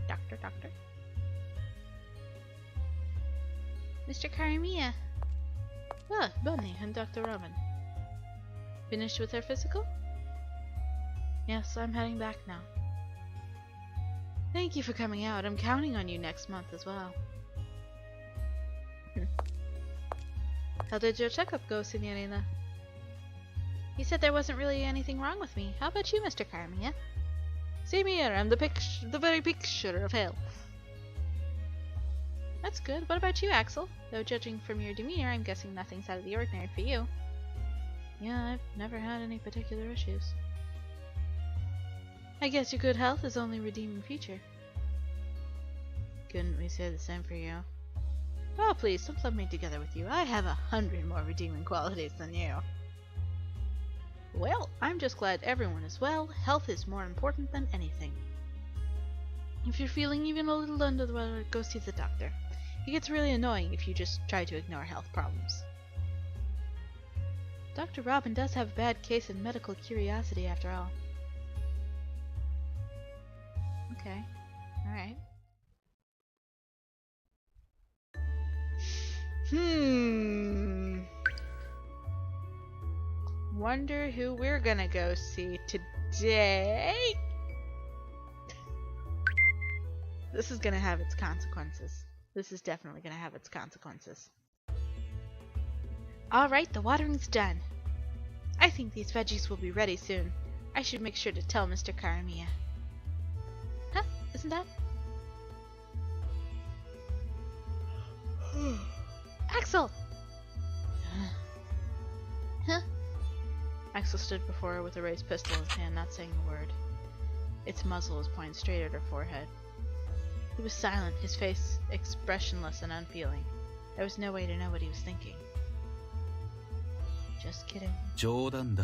Doctor. Mr. Carmilla. Ah, Bunny and Dr. Robin. Finished with her physical? Yes, I'm heading back now. Thank you for coming out. I'm counting on you next month as well. How did your checkup go, Signorina? He said there wasn't really anything wrong with me. How about you, Mr. Carmilla? Same here. I'm the very picture of health. That's good. What about you, Axel? Though judging from your demeanor, I'm guessing nothing's out of the ordinary for you. Yeah, I've never had any particular issues. I guess your good health is only a redeeming feature. Couldn't we say the same for you? Oh, please, don't lump me together with you. I have 100 more redeeming qualities than you. Well, I'm just glad everyone is well. Health is more important than anything. If you're feeling even a little under the weather, go see the doctor. It gets really annoying if you just try to ignore health problems. Dr. Robin does have a bad case of medical curiosity after all. Okay. Alright. Wonder who we're gonna go see today. This is gonna have its consequences. This is definitely gonna have its consequences. Alright, the watering's done. I think these veggies will be ready soon. I should make sure to tell Mr. Karamiya. Huh? Isn't that? Axel! Huh? Axel stood before her with a raised pistol in his hand, not saying a word. Its muzzle was pointed straight at her forehead. He was silent, his face expressionless and unfeeling. There was no way to know what he was thinking. Just kidding. 冗談だ。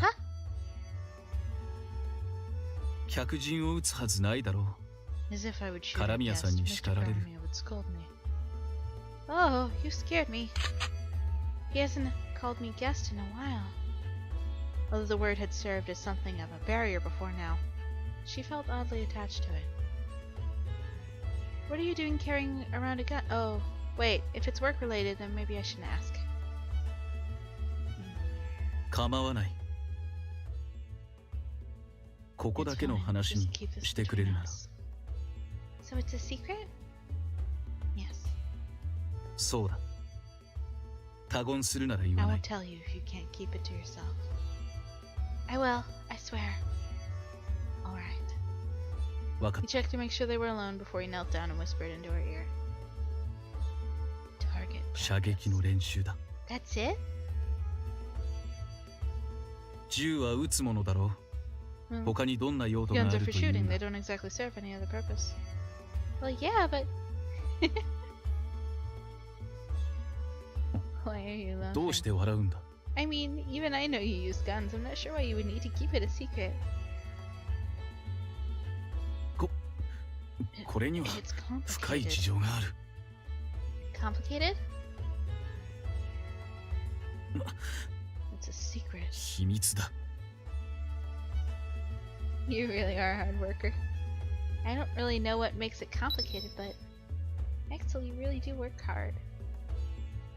客人を撃つはずないだろう。As if I would shoot カラ at ミヤ guests, さんに Mr. 叱られる。 Karamiya would scold me. Oh, you scared me. He hasn't called me guest in a while. Although the word had served as something of a barrier before now, she felt oddly attached to it. What are you doing carrying around a gun? Oh, wait, if it's work related, then maybe I shouldn't ask. 構わない。ここだけの話にしてくれるなら。So it's a secret? Yes. そうだ。他言するなら言 I わない。 won't tell you if you can't keep it to yourself. I will, I swear. Alright. わかっ He checked to make sure they were alone before he knelt down and whispered into her ear. Target. た。射撃の練習だ。 That's it? 銃は撃つものだろう。 Hmm. 他にどんな用途があ Guns る are と for いう shooting, んだ they don't exactly serve any other purpose. Well, yeah, but... Why are you laughing? どうして笑うんだ。 I mean, even I know you use guns. I'm not sure why you would need to keep it a secret. これには It's 深い complicated. 事情がある。 Complicated? It's a secret. 秘密だ。 You really are a hard worker. I don't really know what makes it complicated, but Axel, you really do work hard.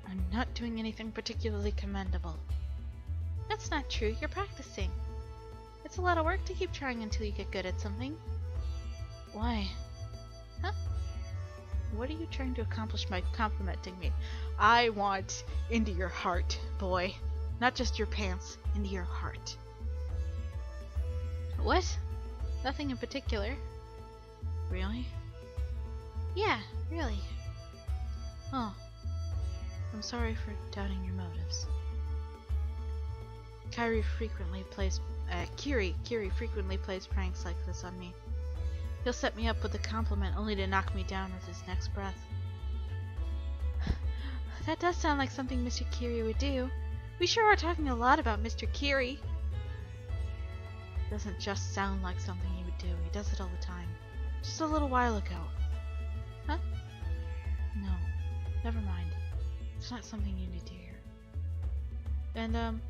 I'm not doing anything particularly commendable. That's not true. You're practicing. It's a lot of work to keep trying until you get good at something. Why? Huh? What are you trying to accomplish by complimenting me? I want into your heart, boy. Not just your pants, into your heart. What? Nothing in particular. Really? Yeah, really. Oh. I'm sorry for doubting your motives. Kiri frequently plays pranks like this on me. He'll set me up with a compliment only to knock me down with his next breath. That does sound like something Mr. Kiri would do. We sure are talking a lot about Mr. Kiri. Doesn't just sound like something he would do. He does it all the time. Just a little while ago. Huh? No. Never mind. It's not something you need to hear. And,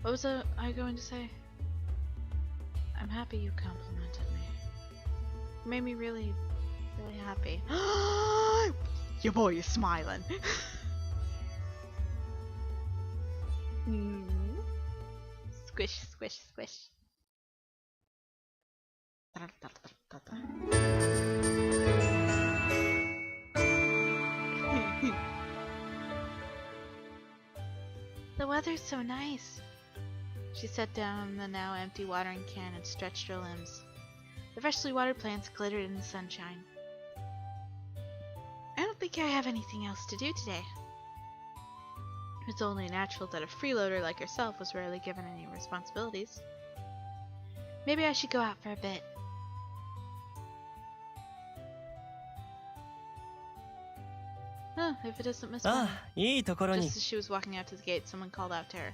what was I going to say? I'm happy you complimented me. It made me really, really happy. Your boy is smiling. Squish, squish, squish. The weather's so nice. She set down the now empty watering can and stretched her limbs. The freshly watered plants glittered in the sunshine. I don't think I have anything else to do today. It's only natural that a freeloader like herself was rarely given any responsibilities. Maybe I should go out for a bit. Huh, if it isn't Miss Bunny. いいところに Just as she was walking out to the gate, someone called out to her.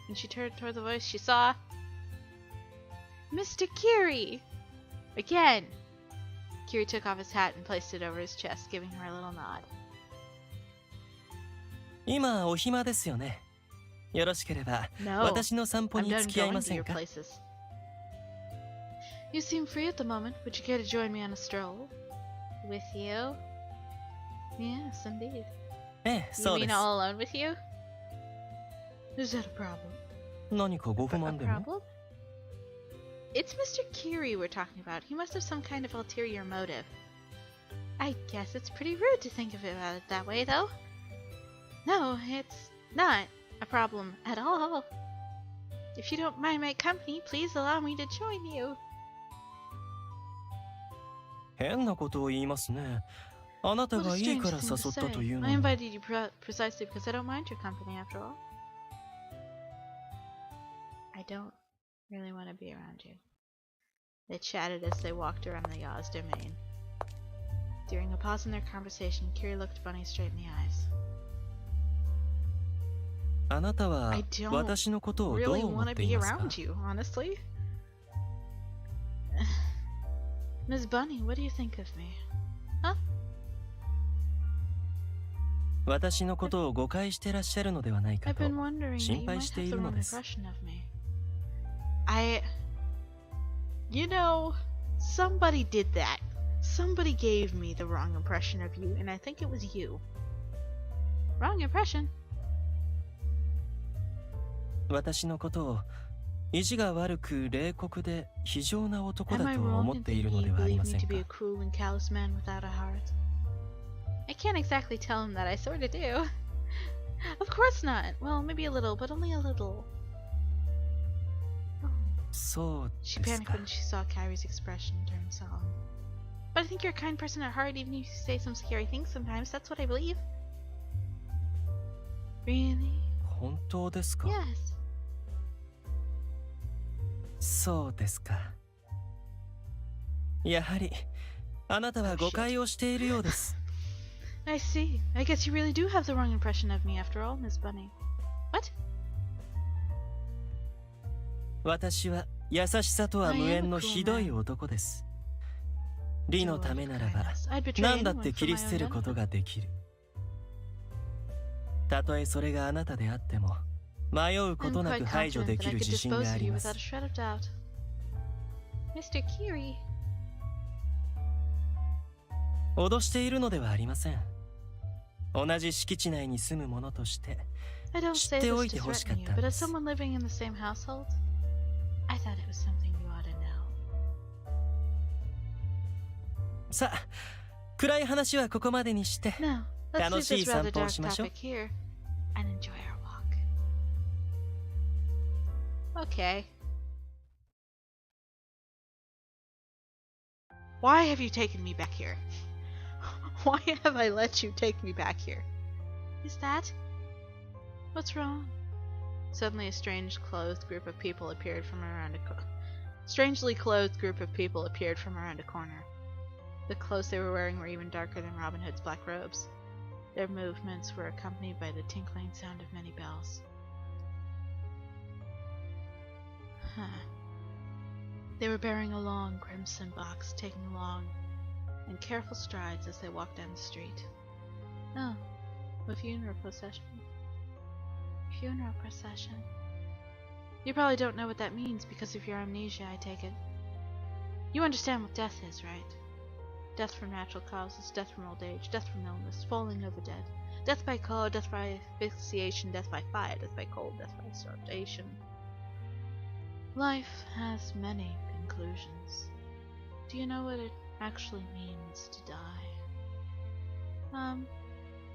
When she turned toward the voice, she saw... Mr. Kiri! Again! Kiri took off his hat and placed it over his chest, giving her a little nod. 今お暇ですよね。よろしければ No, 私の散歩 I'm に done 付き合い going ま to せん your か？ places. You seem free at the moment. Would you care to join me on a stroll? With you? Yes, indeed. ええ、 You そうで mean す。 all alone with you? Is that a problem? 何かご不 A 満でも problem? It's Mr. Kiri we're talking about. He must have some kind of ulterior motive. I guess it's pretty rude to think of it about it that way, though. No, it's not a problem at all. If you don't mind my company, please allow me to join you. 変なことを言いますね。あなた What a がいい strange から thing 誘 to ったと say. いうの I に。 invited you precisely because I don't mind your company, after all. I don't really want to be around you. They chatted as they walked around the Yaw's domain. During a pause in their conversation, Kiri looked Bunny straight in the eyes. あなたは I don't 私のことをどう really 思 want っ to てい be ますか around you, honestly. Ms. Bunny, what do you think of me? Huh? 私のことを誤解してらっしゃるのではないか I've と been wondering that 心 you 配 might して have い the るの wrong です。 impression of me. You know, somebody did that. Somebody gave me the wrong impression of you, and I think it was you. Wrong impression? 私のことを意地が悪く冷酷で非常な男 Am だ I と wrong 思っ in ている thinking ので you はあり believe ま me せん to か be a cruel and callous man without a heart? I can't exactly tell him that I sorta do. Of course not. Well, maybe a little, but only a little. そう She です panicked か。 when she saw Kyrie's expression turn solemn. But I think you're a kind person at heart, even if you say some scary things sometimes. That's what I believe. Really? 本当ですか。 Yes. そうですか。やはりあなたは誤解をしているようです。 I see. I guess you really do have the wrong impression of me after all, Miss Bunny. What? 私は優しさとは無縁のひどい男です。利のためならば何だって切り捨てることができる。たとえそれがあなたであっても迷うことなく排除できる自信があります。 Mr. Kiri. 脅しているのではありません。同じ敷地内に住む者として I don't 知 say ってお this いて to ほしか threaten っ you, たん but で as す。 someone living in the same household, I thought it was something you ought to know. さあ、暗い話はここまでにして Now, let's 楽 leave しい this 散 rather 歩を dark しましょう。 topic here and enjoy our walk. Okay. Why have you taken me back here? Why have I let you take me back here? Is that? What's wrong? Suddenly, a strangely clothed group of people appeared from around a corner. The clothes they were wearing were even darker than Robin Hood's black robes. Their movements were accompanied by the tinkling sound of many bells. They were bearing a long crimson box, taking long and careful strides as they walked down the street. Oh, a funeral procession. Funeral procession. You probably don't know what that means because of your amnesia, I take it. You understand what death is, right? Death from natural causes, death from old age, death from illness, falling over dead. Death by cold, death by asphyxiation, death by fire, death by cold, death by starvation. Life has many conclusions. Do you know what it actually means to die?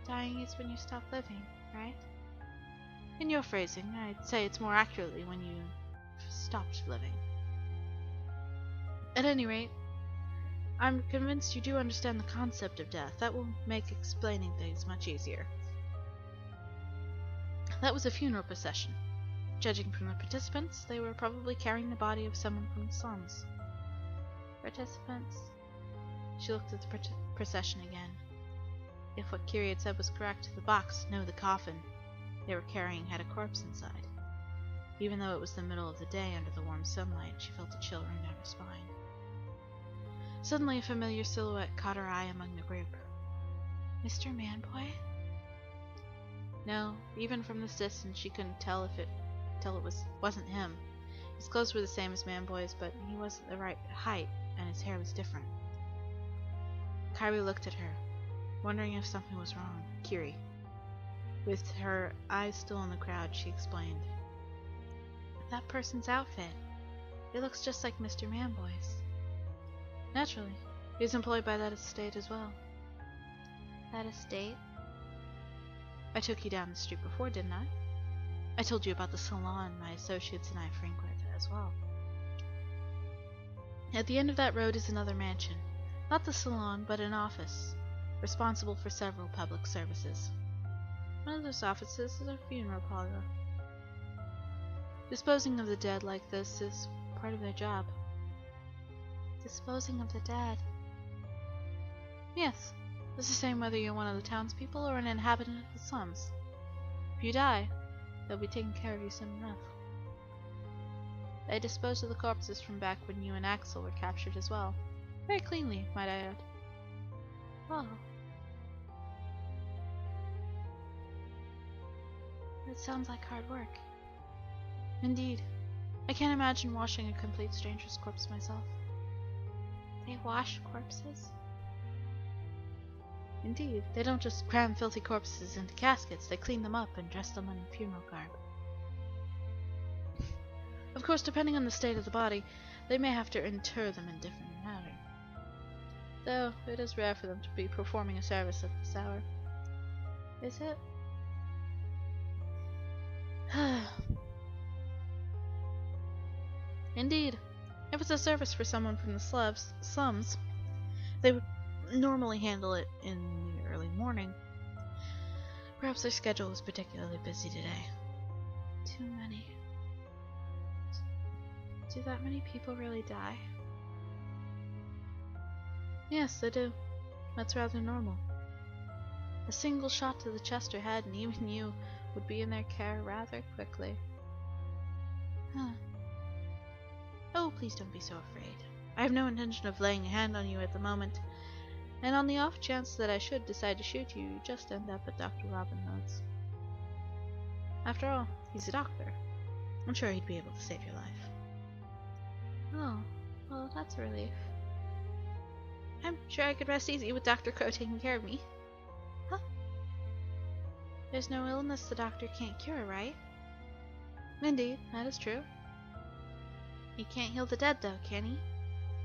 Dying is when you stop living, right? In your phrasing, I'd say it's more accurately when you stopped living. At any rate, I'm convinced you do understand the concept of death. That will make explaining things much easier. That was a funeral procession. Judging from the participants, they were probably carrying the body of someone from the slums. Participants? She looked at the procession again. If what Kiri had said was correct, the box, no, the coffin, they were carrying had a corpse inside. Even though it was the middle of the day under the warm sunlight, she felt a chill run down her spine. Suddenly, a familiar silhouette caught her eye among the group. Mr. Manboy? No, even from this distance, she couldn't tell it wasn't him. His clothes were the same as Man-Boy's, but he wasn't the right height, and his hair was different. Kyrie looked at her, wondering if something was wrong. Kiri. With her eyes still on the crowd, she explained. That person's outfit. It looks just like Mr. Man-Boy's. Naturally. He's employed by that estate as well. That estate? I took you down the street before, didn't I? I told you about the salon my associates and I frequent as well. At the end of that road is another mansion. Not the salon, but an office, responsible for several public services. One of those offices is a funeral parlor. Disposing of the dead like this is part of their job. Disposing of the dead? Yes. It's the same whether you're one of the townspeople or an inhabitant of the slums. If you die, they'll be taking care of you soon enough. They disposed of the corpses from back when you and Axel were captured as well. Very cleanly, might I add. Oh. It sounds like hard work. Indeed. I can't imagine washing a complete stranger's corpse myself. They wash corpses? Indeed. They don't just cram filthy corpses into caskets, they clean them up and dress them in funeral garb. Of course, depending on the state of the body, they may have to inter them in different manner. Though, it is rare for them to be performing a service at this hour. Is it? Indeed. If it's a service for someone from the slums, they would normally handle it in the early morning. Perhaps their schedule was particularly busy today. Too many. Do that many people really die? Yes, they do. That's rather normal. A single shot to the chest or head, and even you would be in their care rather quickly. Huh. Oh, please don't be so afraid. I have no intention of laying a hand on you at the moment, and on the off chance that I should decide to shoot you, you just end up at Dr. Robin Hood's. After all, he's a doctor. I'm sure he'd be able to save your life. Oh, well, that's a relief. I'm sure I could rest easy with Dr. Crow taking care of me. Huh? There's no illness the doctor can't cure, right? Indeed, that is true. He can't heal the dead, though, can he?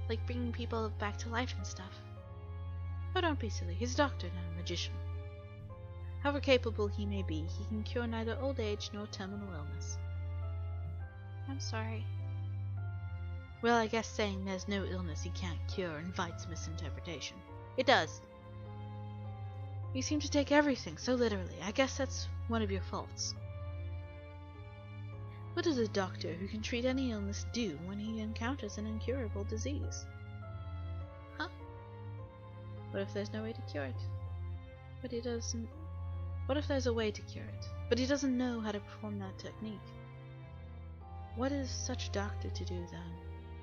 Like bringing people back to life and stuff. Oh, don't be silly. He's a doctor, not a magician. However capable he may be, he can cure neither old age nor terminal illness. I'm sorry. Well, I guess saying there's no illness he can't cure invites misinterpretation. It does. You seem to take everything so literally. I guess that's one of your faults. What does a doctor who can treat any illness do when he encounters an incurable disease? Huh? What if there's no way to cure it? But he doesn't... What if there's a way to cure it, but he doesn't know how to perform that technique? What is such a doctor to do then?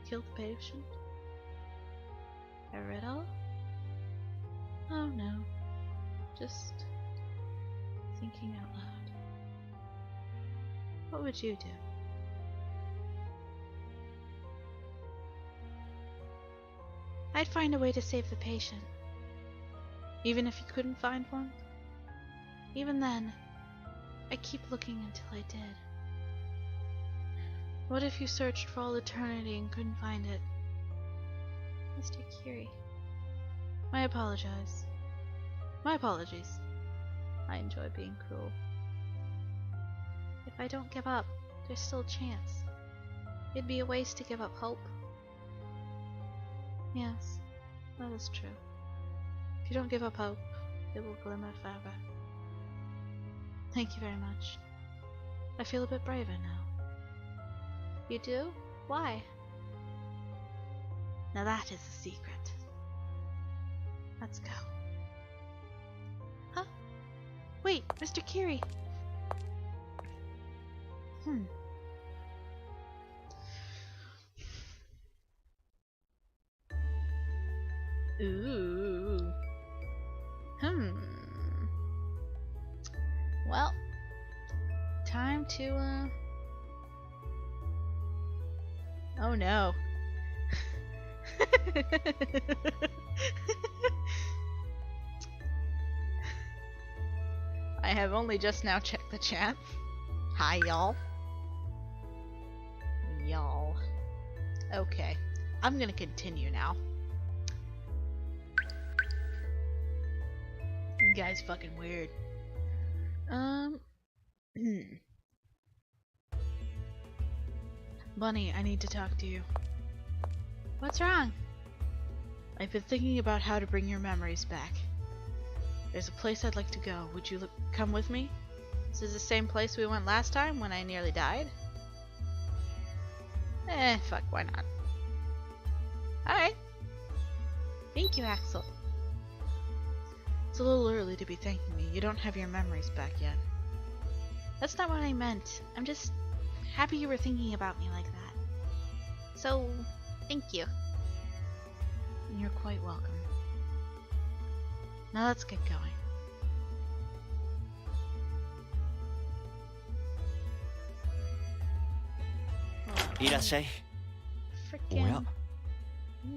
Kill the patient? A riddle? Oh no. Just thinking out loud. What would you do? I'd find a way to save the patient. Even if you couldn't find one? Even then, I'd keep looking until I did. What if you searched for all eternity and couldn't find it? Mr. Kiri. My apologies. I enjoy being cruel. If I don't give up, there's still a chance. It'd be a waste to give up hope. Yes, that is true. If you don't give up hope, it will glimmer forever. Thank you very much. I feel a bit braver now. You do? Why? Now that is a secret. Let's go. Huh? Wait, Mr. Kiri! Ooh. Well, time to Oh no. I have only just now checked the chat. Hi, y'all. Y'all. Okay. I'm gonna continue now. You guys fucking weird. Bunny, I need to talk to you. What's wrong? I've been thinking about how to bring your memories back. There's a place I'd like to go. Would you come with me? This is the same place we went last time when I nearly died? Fuck, why not? Alright. Thank you, Axel. It's a little early to be thanking me. You don't have your memories back yet. That's not what I meant. I'm just happy you were thinking about me like that. So, thank you. You're quite welcome. Now let's get going. いらっしゃい。おや、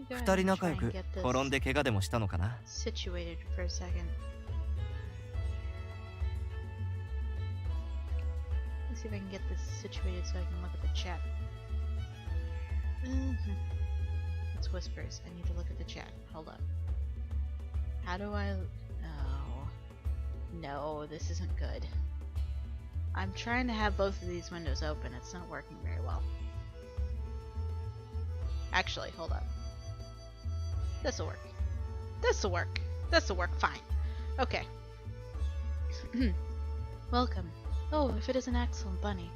二人仲良く転んで怪我でもしたのかな。 Situated for a second. Let's see if I can get this situated so I can look at the chat. It's whispers. I need to look at the chat. Hold up. How do I... Oh. No, this isn't good. I'm trying to have both of these windows open. It's not working very well. Actually, hold up. This'll work. This'll work. This'll work fine. Okay. Welcome. Oh, if it isn't Axel and Bunny.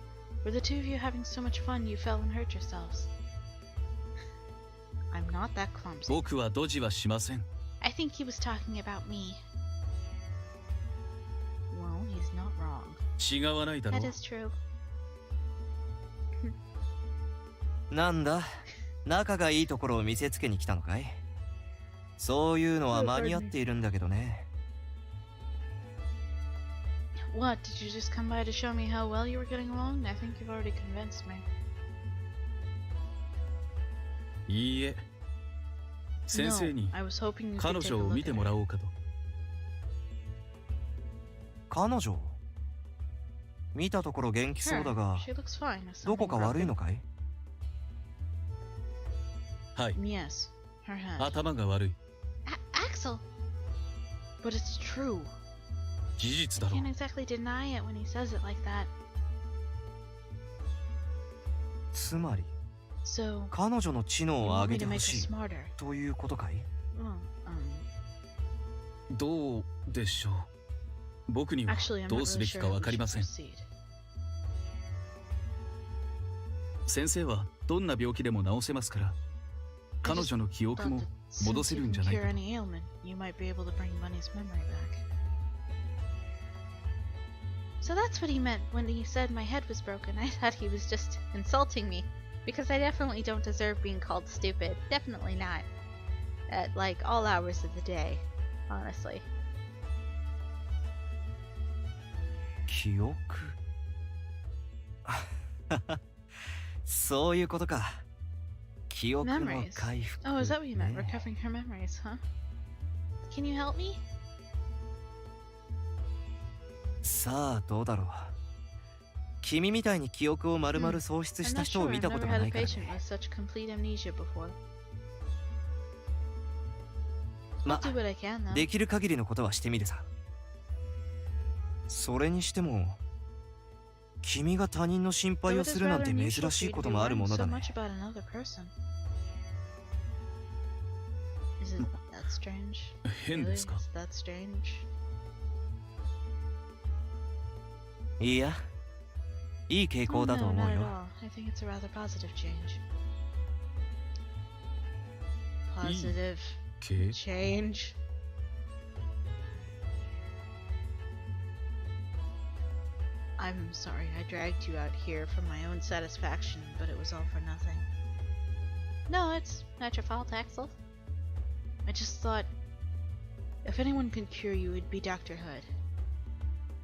Were the two of you having so much fun you fell and hurt yourselves? I'm not that clumsy. 僕はドジはしません。 I think he was talking about me. Well, he's not wrong. 違わないだろう。 That is true. なんだ、仲がいいところを見せつけに来たのかい？そういうのは間に合っているんだけどね。 What? Did you just come by to show me how well you were getting along? I think you've already convinced me. いいえ。先生に No, I was hoping you could 彼 take a 女を look 見て at もら her. おうかと。彼女？見たところ元気そうだ Her. が、 She looks fine. Is どこ something か悪い broken? のかい？はい。 Yes, her hand. 頭が悪い。 Axel! But it's true. 事実 I だろう。 can't exactly deny it when he says it like that. つまり、 So, 彼女の知能 you を want 上 me げ to て make ほ her しい smarter? ということかい？ Well, どうでしょう。僕には actually, I'm ど not うす really べき sure か how わ we かり should ません。 proceed. 先生はどんな病気でも治せますから、彼女の記憶 Thought も that 戻 since せ you るん can じゃない cure かと。 any ailment, you might be able to bring Bunny's memory back. So that's what he meant when he said my head was broken. I thought he was just insulting me, because I definitely don't deserve being called stupid. Definitely not. At like all hours of the day, honestly. 記憶そういうことか。記憶の Memories. 回復、 Oh, is that what you meant? ね。 Recovering her memories, huh? Can you help me? さあどうだろう。君みたいに記憶を丸々喪失し I'm た not 人を sure. 見 I've たこと never が had な a いから patient ね。 with such complete amnesia before. ま I'll do what I can, though. できる限りのことはしてみるさ。それにしても、君が他人の心 Though 配 it を is するなん rather て unusual 珍 for し you い to こと be もある worrying もの so だね。 much about another person. Is it that strange? 変 Really? ですか？ Is that strange? いや、いい傾 Oh, 向だと no, 思 not う at よ。 all. I think it's a rather positive change. Positive 傾 change? I'm sorry I dragged you out here for my own satisfaction, but it was all for nothing. No, it's not your fault, Axel. I just thought, if anyone could cure you, it'd be Dr. Hood.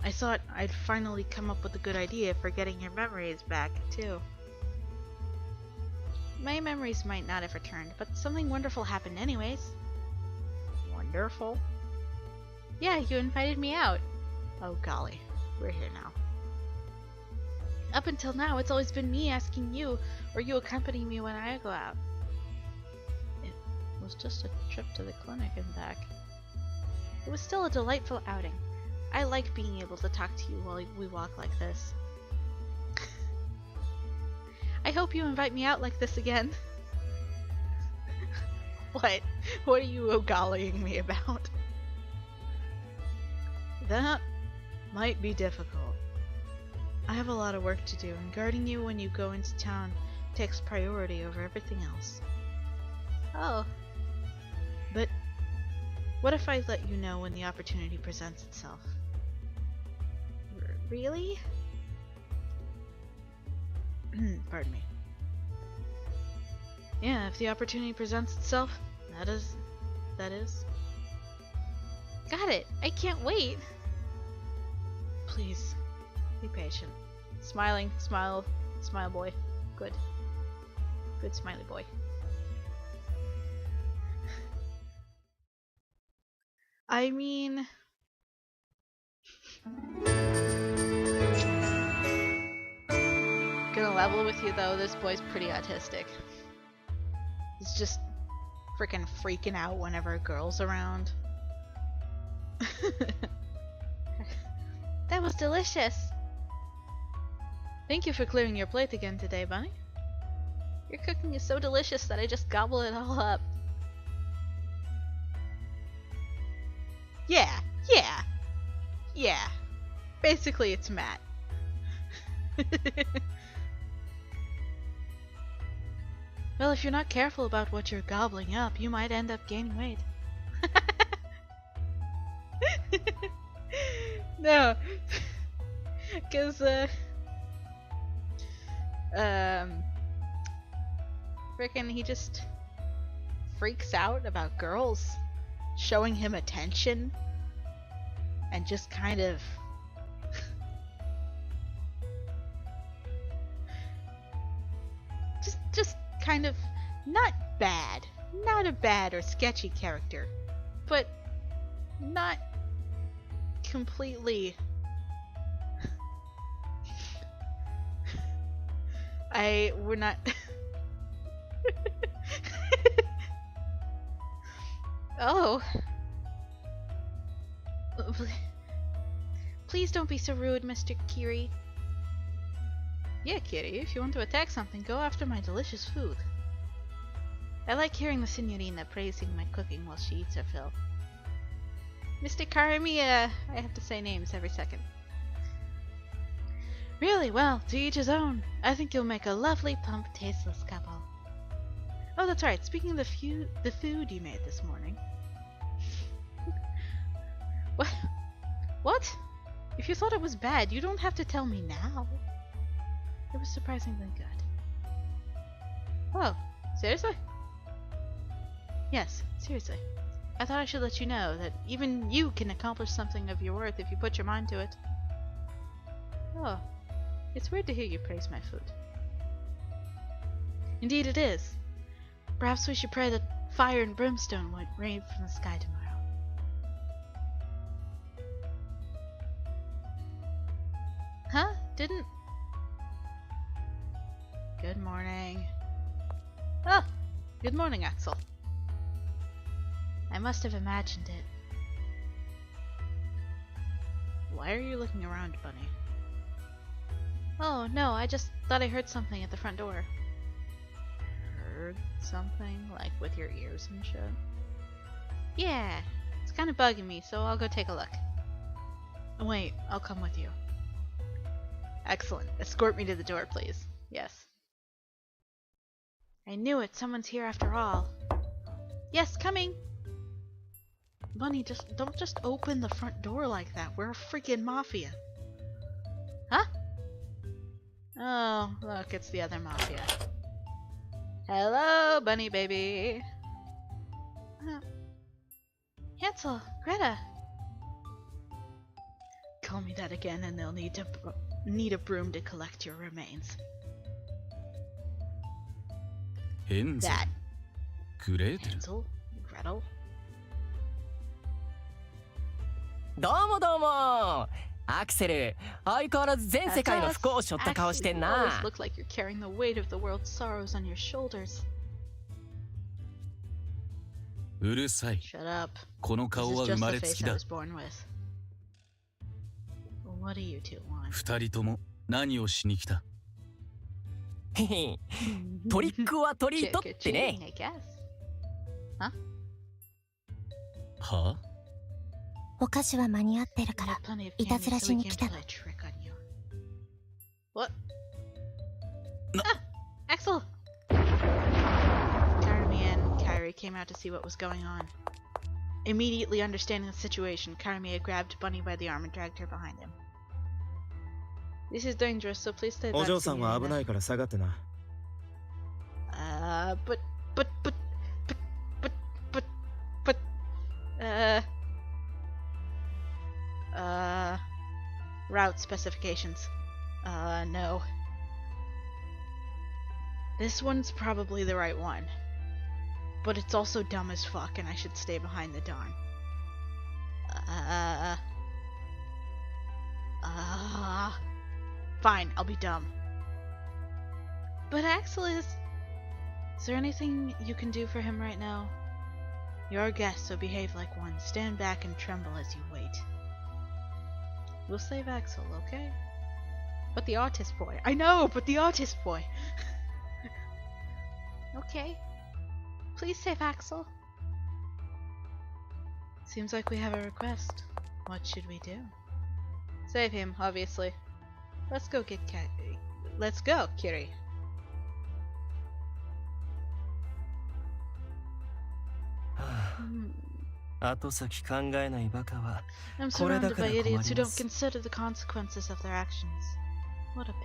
I thought I'd finally come up with a good idea for getting your memories back, too. my memories might not have returned, but something wonderful happened anyways. Wonderful? Yeah, you invited me out. Oh golly, we're here now. Up until now, it's always been me asking you, or you accompanying me when I go out. It was just a trip to the clinic and back. It was still a delightful outing. I like being able to talk to you while we walk like this. I hope you invite me out like this again. What? What are you ogollying me about? That might be difficult. I have a lot of work to do, and guarding you when you go into town takes priority over everything else. Oh. But what if I let you know when the opportunity presents itself? Really? Pardon me. Yeah, if the opportunity presents itself, that is. Got it! I can't wait! Please, be patient. Smiling, smile boy. Good. Good smiley boy. I mean... Gonna level with you though, this boy's pretty autistic. He's just freaking freaking out whenever a girl's around. That was delicious! Thank you for clearing your plate again today, Bunny. Your cooking is so delicious that I just gobble it all up. Yeah. Basically, it's Matt. Well, if you're not careful about what you're gobbling up, you might end up gaining weight. No. Because, frickin' he just freaks out about girls showing him attention and just kind of just kind of not a bad or sketchy character, but not completely we're not Oh. Please don't be so rude, Mr. Kiri. Yeah, Kitty, if you want to attack something, go after my delicious food. I like hearing the Signorina praising my cooking while she eats her fill. Mr. Karamiya, I have to say names every second. Really, well, to each his own. I think you'll make a lovely, plump, tasteless couple. Oh, that's right, speaking of the food you made this morning. What? If you thought it was bad, you don't have to tell me now. It was surprisingly good. Oh, seriously? Yes, seriously. I thought I should let you know that even you can accomplish something of your worth if you put your mind to it. Oh, it's weird to hear you praise my food. Indeed it is. Perhaps we should pray that fire and brimstone won't rain from the sky tomorrow. Huh? Didn't... Good morning. Oh! Good morning, Axel. I must have imagined it. Why are you looking around, Bunny? Oh, no, I just thought I heard something at the front door. Heard something? Like with your ears and shit? Yeah, it's kind of bugging me, so I'll go take a look. Wait, I'll come with you. Excellent. Escort me to the door, please. Yes. I knew it. Someone's here after all. Yes, coming! Bunny, don't just open the front door like that. We're a freaking mafia. Huh? Oh, look, it's the other mafia. Hello, Bunny baby. Hansel, Greta. Call me that again and they'll need a broom to collect your remains. ヘンゼル That グレーテル Hansel, Gretel. どうもどうも。アクセル、相変わらず全世界の不幸を背負った顔してん Actually, you always な。 look like you're carrying the weight of the world's sorrows on your shoulders. うるさい Shut up. この This 顔 is は生 just ま the れつ face き I だ was born with. What do you two want? 二人とも何をしに来たへへ。トリックはトリートっ Trick or てね。 treating, I guess. はお菓子は間に合ってるから Plenty of いた candy ずら so し we に can 来た play の。 a trick on you. What? Axel! Karami and Kairi came out to see what was going on. Immediately understanding the situation, Karami grabbed Bunny by the arm and dragged her behind him. This is dangerous, so please stay back. お嬢さんは危ないから下がってな。But, route specifications. No. This one's probably the right one. But it's also dumb as fuck and I should stay behind the darn. Fine, I'll be dumb. But Axel is there anything you can do for him right now? You're our guest, so behave like one. Stand back and tremble as you wait. We'll save Axel, okay? But the artist boy. I know, but the artist boy. Okay. Please save Axel. Seems like we have a request. What should we do? Save him, obviously. Let's go get Let's go, Kiri. 後先考えないバカは I'm これだ surrounded から by 困り idiots who ま don't す。 consider the consequences of their actions. What a pain.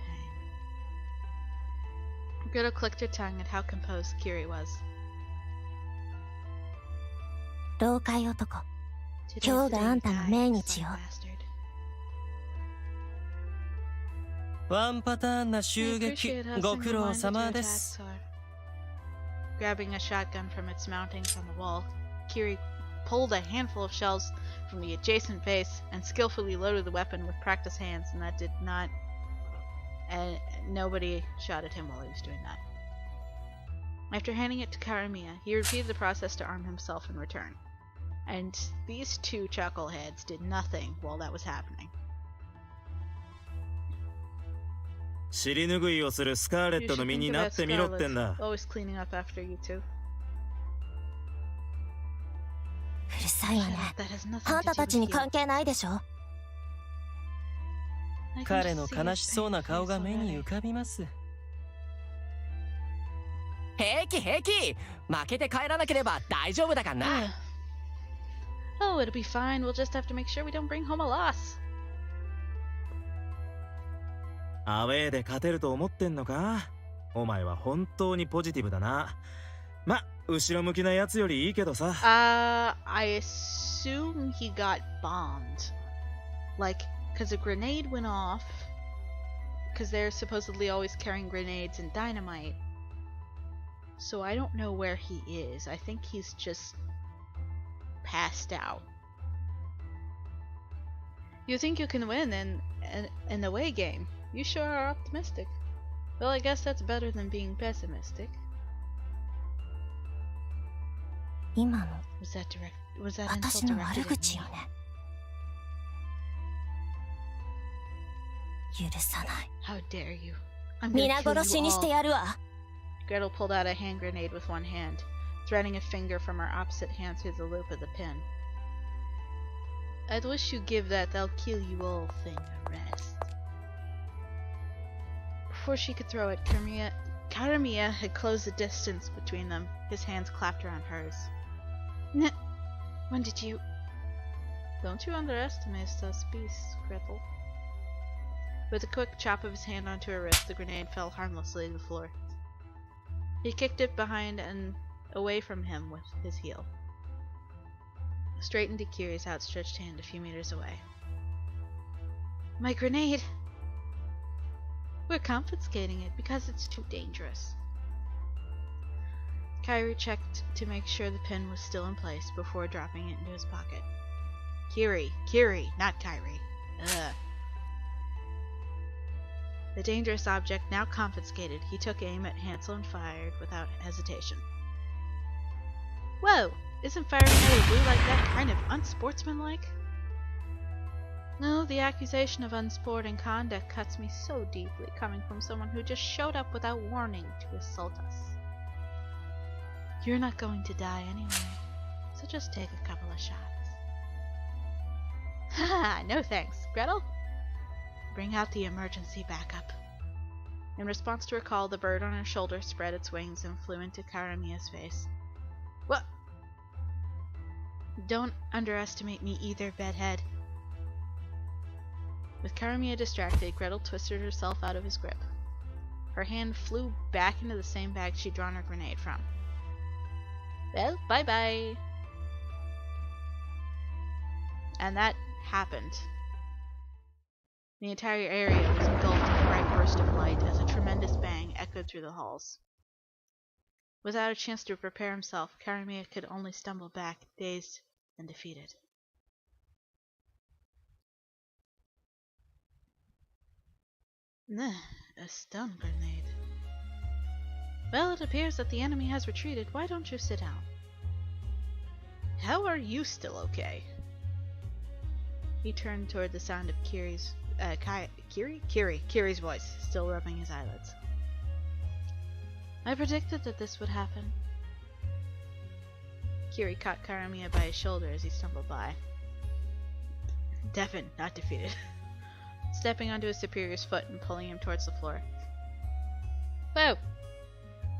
Gretel clicked her tongue at how composed Kiri was. 老怪男、 Today's 今 the 日 day があ you んたの die, 命 son 日よ。 bastard. ワンパターンな襲 I 撃 appreciate how ご苦労 single-minded 様 your です attacks are. Grabbing a shotgun from its mountings on the wall, Kiri pulled a handful of shells from the adjacent base and skillfully loaded the weapon with practiced hands, and that did not. And nobody shot at him while he was doing that. After handing it to Karamiya, he repeated the process to arm himself in return. And these two chuckleheads did nothing while that was happening. 尻拭いをするスカーレ You ット should の身 think に about なってみろってん Scarlet, だ。 always cleaning up after you two. うるさいわね。 That has nothing あん to た do たち with に you. 関係ないでしょ。 I can 彼 just の see 悲 his しそうな顔が face 目に already. 浮かびます。平気平気。負けて帰らなければ大丈夫だからな。 Oh, it'll be fine. We'll just have to make sure we don't bring home a loss. アウェーで勝てると思ってんのか？お前は本当にポジティブだな。ま、後ろ向きなやつよりいいけどさ。I assume he got bombed. Like, because a grenade went off. Because they're supposedly always carrying grenades and dynamite. So I don't know where he is. I think he's just passed out. You think you can win in the away game? You sure are optimistic. Well, I guess that's better than being pessimistic. 今の Was that insult 私の directed 悪 at 口 me? よね。許さない。 How dare you? I'm gonna 皆 kill 殺し you にして all. やるわ。 Gretel pulled out a hand grenade with one hand, threading a finger from her opposite hand through the loop of the pin. I'd wish you'd give that "they'll kill you all" thing a rest. Before she could throw it, Karamiya had closed the distance between them. His hands clapped around hers. When did you... Don't you underestimate us beasts, Gretel. With a quick chop of his hand onto her wrist, the grenade fell harmlessly to the floor. He kicked it behind and away from him with his heel. Straight into Kiri's outstretched hand a few meters away. My grenade! We're confiscating it because it's too dangerous. Kyrie checked to make sure the pin was still in place before dropping it into his pocket. Kiri, not Kyrie. Ugh. The dangerous object now confiscated, he took aim at Hansel and fired without hesitation. Whoa! Isn't firing out of blue like that kind of unsportsmanlike? No, the accusation of unsporting conduct cuts me so deeply, coming from someone who just showed up without warning to assault us. You're not going to die anyway, so just take a couple of shots. Haha, no thanks. Gretel? Bring out the emergency backup. In response to her call, the bird on her shoulder spread its wings and flew into Karamia's face. What? Don't underestimate me either, bedhead. With Karamia distracted, Gretel twisted herself out of his grip. Her hand flew back into the same bag she'd drawn her grenade from. Well, bye-bye. And that happened. The entire area was engulfed in a bright burst of light as a tremendous bang echoed through the halls. Without a chance to prepare himself, Karamia could only stumble back, dazed and defeated. A stun grenade. Well, it appears that the enemy has retreated. Why don't you sit down? How are you still okay? He turned toward the sound of Kiri's voice, still rubbing his eyelids. I predicted that this would happen. Kiri caught Karamia by his shoulder as he stumbled by. Deafened, not defeated. Stepping onto his superior's foot and pulling him towards the floor. Whoa!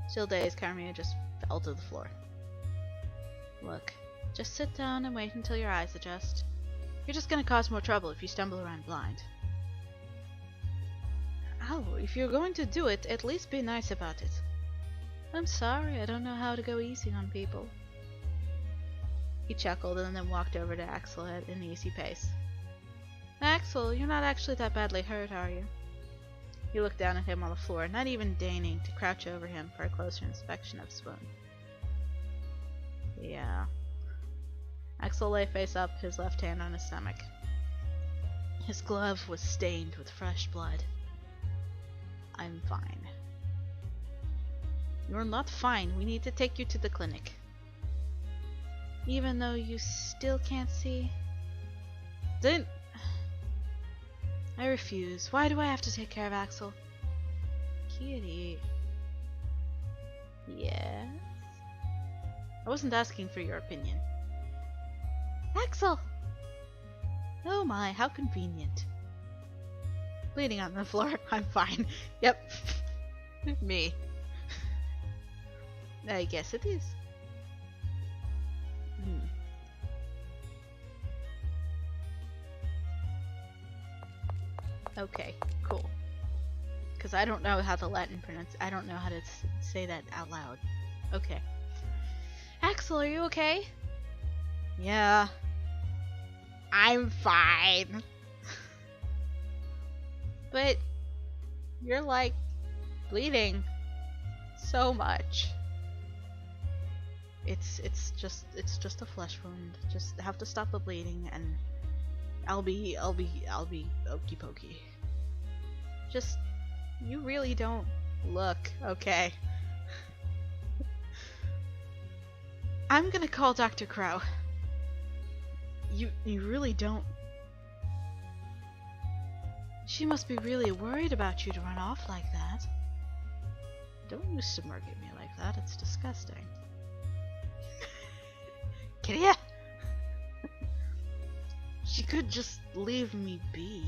Still dazed, Karamia just fell to the floor. Look, just sit down and wait until your eyes adjust. You're just gonna cause more trouble if you stumble around blind. Oh, if you're going to do it, at least be nice about it. I'm sorry, I don't know how to go easy on people. He chuckled and then walked over to Axel at an easy pace. Axel, you're not actually that badly hurt, are you? He looked down at him on the floor, not even deigning to crouch over him for a closer inspection of his wound. Yeah. Axel lay face up, his left hand on his stomach. His glove was stained with fresh blood. I'm fine. You're not fine. We need to take you to the clinic. Even though you still can't see? Then I refuse. Why do I have to take care of Axel? Kitty. Yes? I wasn't asking for your opinion. Axel! Oh my, how convenient. Bleeding on the floor. I'm fine. Yep. Me. I guess it is. Okay, cool. Because I don't know how the Latin I don't know how to say that out loud. Okay. Axel, are you okay? Yeah. I'm fine. But you're like bleeding so much. It's just a flesh wound. Just have to stop the bleeding and I'll be okey pokey. Just you really don't look okay. I'm gonna call Dr. Crow. You really don't. She must be really worried about you to run off like that. Don't you smirk at me like that, it's disgusting. Get here! She could just leave me be.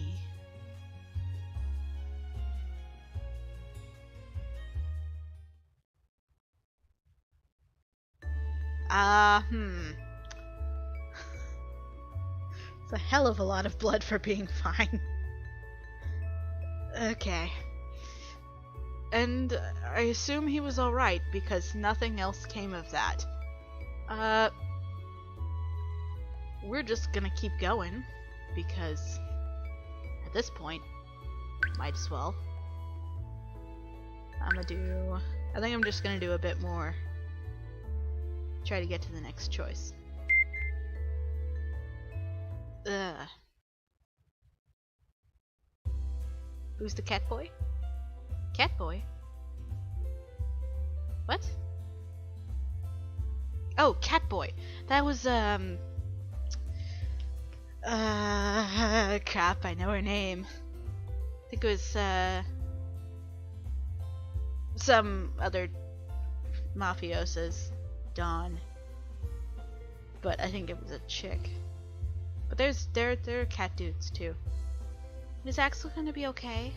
It's a hell of a lot of blood for being fine. Okay. And I assume he was alright because nothing else came of that. We're just gonna keep going because at this point, might as well. I think I'm just gonna do a bit more try to get to the next choice. Ugh. Who's the cat boy? Cat boy? What? Oh, cat boy. That was crap, I know her name. I think it was some other mafiosa's Dawn. But I think it was a chick. But there are cat dudes too. Is Axel gonna be okay?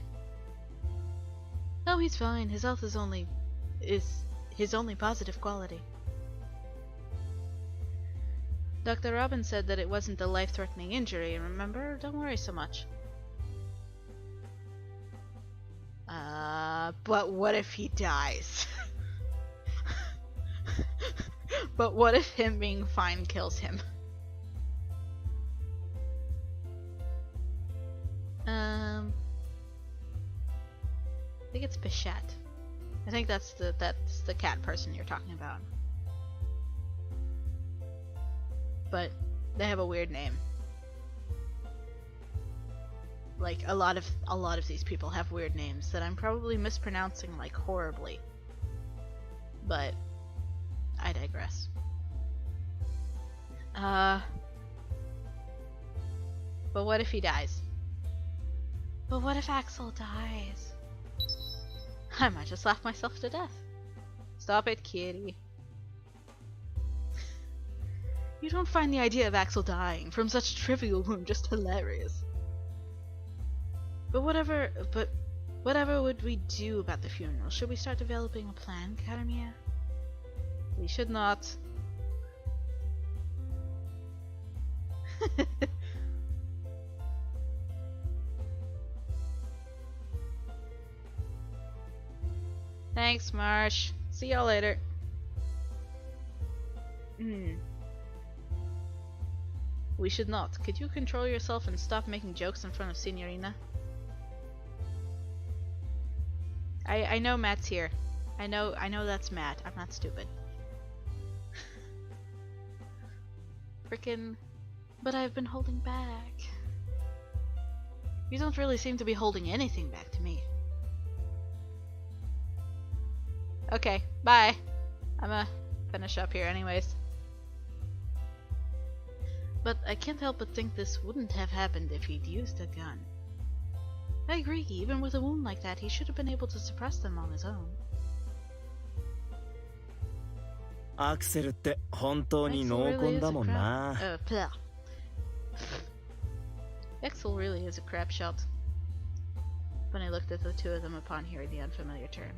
No, he's fine. His health is his only positive quality. Dr. Robin said that it wasn't a life-threatening injury, remember? Don't worry so much. But what if he dies? But what if him being fine kills him? I think it's Pageant. I think that's the cat person you're talking about. But they have a weird name. Like a lot of these people have weird names that I'm probably mispronouncing like horribly. But I digress. But what if he dies? But what if Axel dies? I might just laugh myself to death. Stop it, kitty. You don't find the idea of Axel dying from such a trivial wound just hilarious. But whatever would we do about the funeral? Should we start developing a plan, Karamia? We should not. Thanks, Marsh. See y'all later. We should not. Could you control yourself and stop making jokes in front of Signorina? I know Matt's here. I know that's Matt. I'm not stupid. Frickin'. But I've been holding back. You don't really seem to be holding anything back to me. Okay, bye. I'ma finish up here anyways. But I can't help but think this wouldn't have happened if he'd used a gun. I agree, even with a wound like that, he should have been able to suppress them on his own. アクセルって本当に濃厚だもんな。Axel really is a crap shot. When I looked at the two of them upon hearing the unfamiliar term.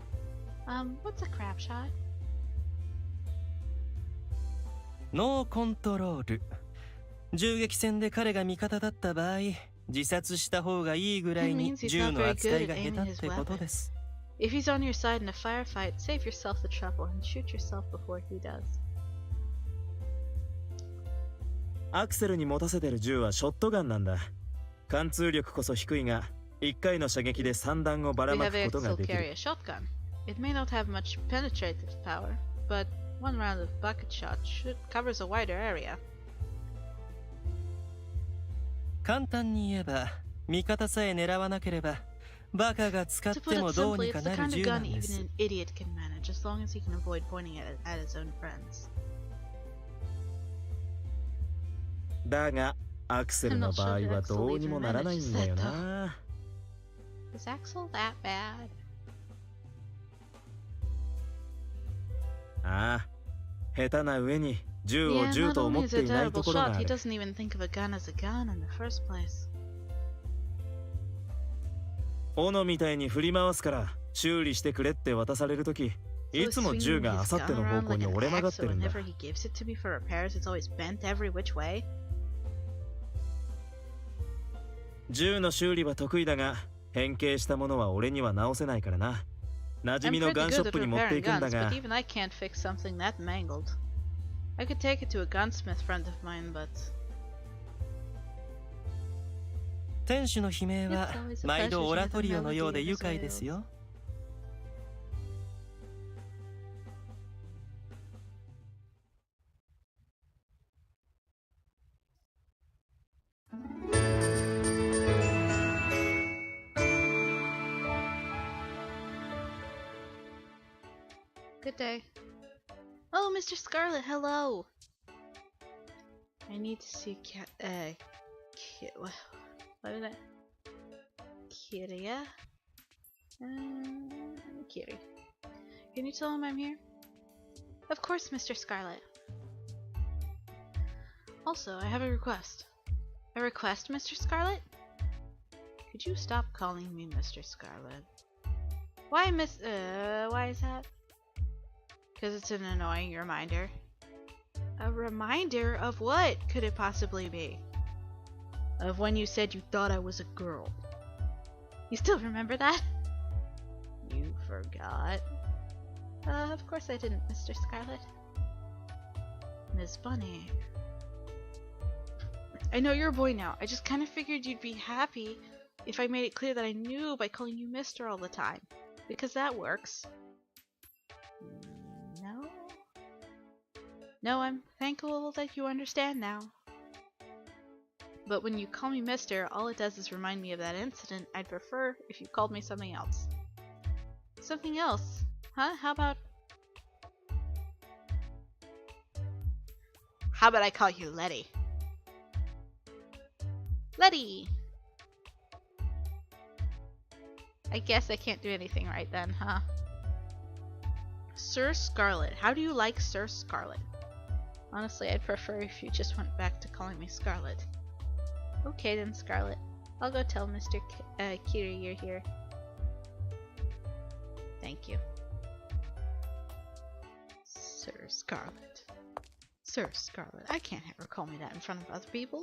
What's a crap shot? ノーコントロール。銃撃戦で彼が味方だった場合、自殺した方がいいぐらいに銃の扱いが下手ってことです。If he's on your side in a firefight, save yourself the trouble and shoot yourself before he does. アクセルに持たせてる銃はショットガンなんだ。貫通力こそ低いが、1回の射撃で3弾をばらまくことができる。We have Axel carry a shotgun. It may not have much penetrative power, but one round of bucket shot covers a wider area. 簡単に言えば、味方さえ狙わなければ、バカが使ってもどうにかなる銃なんです。even an idiot can manage as long as he can avoid pointing it at his own friends. だが、アクセルの場合はどうにもならないんだよな。Is Axel that bad? ああ、下手な上に銃を銃と思っていないところがある。He doesn't even think of a gun as a gun in the first place. 斧みたいに振り回すから修理してくれって渡されるとき、いつも銃があさっての方向に折れ曲がってるんだ。銃の修理は得意だが、変形したものは俺には直せないからな。馴染みのガンショップに持っていくんだが。I could take it to a gunsmith friend of mine, but 店主の悲鳴は毎度オラトリオのようで愉快ですよ。Good day. Oh, Mr. Scarlet, hello! I need to see what did I... Kiria? Kiri. Can you tell him I'm here? Of course, Mr. Scarlet. Also, I have a request. A request, Mr. Scarlet? Could you stop calling me Mr. Scarlet? Why why is that? Because it's an annoying reminder. A reminder of what could it possibly be? Of when you said you thought I was a girl. You still remember that? You forgot. Of course I didn't, Mr. Scarlet. Miss Bunny. I know you're a boy now. I just kind of figured you'd be happy if I made it clear that I knew by calling you Mr. all the time. Because that works. No? No, I'm thankful that you understand now. But when you call me Mr., all it does is remind me of that incident. I'd prefer if you called me something else. Something else? Huh? How about I call you Letty? Letty! I guess I can't do anything right then, huh? Sir Scarlet. How do you like Sir Scarlet? Honestly, I'd prefer if you just went back to calling me Scarlet. Okay then, Scarlet. I'll go tell Mr. Kiri you're here. Thank you. Sir Scarlet. Sir Scarlet. I can't have her call me that in front of other people.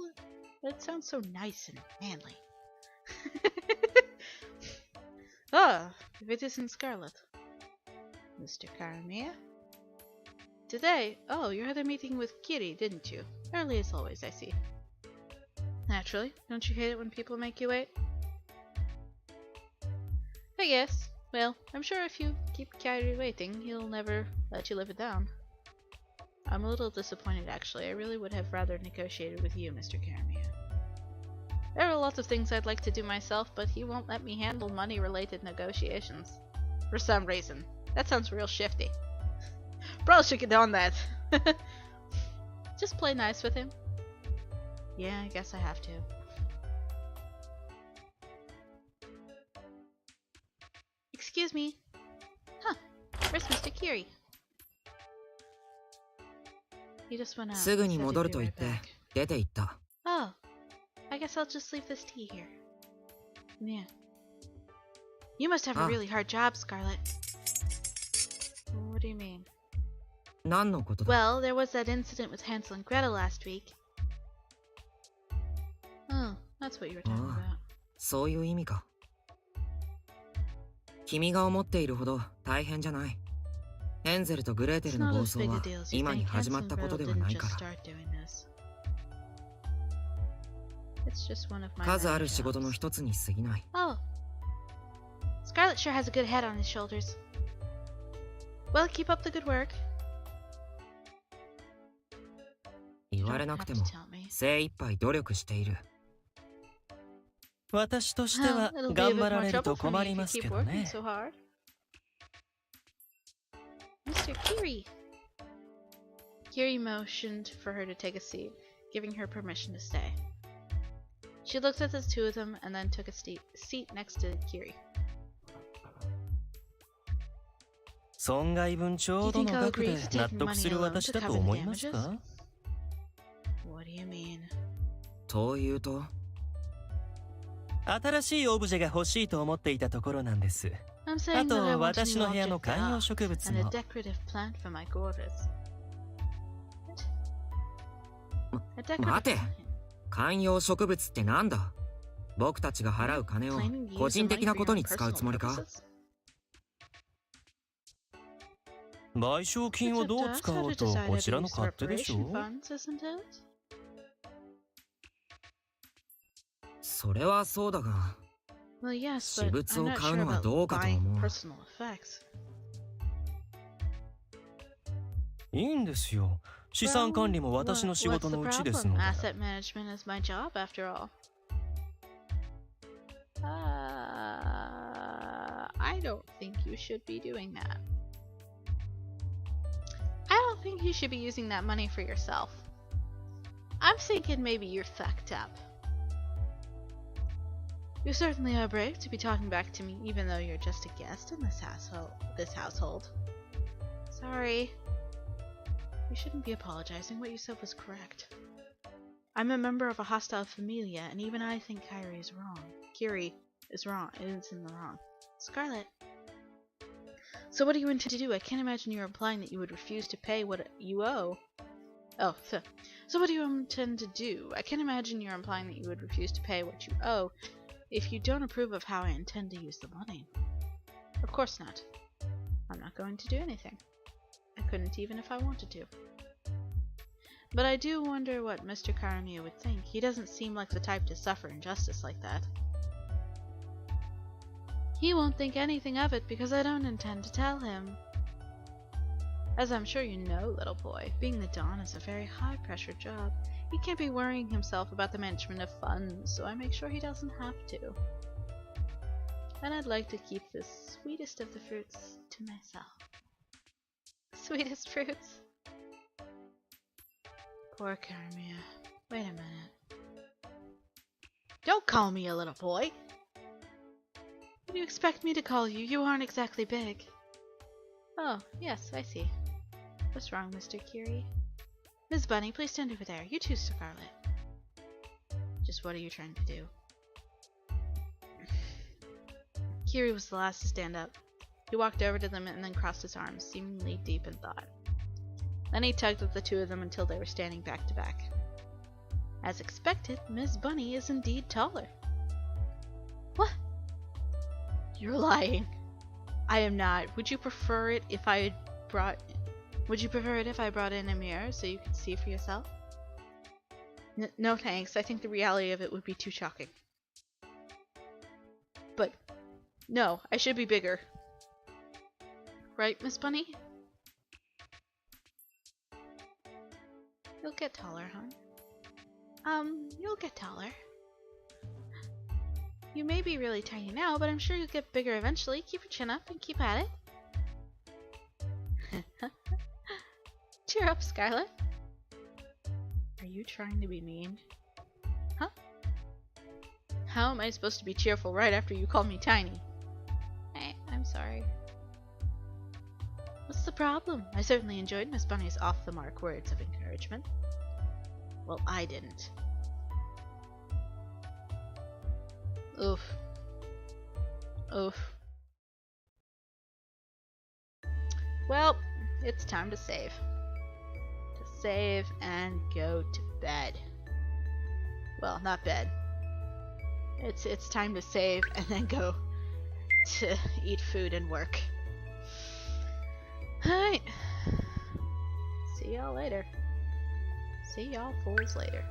It sounds so nice and manly. Ah, if it isn't Scarlet. Mr. Karamia? Today? Oh, you had a meeting with Kiri, didn't you? Early as always, I see. Naturally. Don't you hate it when people make you wait? I guess. Well, I'm sure if you keep Kiri waiting, he'll never let you live it down. I'm a little disappointed, actually. I really would have rather negotiated with you, Mr. Karamia. There are lots of things I'd like to do myself, but he won't let me handle money-related negotiations. For some reason. That sounds real shifty. Probably should get on that. Just play nice with him. Yeah, I guess I have to. Excuse me. Huh. Where's Mr. Kiri? He just went out. すぐに戻ると言って出て行った。 Oh. I guess I'll just leave this tea here. Yeah. You must have a really hard job, Scarlet. What do you mean? 何のことだ? Well, there was that incident with Hansel and Gretel last week. Oh, that's what you were talking about. そういう意味か。君が思っているほど大変じゃない。ヘンゼルとグレーテルの暴走は今に始まったことではないから。数ある仕事の一つに過ぎない。Oh. Scarlet sure has a good head on his shoulders. Well, keep up the good work. 言われなくても精一杯努力している。私としては頑張られると困りますけどね。Mr. Kiri. Kiri motioned for her to take a seat, giving her permission to stay. She looked at the two of them and then took a seat next to Kiri. 損害分ちょうどの額で納得する私だと思いますか? What do you mean? というと? 新しいオブジェが欲しいと思っていたところなんです。あと私の部屋の観葉植物も。待て。観葉植物ってなんだ? 僕たちが払う金を個人的なことに使うつもりか? 賠償金をどう使おうとこちらの勝手でしょ? それはそうだが、私物を買うのはどうかと思う。いいんですよ。資産管理も私の仕事のうちですので。Asset management is my job after all. I don't think you should be doing that. think you should be using that money for yourself. I'm thinking maybe you're fucked up. You certainly are brave to be talking back to me, even though you're just a guest in this household. Sorry. You shouldn't be apologizing. What you said was correct. I'm a member of a hostile familia, and even I think Kyrie is wrong. Kiri is wrong. It's in the wrong. Scarlet. So what do you intend to do? I can't imagine you're implying that you would refuse to pay what you owe. Oh, so what do you intend to do? I can't imagine you're implying that you would refuse to pay what you owe if you don't approve of how I intend to use the money. Of course not. I'm not going to do anything. I couldn't even if I wanted to. But I do wonder what Mr. Karamia would think. He doesn't seem like the type to suffer injustice like that. He won't think anything of it because I don't intend to tell him. As I'm sure you know, little boy, being the Don is a very high-pressure job. He can't be worrying himself about the management of funds, so I make sure he doesn't have to. And I'd like to keep the sweetest of the fruits to myself. Sweetest fruits? Poor Karamia. Wait a minute. Don't call me a little boy! What do you expect me to call you? You aren't exactly big. Oh, yes, I see. What's wrong, Mr. Kiri? Ms. Bunny, please stand over there. You too, Scarlet. Just what are you trying to do? Kiri was the last to stand up. He walked over to them and then crossed his arms, seemingly deep in thought. Then he tugged at the two of them until they were standing back to back. As expected, Ms. Bunny is indeed taller. What? You're lying. I am not. Would you prefer it if I brought in a mirror so you could see for yourself? No thanks. I think the reality of it would be too shocking. But no, I should be bigger. Right, Miss Bunny? You'll get taller, huh? You'll get taller. You may be really tiny now, but I'm sure you'll get bigger eventually. Keep your chin up and keep at it. Cheer up, Scarlet. Are you trying to be mean? Huh? How am I supposed to be cheerful right after you called me tiny? I'm sorry. What's the problem? I certainly enjoyed Miss Bunny's off-the-mark words of encouragement. Well, I didn't. Oof. Oof. Well, it's time to save. To save and go to bed. Well, not bed. It's time to save and then go to eat food and work. Alright. See y'all later. See y'all fools later.